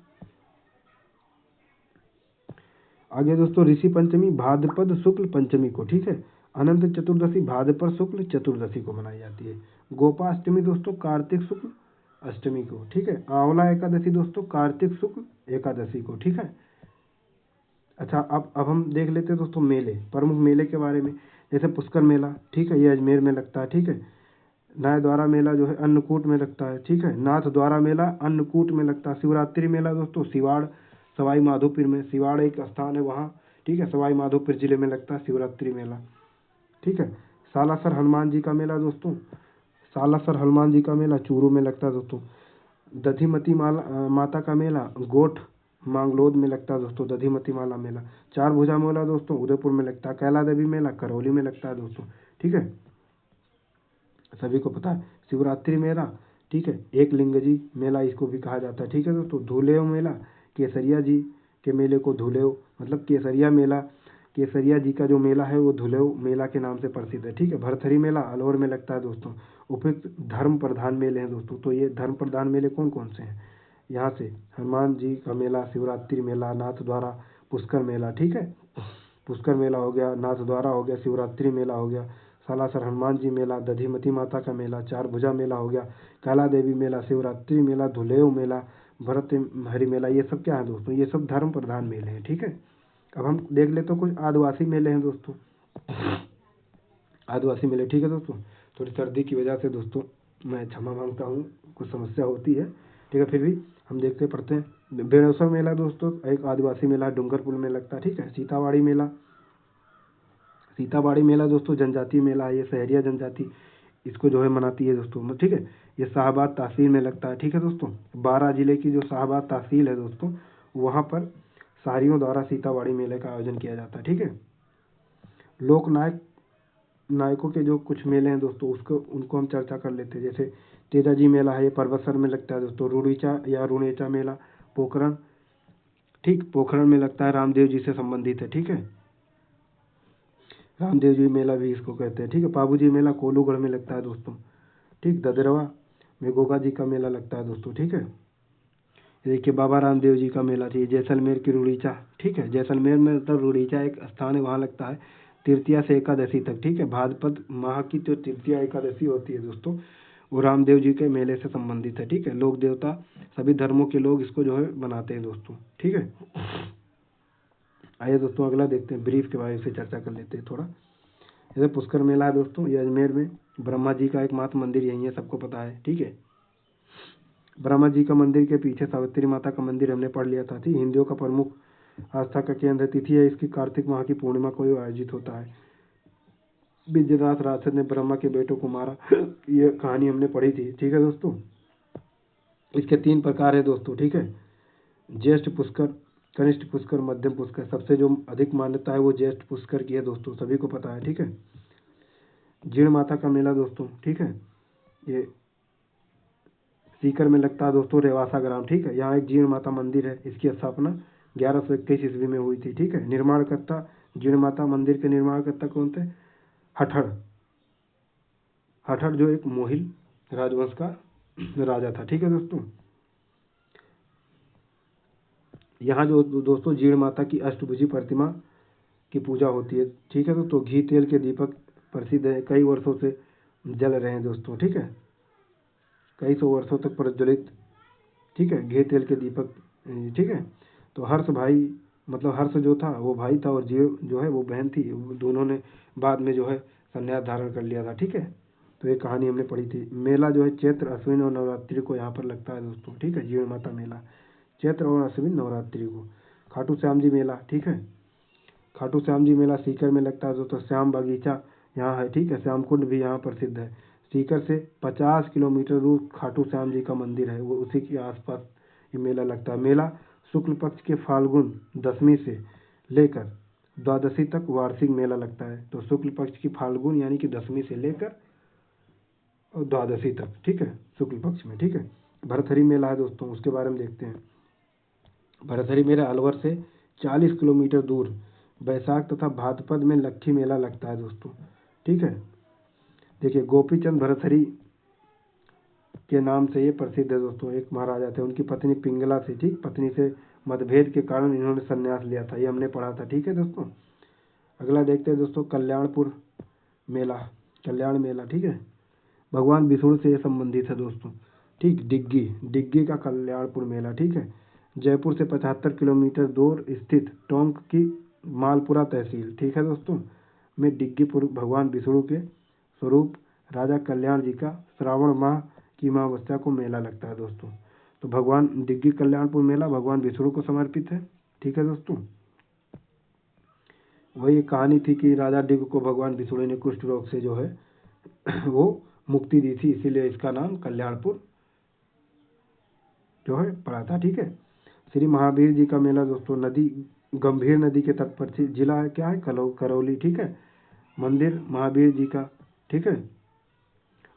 A: आगे दोस्तों ऋषि पंचमी भाद्रपद शुक्ल पंचमी को, ठीक है। अनंत चतुर्दशी भाद्रपद शुक्ल चतुर्दशी को मनाई जाती है। गोपाष्टमी दोस्तों कार्तिक शुक्ल अष्टमी को, ठीक है। आंवला एकादशी दोस्तों कार्तिक शुक्ल एकादशी को, ठीक है। अच्छा अब हम देख लेते हैं दोस्तों मेले, प्रमुख मेले के बारे में। जैसे पुष्कर मेला, ठीक है, ये अजमेर में लगता है, ठीक है। नाय द्वारा मेला जो है अन्नकूट में लगता है, ठीक है। नाथ द्वारा मेला अन्नकूट में लगता है। शिवरात्रि मेला दोस्तों सिवाड़ सवाई माधोपुर में, सिवाड़ एक स्थान है वहाँ, ठीक है, सवाई माधोपुर जिले में लगता है शिवरात्रि मेला, ठीक है। सालासर हनुमान जी का मेला दोस्तों, सालासर हनुमान जी का मेला चूरू में लगता है दोस्तों। दधिमती माता का मेला गोठ मांगलोद में लगता है दोस्तों, दधिमती माला मेला। चार भुजा मेला दोस्तों उदयपुर में लगता है। कैला देवी मेला करौली में लगता है दोस्तों, ठीक है, सभी को पता है। शिवरात्रि मेला, ठीक है, एक लिंगजी मेला इसको भी कहा जाता है, ठीक है दोस्तों। धुलेव मेला केसरिया जी के मेले को धुलेव मतलब केसरिया मेला, केसरिया जी का जो मेला है वो धुलेव मेला के नाम से प्रसिद्ध है, ठीक है। भरथरी मेला अलवर में लगता है दोस्तों। उपयुक्त धर्म प्रधान मेले हैं दोस्तों, तो ये धर्म प्रधान मेले कौन कौन से हैं यहाँ से, हनुमान जी का मेला, शिवरात्रि मेला, नाथ द्वारा, पुष्कर मेला, ठीक है, पुष्कर मेला हो गया, नाथ द्वारा हो गया, शिवरात्रि मेला हो गया, सालासर हनुमान जी मेला, दधिमती माता का मेला, चार भुजा मेला हो गया, कैला देवी मेला, शिवरात्रि मेला, धुलेव मेला, भरत हरि मेला, ये सब क्या है दोस्तों, ये सब धर्म प्रधान मेले हैं, ठीक है। अब हम देख लेते हैं कुछ आदिवासी मेले हैं दोस्तों, आदिवासी मेले, ठीक है दोस्तों। थोड़ी सर्दी की वजह से दोस्तों मैं क्षमा मांगता हूँ, कुछ समस्या होती है, ठीक है, फिर भी हम देखते पढ़ते हैं। बेणेश्वर मेला दोस्तों एक आदिवासी मेला डूंगरपुर में लगता है, ठीक है। सीतावाड़ी मेला, सीतावाड़ी मेला दोस्तों जनजातीय मेला है, ये सहरिया जनजाति इसको जो है मनाती है दोस्तों, ठीक है। ये शाहबाद तहसील में लगता है, ठीक है दोस्तों। बारां जिले की जो शाहबाद तहसील है दोस्तों वहाँ पर सारियों द्वारा सीतावाड़ी मेले का आयोजन किया जाता है, ठीक है। लोक नायकों के जो कुछ मेले हैं दोस्तों उसको उनको हम चर्चा कर लेते हैं। जैसे तेजाजी मेला है, ये परबतसर में लगता है दोस्तों। रुड़ीचा या रुणेचा मेला पोखरण, ठीक, पोखरण में लगता है, रामदेव जी से संबंधित है, ठीक है, रामदेव जी मेला भी इसको कहते हैं, ठीक है। पाबूजी मेला कोलूगढ़ में लगता है दोस्तों, ठीक। ददरवा में गोगा जी का मेला लगता है दोस्तों, ठीक है। देखिए बाबा रामदेव जी का मेला थी, जैसलमेर की रुड़ीचा, ठीक है, जैसलमेर में मतलब रुड़ीचा एक स्थान है, वहाँ लगता है तृतीया से एकादशी तक, ठीक है। भाद्रपद माह की जो तृतीया एकादशी होती है दोस्तों, वो रामदेव जी के मेले से संबंधित है, ठीक है। लोक देवता सभी धर्मों के लोग इसको जो है बनाते हैं दोस्तों, ठीक है। आइए दोस्तों अगला देखते हैं, ब्रीफ के बारे में चर्चा कर लेते हैं थोड़ा। जैसे पुष्कर मेला है दोस्तों, ये अजमेर में ब्रह्मा जी का एकमात्र मंदिर यही है, सबको पता है, ठीक है। ब्रह्मा जी का मंदिर के पीछे सावित्री माता का मंदिर हमने पढ़ लिया था, ठीक। हिंदुओं का प्रमुख आस्था का केंद्र, तिथि है इसकी कार्तिक माह की पूर्णिमा को आयोजित होता है। विद्यानाथ राक्षस ने ब्रह्मा के बेटों को मारा, ये कहानी हमने पढ़ी थी, ठीक है दोस्तों। इसके 3 प्रकार है दोस्तों, ठीक है। ज्येष्ठ पुष्कर, कनिष्ठ पुष्कर, मध्यम पुष्कर। सबसे जो अधिक मान्यता है वो ज्येष्ठ पुष्कर की है दोस्तों, सभी को पता है, ठीक है। जीण माता का मेला दोस्तों, ठीक है, ये सीकर में लगता है दोस्तों, रेवासा ग्राम, ठीक है। यहाँ एक जीण माता मंदिर है, इसकी स्थापना 1121 ईस्वी में हुई थी, ठीक है। निर्माणकर्ता, जीण माता मंदिर के निर्माणकर्ता कौन थे? हठड़, हठड़ जो एक मोहिल राजवंश का राजा था, ठीक है दोस्तों। यहाँ जो दोस्तों जीण माता की अष्टभुजी प्रतिमा की पूजा होती है, ठीक है दोस्तों। घी तेल के दीपक प्रसिद्ध है, कई वर्षों से जल रहे हैं दोस्तों, ठीक है, कई सौ वर्षों तक प्रज्वलित, ठीक है, घी तेल के दीपक, ठीक है। तो हर्ष भाई, मतलब हर्ष जो था वो भाई था और जीव जो है वो बहन थी, दोनों ने बाद में जो है संन्यास धारण कर लिया था, ठीक है। तो ये कहानी हमने पढ़ी थी। मेला जो है चैत्र, अश्विन और नवरात्रि को यहाँ पर लगता है दोस्तों, ठीक है। जीण माता मेला चैत्र और अश्विन नवरात्रि को। खाटू श्याम जी मेला, ठीक है, खाटू श्याम जी मेला सीकर में लगता है दोस्तों। श्याम बगीचा यहाँ है, ठीक है, श्याम कुंड भी यहाँ प्रसिद्ध है। सीकर से 50 किलोमीटर दूर खाटू श्याम जी का मंदिर है, वो उसी के आसपास ये मेला लगता है। मेला शुक्ल पक्ष के फाल्गुन दशमी से लेकर द्वादशी तक वार्षिक मेला लगता है। तो शुक्ल पक्ष की फाल्गुन यानी कि दशमी से लेकर और द्वादशी तक, ठीक है, शुक्ल पक्ष में, ठीक है। भरथरी मेला है दोस्तों, उसके बारे में देखते हैं। भरथरी मेला अलवर से 40 किलोमीटर दूर बैसाख तथा भाद्रपद में लक्खी मेला लगता है दोस्तों, ठीक है। देखिए गोपीचंद भरथरी के नाम से ये प्रसिद्ध है दोस्तों, एक महाराजा थे, उनकी पत्नी पिंगला थी, ठीक। पत्नी से मतभेद के कारण इन्होंने संन्यास लिया था, ये हमने पढ़ा था, ठीक है दोस्तों। अगला देखते हैं दोस्तों, कल्याणपुर मेला, कल्याण मेला, ठीक है, भगवान विष्णु से ये संबंधित है दोस्तों, ठीक। डिग्गी, डिग्गी का कल्याणपुर मेला, ठीक है, जयपुर से 75 किलोमीटर दूर स्थित टोंक की मालपुरा तहसील, ठीक है दोस्तों, में डिग्गीपुर भगवान विष्णु के स्वरूप राजा कल्याण जी का श्रावण माह की अमावस्या को मेला लगता है दोस्तों। तो भगवान डिग्गी कल्याणपुर मेला भगवान विष्णु को समर्पित है, ठीक है दोस्तों। वही एक कहानी थी कि राजा डिग को भगवान विष्णु ने कुष्ठ रोग से जो है वो मुक्ति दी थी, इसीलिए इसका नाम कल्याणपुर जो है पड़ा था, ठीक है। श्री महावीर जी का मेला दोस्तों, नदी गंभीर नदी के तट पर, जिला है क्या है करौली, ठीक है। मंदिर महावीर जी का, ठीक है,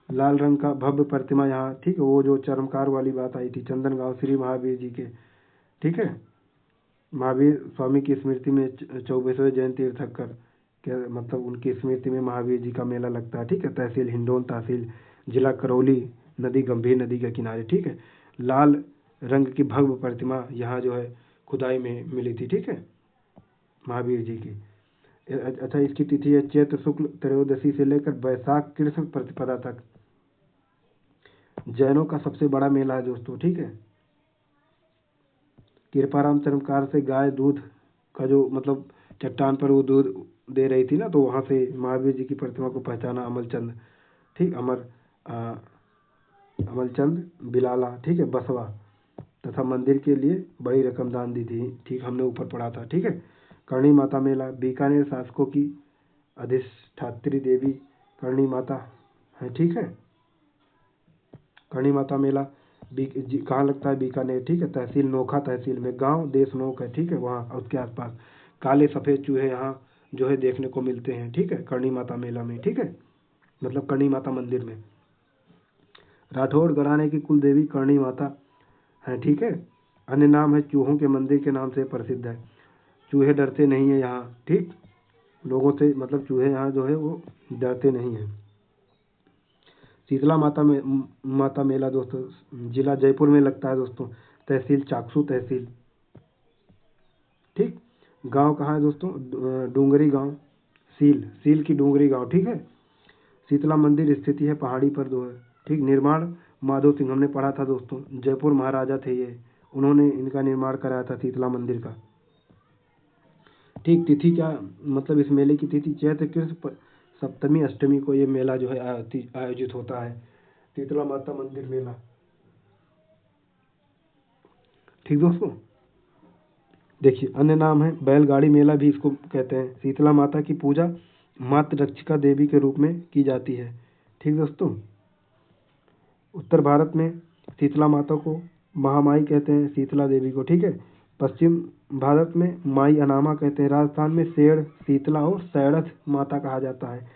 A: लाल रंग का भव्य प्रतिमा यहाँ, ठीक है, वो जो चर्मकार वाली बात आई थी, चंदन गांव श्री महावीर जी के, ठीक है। महावीर स्वामी की स्मृति में 24वें जैन तीर्थंकर के मतलब उनकी स्मृति में महावीर जी का मेला लगता है, ठीक है। तहसील हिंडौन, तहसील जिला करौली, नदी गंभीर नदी के किनारे, ठीक है। लाल रंग की भव्य प्रतिमा यहाँ जो है खुदाई में मिली थी, ठीक है, महावीर जी की। अच्छा, इसकी तिथि है चैत्र शुक्ल त्रयोदशी से लेकर बैसाख कृष्ण प्रतिपदा तक। जैनों का सबसे बड़ा मेला है दोस्तों, ठीक है। कृपाराम चर्मकार से गाय दूध का जो मतलब चट्टान पर वो दूध दे रही थी ना, तो वहाँ से महावीर जी की प्रतिमा को पहचाना अमलचंद, ठीक, अमलचंद बिलाला, ठीक है, बसवा, तथा मंदिर के लिए बड़ी रकम दान दी थी, ठीक, हमने ऊपर पढ़ा था, ठीक है। करणी माता मेला, बीकानेर शासकों की अधिष्ठात्री देवी करणी माता है, ठीक है। करणी माता मेला कहाँ लगता है? बीकानेर, ठीक है, तहसील नोखा तहसील में, गांव देशनोक है, ठीक है, वहाँ उसके आसपास काले सफ़ेद चूहे यहाँ जो है देखने को मिलते हैं, ठीक है, करणी माता मेला में, ठीक है, मतलब करणी माता मंदिर में। राठौड़ घराने की कुल देवी करणी माता है, ठीक है। अन्य नाम है चूहों के मंदिर के नाम से प्रसिद्ध है। चूहे डरते नहीं है यहाँ, ठीक, लोगों से, मतलब चूहे यहाँ जो है वो डरते नहीं हैं। शीतला माता मेला दोस्तों जिला जयपुर में लगता है दोस्तों। तहसील चाकसू तहसील, ठीक। गांव कहाँ है दोस्तों? डूंगरी गांव, सील की डूंगरी गांव, ठीक है। शीतला मंदिर स्थिति है पहाड़ी पर दो है, ठीक। निर्माण माधो सिंह, हमने पढ़ा था दोस्तों, जयपुर महाराजा थे ये, उन्होंने इनका निर्माण कराया था शीतला मंदिर का, ठीक। तिथि क्या, मतलब इस मेले की तिथि चैत्र कृष्ण सप्तमी अष्टमी को ये मेला जो है आयोजित होता है, शीतला माता मंदिर मेला, ठीक दोस्तों। देखिए अन्य नाम है बैलगाड़ी मेला भी इसको कहते हैं। शीतला माता की पूजा मातृ रक्षिका देवी के रूप में की जाती है, ठीक दोस्तों। उत्तर भारत में शीतला माता को महामाई कहते हैं, शीतला देवी को, ठीक है। पश्चिम भारत में माई अनामा कहते हैं। राजस्थान में शेर, शीतला और शैरथ माता कहा जाता है।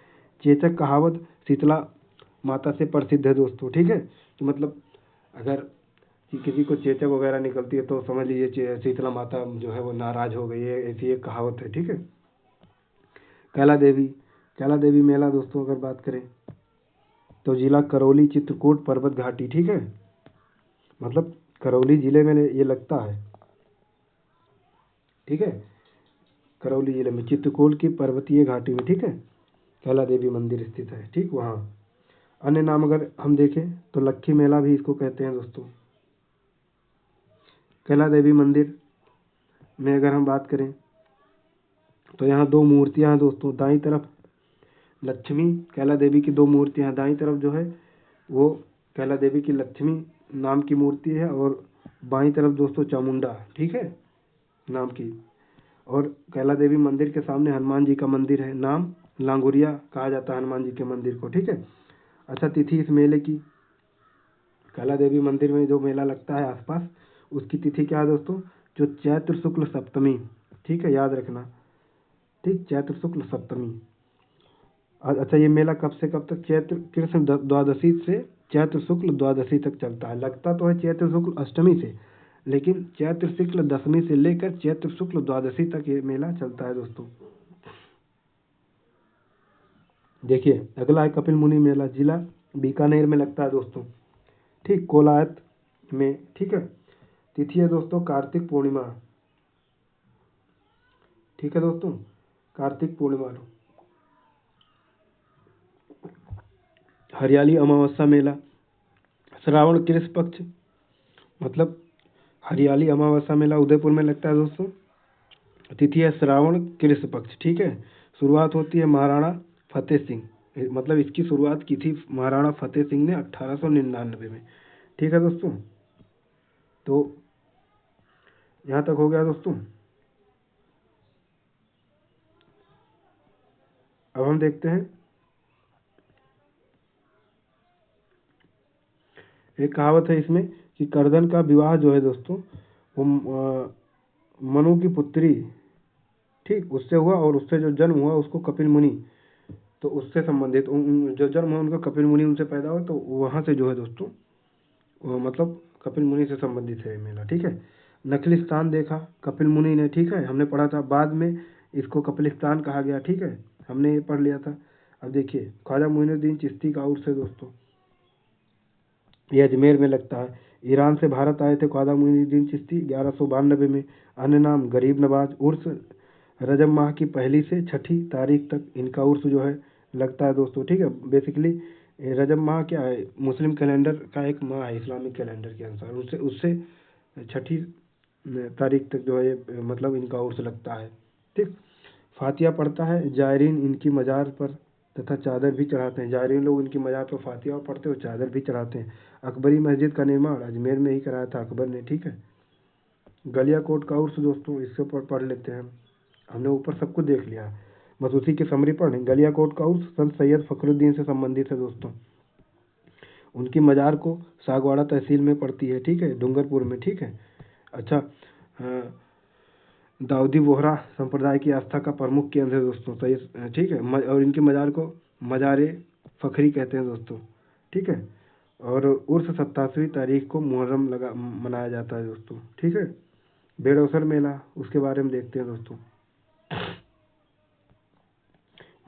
A: चेचक कहावत शीतला माता से प्रसिद्ध है दोस्तों, ठीक है। तो मतलब अगर किसी को चेचक वगैरह निकलती है तो समझ लीजिए शीतला माता जो है वो नाराज हो गई है, ऐसी एक कहावत है, ठीक है। कैला देवी मेला दोस्तों अगर बात करें तो जिला करौली चित्रकूट पर्वत घाटी, ठीक है, मतलब करौली जिले में ये लगता है, ठीक है। करौली जिले में चित्रकूट की पर्वतीय घाटी में, ठीक है, कैला देवी मंदिर स्थित है, ठीक वहाँ। अन्य नाम अगर हम देखें तो लक्खी मेला भी इसको कहते हैं दोस्तों। कैला देवी मंदिर में अगर हम बात करें तो यहाँ दो मूर्तियाँ हैं दोस्तों। दाईं तरफ लक्ष्मी कैला देवी की दो मूर्तियाँ हैं, दाईं तरफ जो है वो कैला देवी की लक्ष्मी नाम की मूर्ति है और बाईं तरफ दोस्तों चामुंडा, ठीक है, नाम की। और कैला देवी मंदिर के सामने हनुमान जी का मंदिर है, नाम लांगुरिया कहा जाता है हनुमान जी के मंदिर को, ठीक है। अच्छा, तिथि इस मेले की, कैला देवी मंदिर में जो मेला लगता है आसपास, उसकी तिथि क्या है दोस्तों? जो चैत्र शुक्ल सप्तमी, ठीक है, याद रखना, ठीक, चैत्र शुक्ल सप्तमी। अच्छा, ये मेला कब से कब तक? चैत्र कृष्ण द्वादशी से चैत्र शुक्ल द्वादशी तक चलता है। लगता तो है चैत्र शुक्ल अष्टमी से, लेकिन चैत्र शुक्ल दशमी से लेकर चैत्र शुक्ल द्वादशी तक ये मेला चलता है दोस्तों। देखिए अगला है कपिल मुनि मेला, जिला बीकानेर में लगता है दोस्तों, ठीक, कोलायत में, ठीक है। तिथि है दोस्तों कार्तिक पूर्णिमा, ठीक है दोस्तों, कार्तिक पूर्णिमा। हरियाली अमावस्या मेला श्रावण कृष्ण पक्ष, मतलब हरियाली अमावस्या मेला उदयपुर में लगता है दोस्तों। तिथि है श्रावण कृष्ण पक्ष, ठीक है। शुरुआत होती है महाराणा फतेह सिंह, मतलब इसकी शुरुआत की थी महाराणा फतेह सिंह ने 1899 में, ठीक है दोस्तों। तो यहाँ तक हो गया दोस्तों। अब हम देखते हैं एक कहावत है इसमें कि करदन का विवाह जो है दोस्तों वो मनु की पुत्री, ठीक, उससे हुआ और उससे जो जन्म हुआ उसको कपिल मुनि, तो उससे संबंधित जो जन्म हुआ उनका कपिल मुनि उनसे पैदा हुआ, तो वहाँ से जो है दोस्तों मतलब कपिल मुनि से संबंधित है मेला, ठीक है। नखलिस्तान देखा कपिल मुनि ने, ठीक है, हमने पढ़ा था, बाद में इसको कपिलिस्तान कहा गया, ठीक है, हमने ये पढ़ लिया था। अब देखिए ख्वाजा मोइनुद्दीन चिश्ती का उर्स है दोस्तों, ये अजमेर में लगता है। ईरान से भारत आए थे ख्वाजा मोइनुद्दीन चिश्ती 1192 में। अन्य नाम गरीब नवाज। उर्स रजब माह की पहली से छठी तारीख तक इनका उर्स जो है लगता है दोस्तों, ठीक है। बेसिकली रजब माह क्या है? मुस्लिम कैलेंडर का एक माह है इस्लामिक कैलेंडर के अनुसार, उससे उससे छठी तारीख तक जो है मतलब इनका उर्स लगता है, ठीक। फातिया पढ़ता है जायरीन इनकी मज़ार पर तथा चादर भी चढ़ाते हैं। जायरीन लोग इनकी मज़ार पर फातिया पढ़ते हैं और चादर भी चढ़ाते हैं। अकबरी मस्जिद का निर्माण अजमेर में ही कराया था अकबर ने, ठीक है। गलियाकोट का उर्स दोस्तों इसके ऊपर पढ़ लेते हैं, हमने ऊपर सब कुछ देख लिया, बस उसी की समरी पढ़ लें। गलियाकोट का उर्स संत सैयद फखरुद्दीन से संबंधित है दोस्तों। उनकी मज़ार को सागवाड़ा तहसील में पड़ती है, ठीक है, डूंगरपुर में, ठीक है। अच्छा, दाऊदी बोहरा संप्रदाय की आस्था का प्रमुख केंद्र है दोस्तों, सही, ठीक है। और इनकी मज़ार को मज़ार फखरी कहते हैं दोस्तों, ठीक है। और उर्स 27वीं तारीख को मुहर्रम मनाया जाता है दोस्तों। ठीक है, बेड़ौसर मेला उसके बारे में देखते हैं दोस्तों।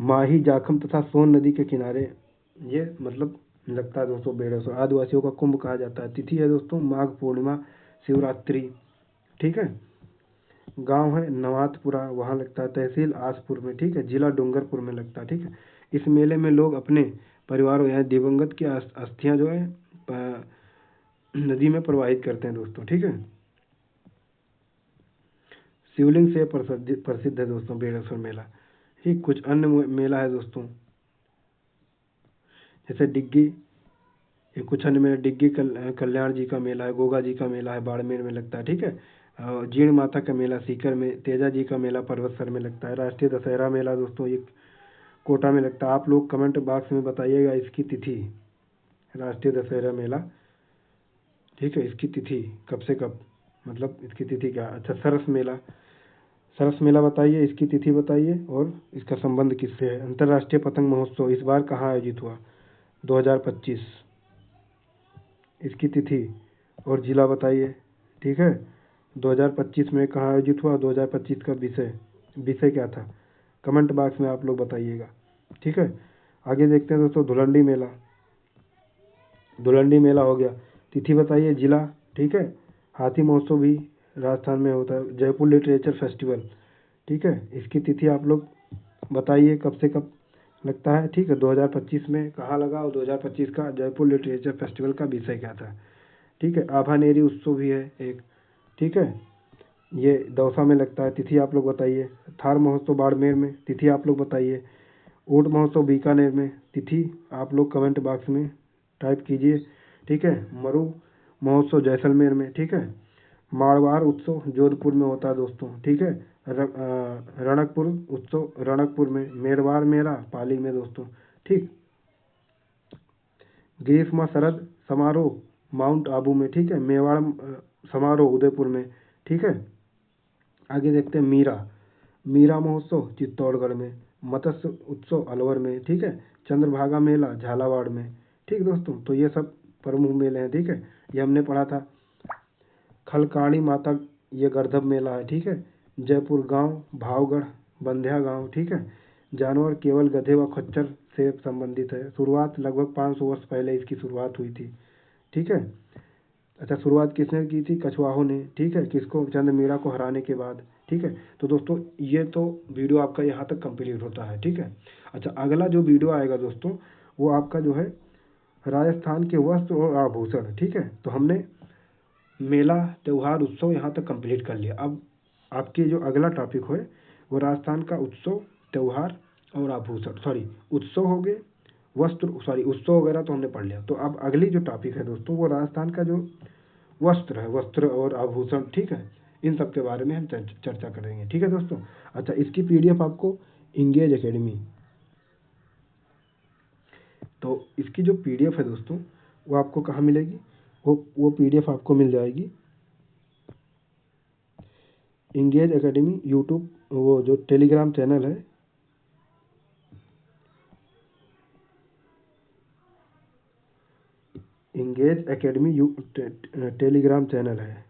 A: माही, जाखम तथा सोन नदी के किनारे ये मतलब लगता है दोस्तों बेड़ौसर। आदिवासियों का कुंभ कहा जाता है। तिथि है दोस्तों माघ पूर्णिमा, शिवरात्रि। ठीक है, गांव है नवातपुरा, वहाँ लगता है। तहसील आसपुर में। ठीक है, जिला डूंगरपुर में लगता है। ठीक है, इस मेले में लोग अपने परिवारों या दिवंगत की अस्थियां जो है नदी में प्रवाहित करते हैं दोस्तों। ठीक है, शिवलिंग से प्रसिद्ध है दोस्तों बेड़ौसर मेला। ठीक, कुछ अन्य मेला है दोस्तों, जैसे डिग्गी, ये कुछ अन्य मेला, डिग्गी कल्याण जी का मेला है, गोगा जी का मेला है, बाड़मेर में लगता है। ठीक है, जीण माता का मेला सीकर में, तेजा जी का मेला पर्वतसर में लगता है। राष्ट्रीय दशहरा मेला दोस्तों ये कोटा में लगता है। आप लोग कमेंट बॉक्स में बताइएगा इसकी तिथि, राष्ट्रीय दशहरा मेला। ठीक है, इसकी तिथि कब से कब, मतलब इसकी तिथि क्या। अच्छा, सरस मेला बताइए, इसकी तिथि बताइए और इसका संबंध किससे है। अंतर्राष्ट्रीय पतंग महोत्सव इस बार कहाँ आयोजित हुआ, 2025। इसकी तिथि और जिला बताइए। ठीक है, 2025 में कहाँ आयोजित हुआ, 2025 का विषय क्या था, कमेंट बॉक्स में आप लोग बताइएगा। ठीक है, आगे देखते हैं दोस्तों। धुलंडी मेला हो गया, तिथि बताइए, जिला। ठीक है, हाथी महोत्सव भी राजस्थान में होता है। जयपुर लिटरेचर फेस्टिवल, ठीक है, इसकी तिथि आप लोग बताइए कब से कब लगता है। ठीक है, 2025 में कहाँ लगा और 2025 का जयपुर लिटरेचर फेस्टिवल का विषय क्या था। ठीक है, आभानेरी उत्सव भी है एक। ठीक है, ये दौसा में लगता है, तिथि आप लोग बताइए। थार महोत्सव बाड़मेर में, तिथि आप लोग बताइए। ऊंट महोत्सव बीकानेर में, तिथि आप लोग कमेंट बॉक्स में टाइप कीजिए। ठीक है, मरु महोत्सव जैसलमेर में। ठीक है, मारवाड़ उत्सव जोधपुर में होता है दोस्तों। ठीक है, रणकपुर उत्सव रणकपुर में। मेरवाड़ मेला पाली में दोस्तों। ठीक, ग्रीष्म शरद समारोह माउंट आबू में। ठीक है, मेवाड़ समारोह उदयपुर में। ठीक है, आगे देखते हैं। मीरा महोत्सव चित्तौड़गढ़ में। मत्स्य उत्सव अलवर में। ठीक है, चंद्रभागा मेला झालावाड़ में। ठीक दोस्तों, तो ये सब प्रमुख मेले हैं। ठीक है, ये हमने पढ़ा था। खलकाणी माता, ये गर्धब मेला है। ठीक है, जयपुर गांव भावगढ़ बंध्या गांव। ठीक है, जानवर केवल गधे व खच्चर से संबंधित है। शुरुआत लगभग 500 वर्ष पहले इसकी शुरुआत हुई थी। ठीक है, अच्छा, शुरुआत किसने की थी, कछवाहों ने। ठीक है, किसको, चंद्रमीरा को हराने के बाद। ठीक है, तो दोस्तों ये तो वीडियो आपका यहाँ तक कंप्लीट होता है। ठीक है, अच्छा, अगला जो वीडियो आएगा दोस्तों वो आपका जो है राजस्थान के वस्त्र और आभूषण। ठीक है, तो हमने मेला त्यौहार उत्सव यहाँ तक कंप्लीट कर लिया। अब आपके जो अगला टॉपिक है वो राजस्थान का उत्सव त्यौहार और आभूषण, सॉरी उत्सव हो गए, उत्सव वगैरह तो हमने पढ़ लिया। तो अब अगली जो टॉपिक है दोस्तों वो राजस्थान का जो वस्त्र है, वस्त्र और आभूषण। ठीक है, इन सब के बारे में हम चर्चा करेंगे। ठीक है दोस्तों, अच्छा, इसकी पीडीएफ आपको इंगेज एकेडमी, तो इसकी जो पीडीएफ है दोस्तों वो आपको कहाँ मिलेगी, वो पीडीएफ आपको मिल जाएगी इंगेज एकेडमी यूट्यूब, वो जो टेलीग्राम चैनल है, इंगेज एकेडमी टेलीग्राम चैनल है,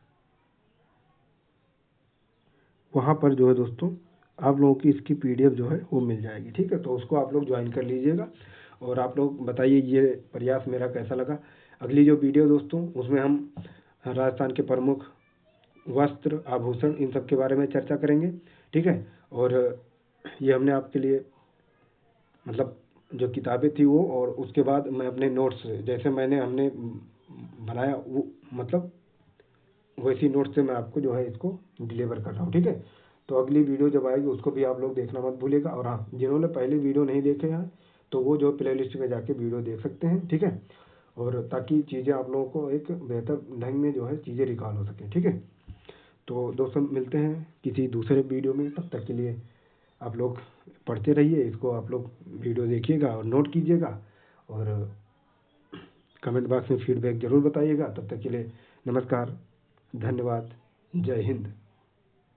A: वहाँ पर जो है दोस्तों आप लोगों की इसकी पीडीएफ जो है वो मिल जाएगी। ठीक है, तो उसको आप लोग ज्वाइन कर लीजिएगा और आप लोग बताइए ये प्रयास मेरा कैसा लगा। अगली जो वीडियो दोस्तों उसमें हम राजस्थान के प्रमुख वस्त्र आभूषण इन सब के बारे में चर्चा करेंगे। ठीक है, और ये हमने आपके लिए मतलब जो किताबें थी वो, और उसके बाद मैं अपने नोट्स जैसे हमने बनाया वो मतलब वैसी नोट से मैं आपको जो है इसको डिलीवर कर रहा हूँ। ठीक है, तो अगली वीडियो जब आएगी उसको भी आप लोग देखना मत भूलिएगा। और हाँ, जिन्होंने पहले वीडियो नहीं देखे हैं तो वो जो प्ले लिस्ट में जाके वीडियो देख सकते हैं। ठीक है, और ताकि चीज़ें आप लोगों को एक बेहतर ढंग में जो है चीज़ें रिकॉल हो सकें। ठीक है, तो दोस्तों मिलते हैं किसी दूसरे वीडियो में, तब तक के लिए आप लोग पढ़ते रहिए इसको, आप लोग वीडियो देखिएगा और नोट कीजिएगा और कमेंट बॉक्स में फीडबैक ज़रूर बताइएगा। तब तक के लिए नमस्कार, धन्यवाद, जय हिंद।